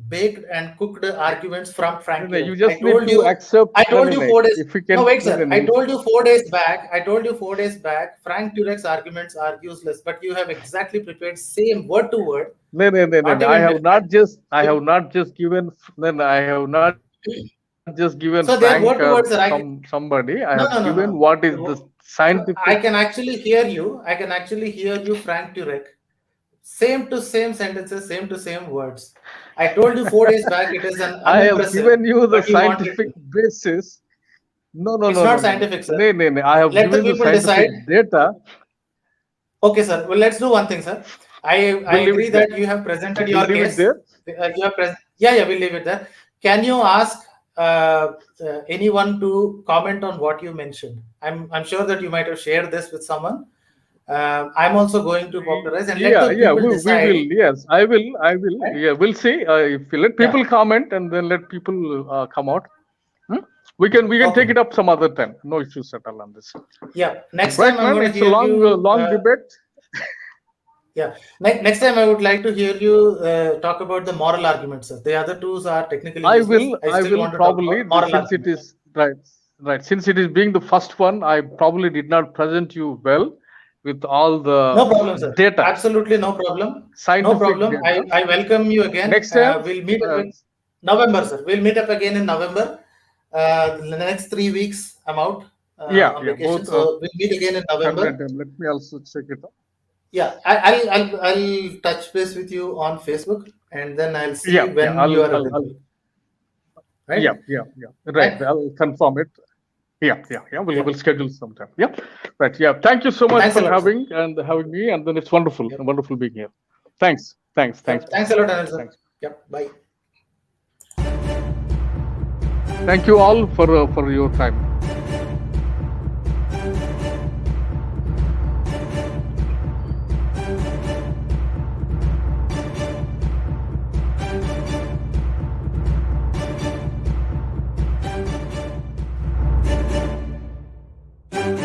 [SPEAKER 1] baked and cooked arguments from Frank.
[SPEAKER 4] You just need to accept.
[SPEAKER 1] I told you 4 days.
[SPEAKER 4] If we can,
[SPEAKER 1] No, wait, sir. I told you 4 days back. Frank Turek's arguments are useless, but you have exactly prepared same word to word.
[SPEAKER 4] No. I have not just given.
[SPEAKER 1] So they're word to word, sir.
[SPEAKER 4] Somebody. I have given what is the scientific.
[SPEAKER 1] I can actually hear you, Frank Turek. Same to same sentences, same to same words. I told you 4 days back it is an
[SPEAKER 4] I have given you the scientific basis. No.
[SPEAKER 1] It's not scientific, sir.
[SPEAKER 4] No. I have given the scientific data.
[SPEAKER 1] Okay, sir. Well, let's do one thing, sir. I agree that you have presented your case. You have we'll leave it there. Can you ask anyone to comment on what you mentioned? I'm sure that you might have shared this with someone. I'm also going to popularize and let the people decide.
[SPEAKER 4] We will. Yes, I will. Yeah, we'll see. If you let people comment and then let people come out, we can take it up some other time. No issues at all on this.
[SPEAKER 1] Yeah, next time I'm going to
[SPEAKER 4] hear you. It's a long debate.
[SPEAKER 1] Yeah, next time I would like to hear you talk about the moral arguments, sir. The other two are technically useless.
[SPEAKER 4] I will probably, since it is right. Since it is being the first one, I probably did not present you well with all the
[SPEAKER 1] no problem, sir.
[SPEAKER 4] Data.
[SPEAKER 1] Absolutely no problem.
[SPEAKER 4] Scientific
[SPEAKER 1] no problem. I welcome you again.
[SPEAKER 4] Next time
[SPEAKER 1] we'll meet up in November, sir. We'll meet up again in November. The next 3 weeks I'm out. On vacation, so we'll meet again in November.
[SPEAKER 4] Let me also check it out.
[SPEAKER 1] Yeah, I'll touch base with you on Facebook, and then I'll see when you are available. Right?
[SPEAKER 4] Yeah. Right. I'll confirm it. Yeah. We'll schedule sometime. Yeah. Right. Yeah. Thank you so much for having me, and then it's wonderful, wonderful being here. Thanks.
[SPEAKER 1] Thanks a lot, Anil sir. Yeah. Bye.
[SPEAKER 4] Thank you all for your time.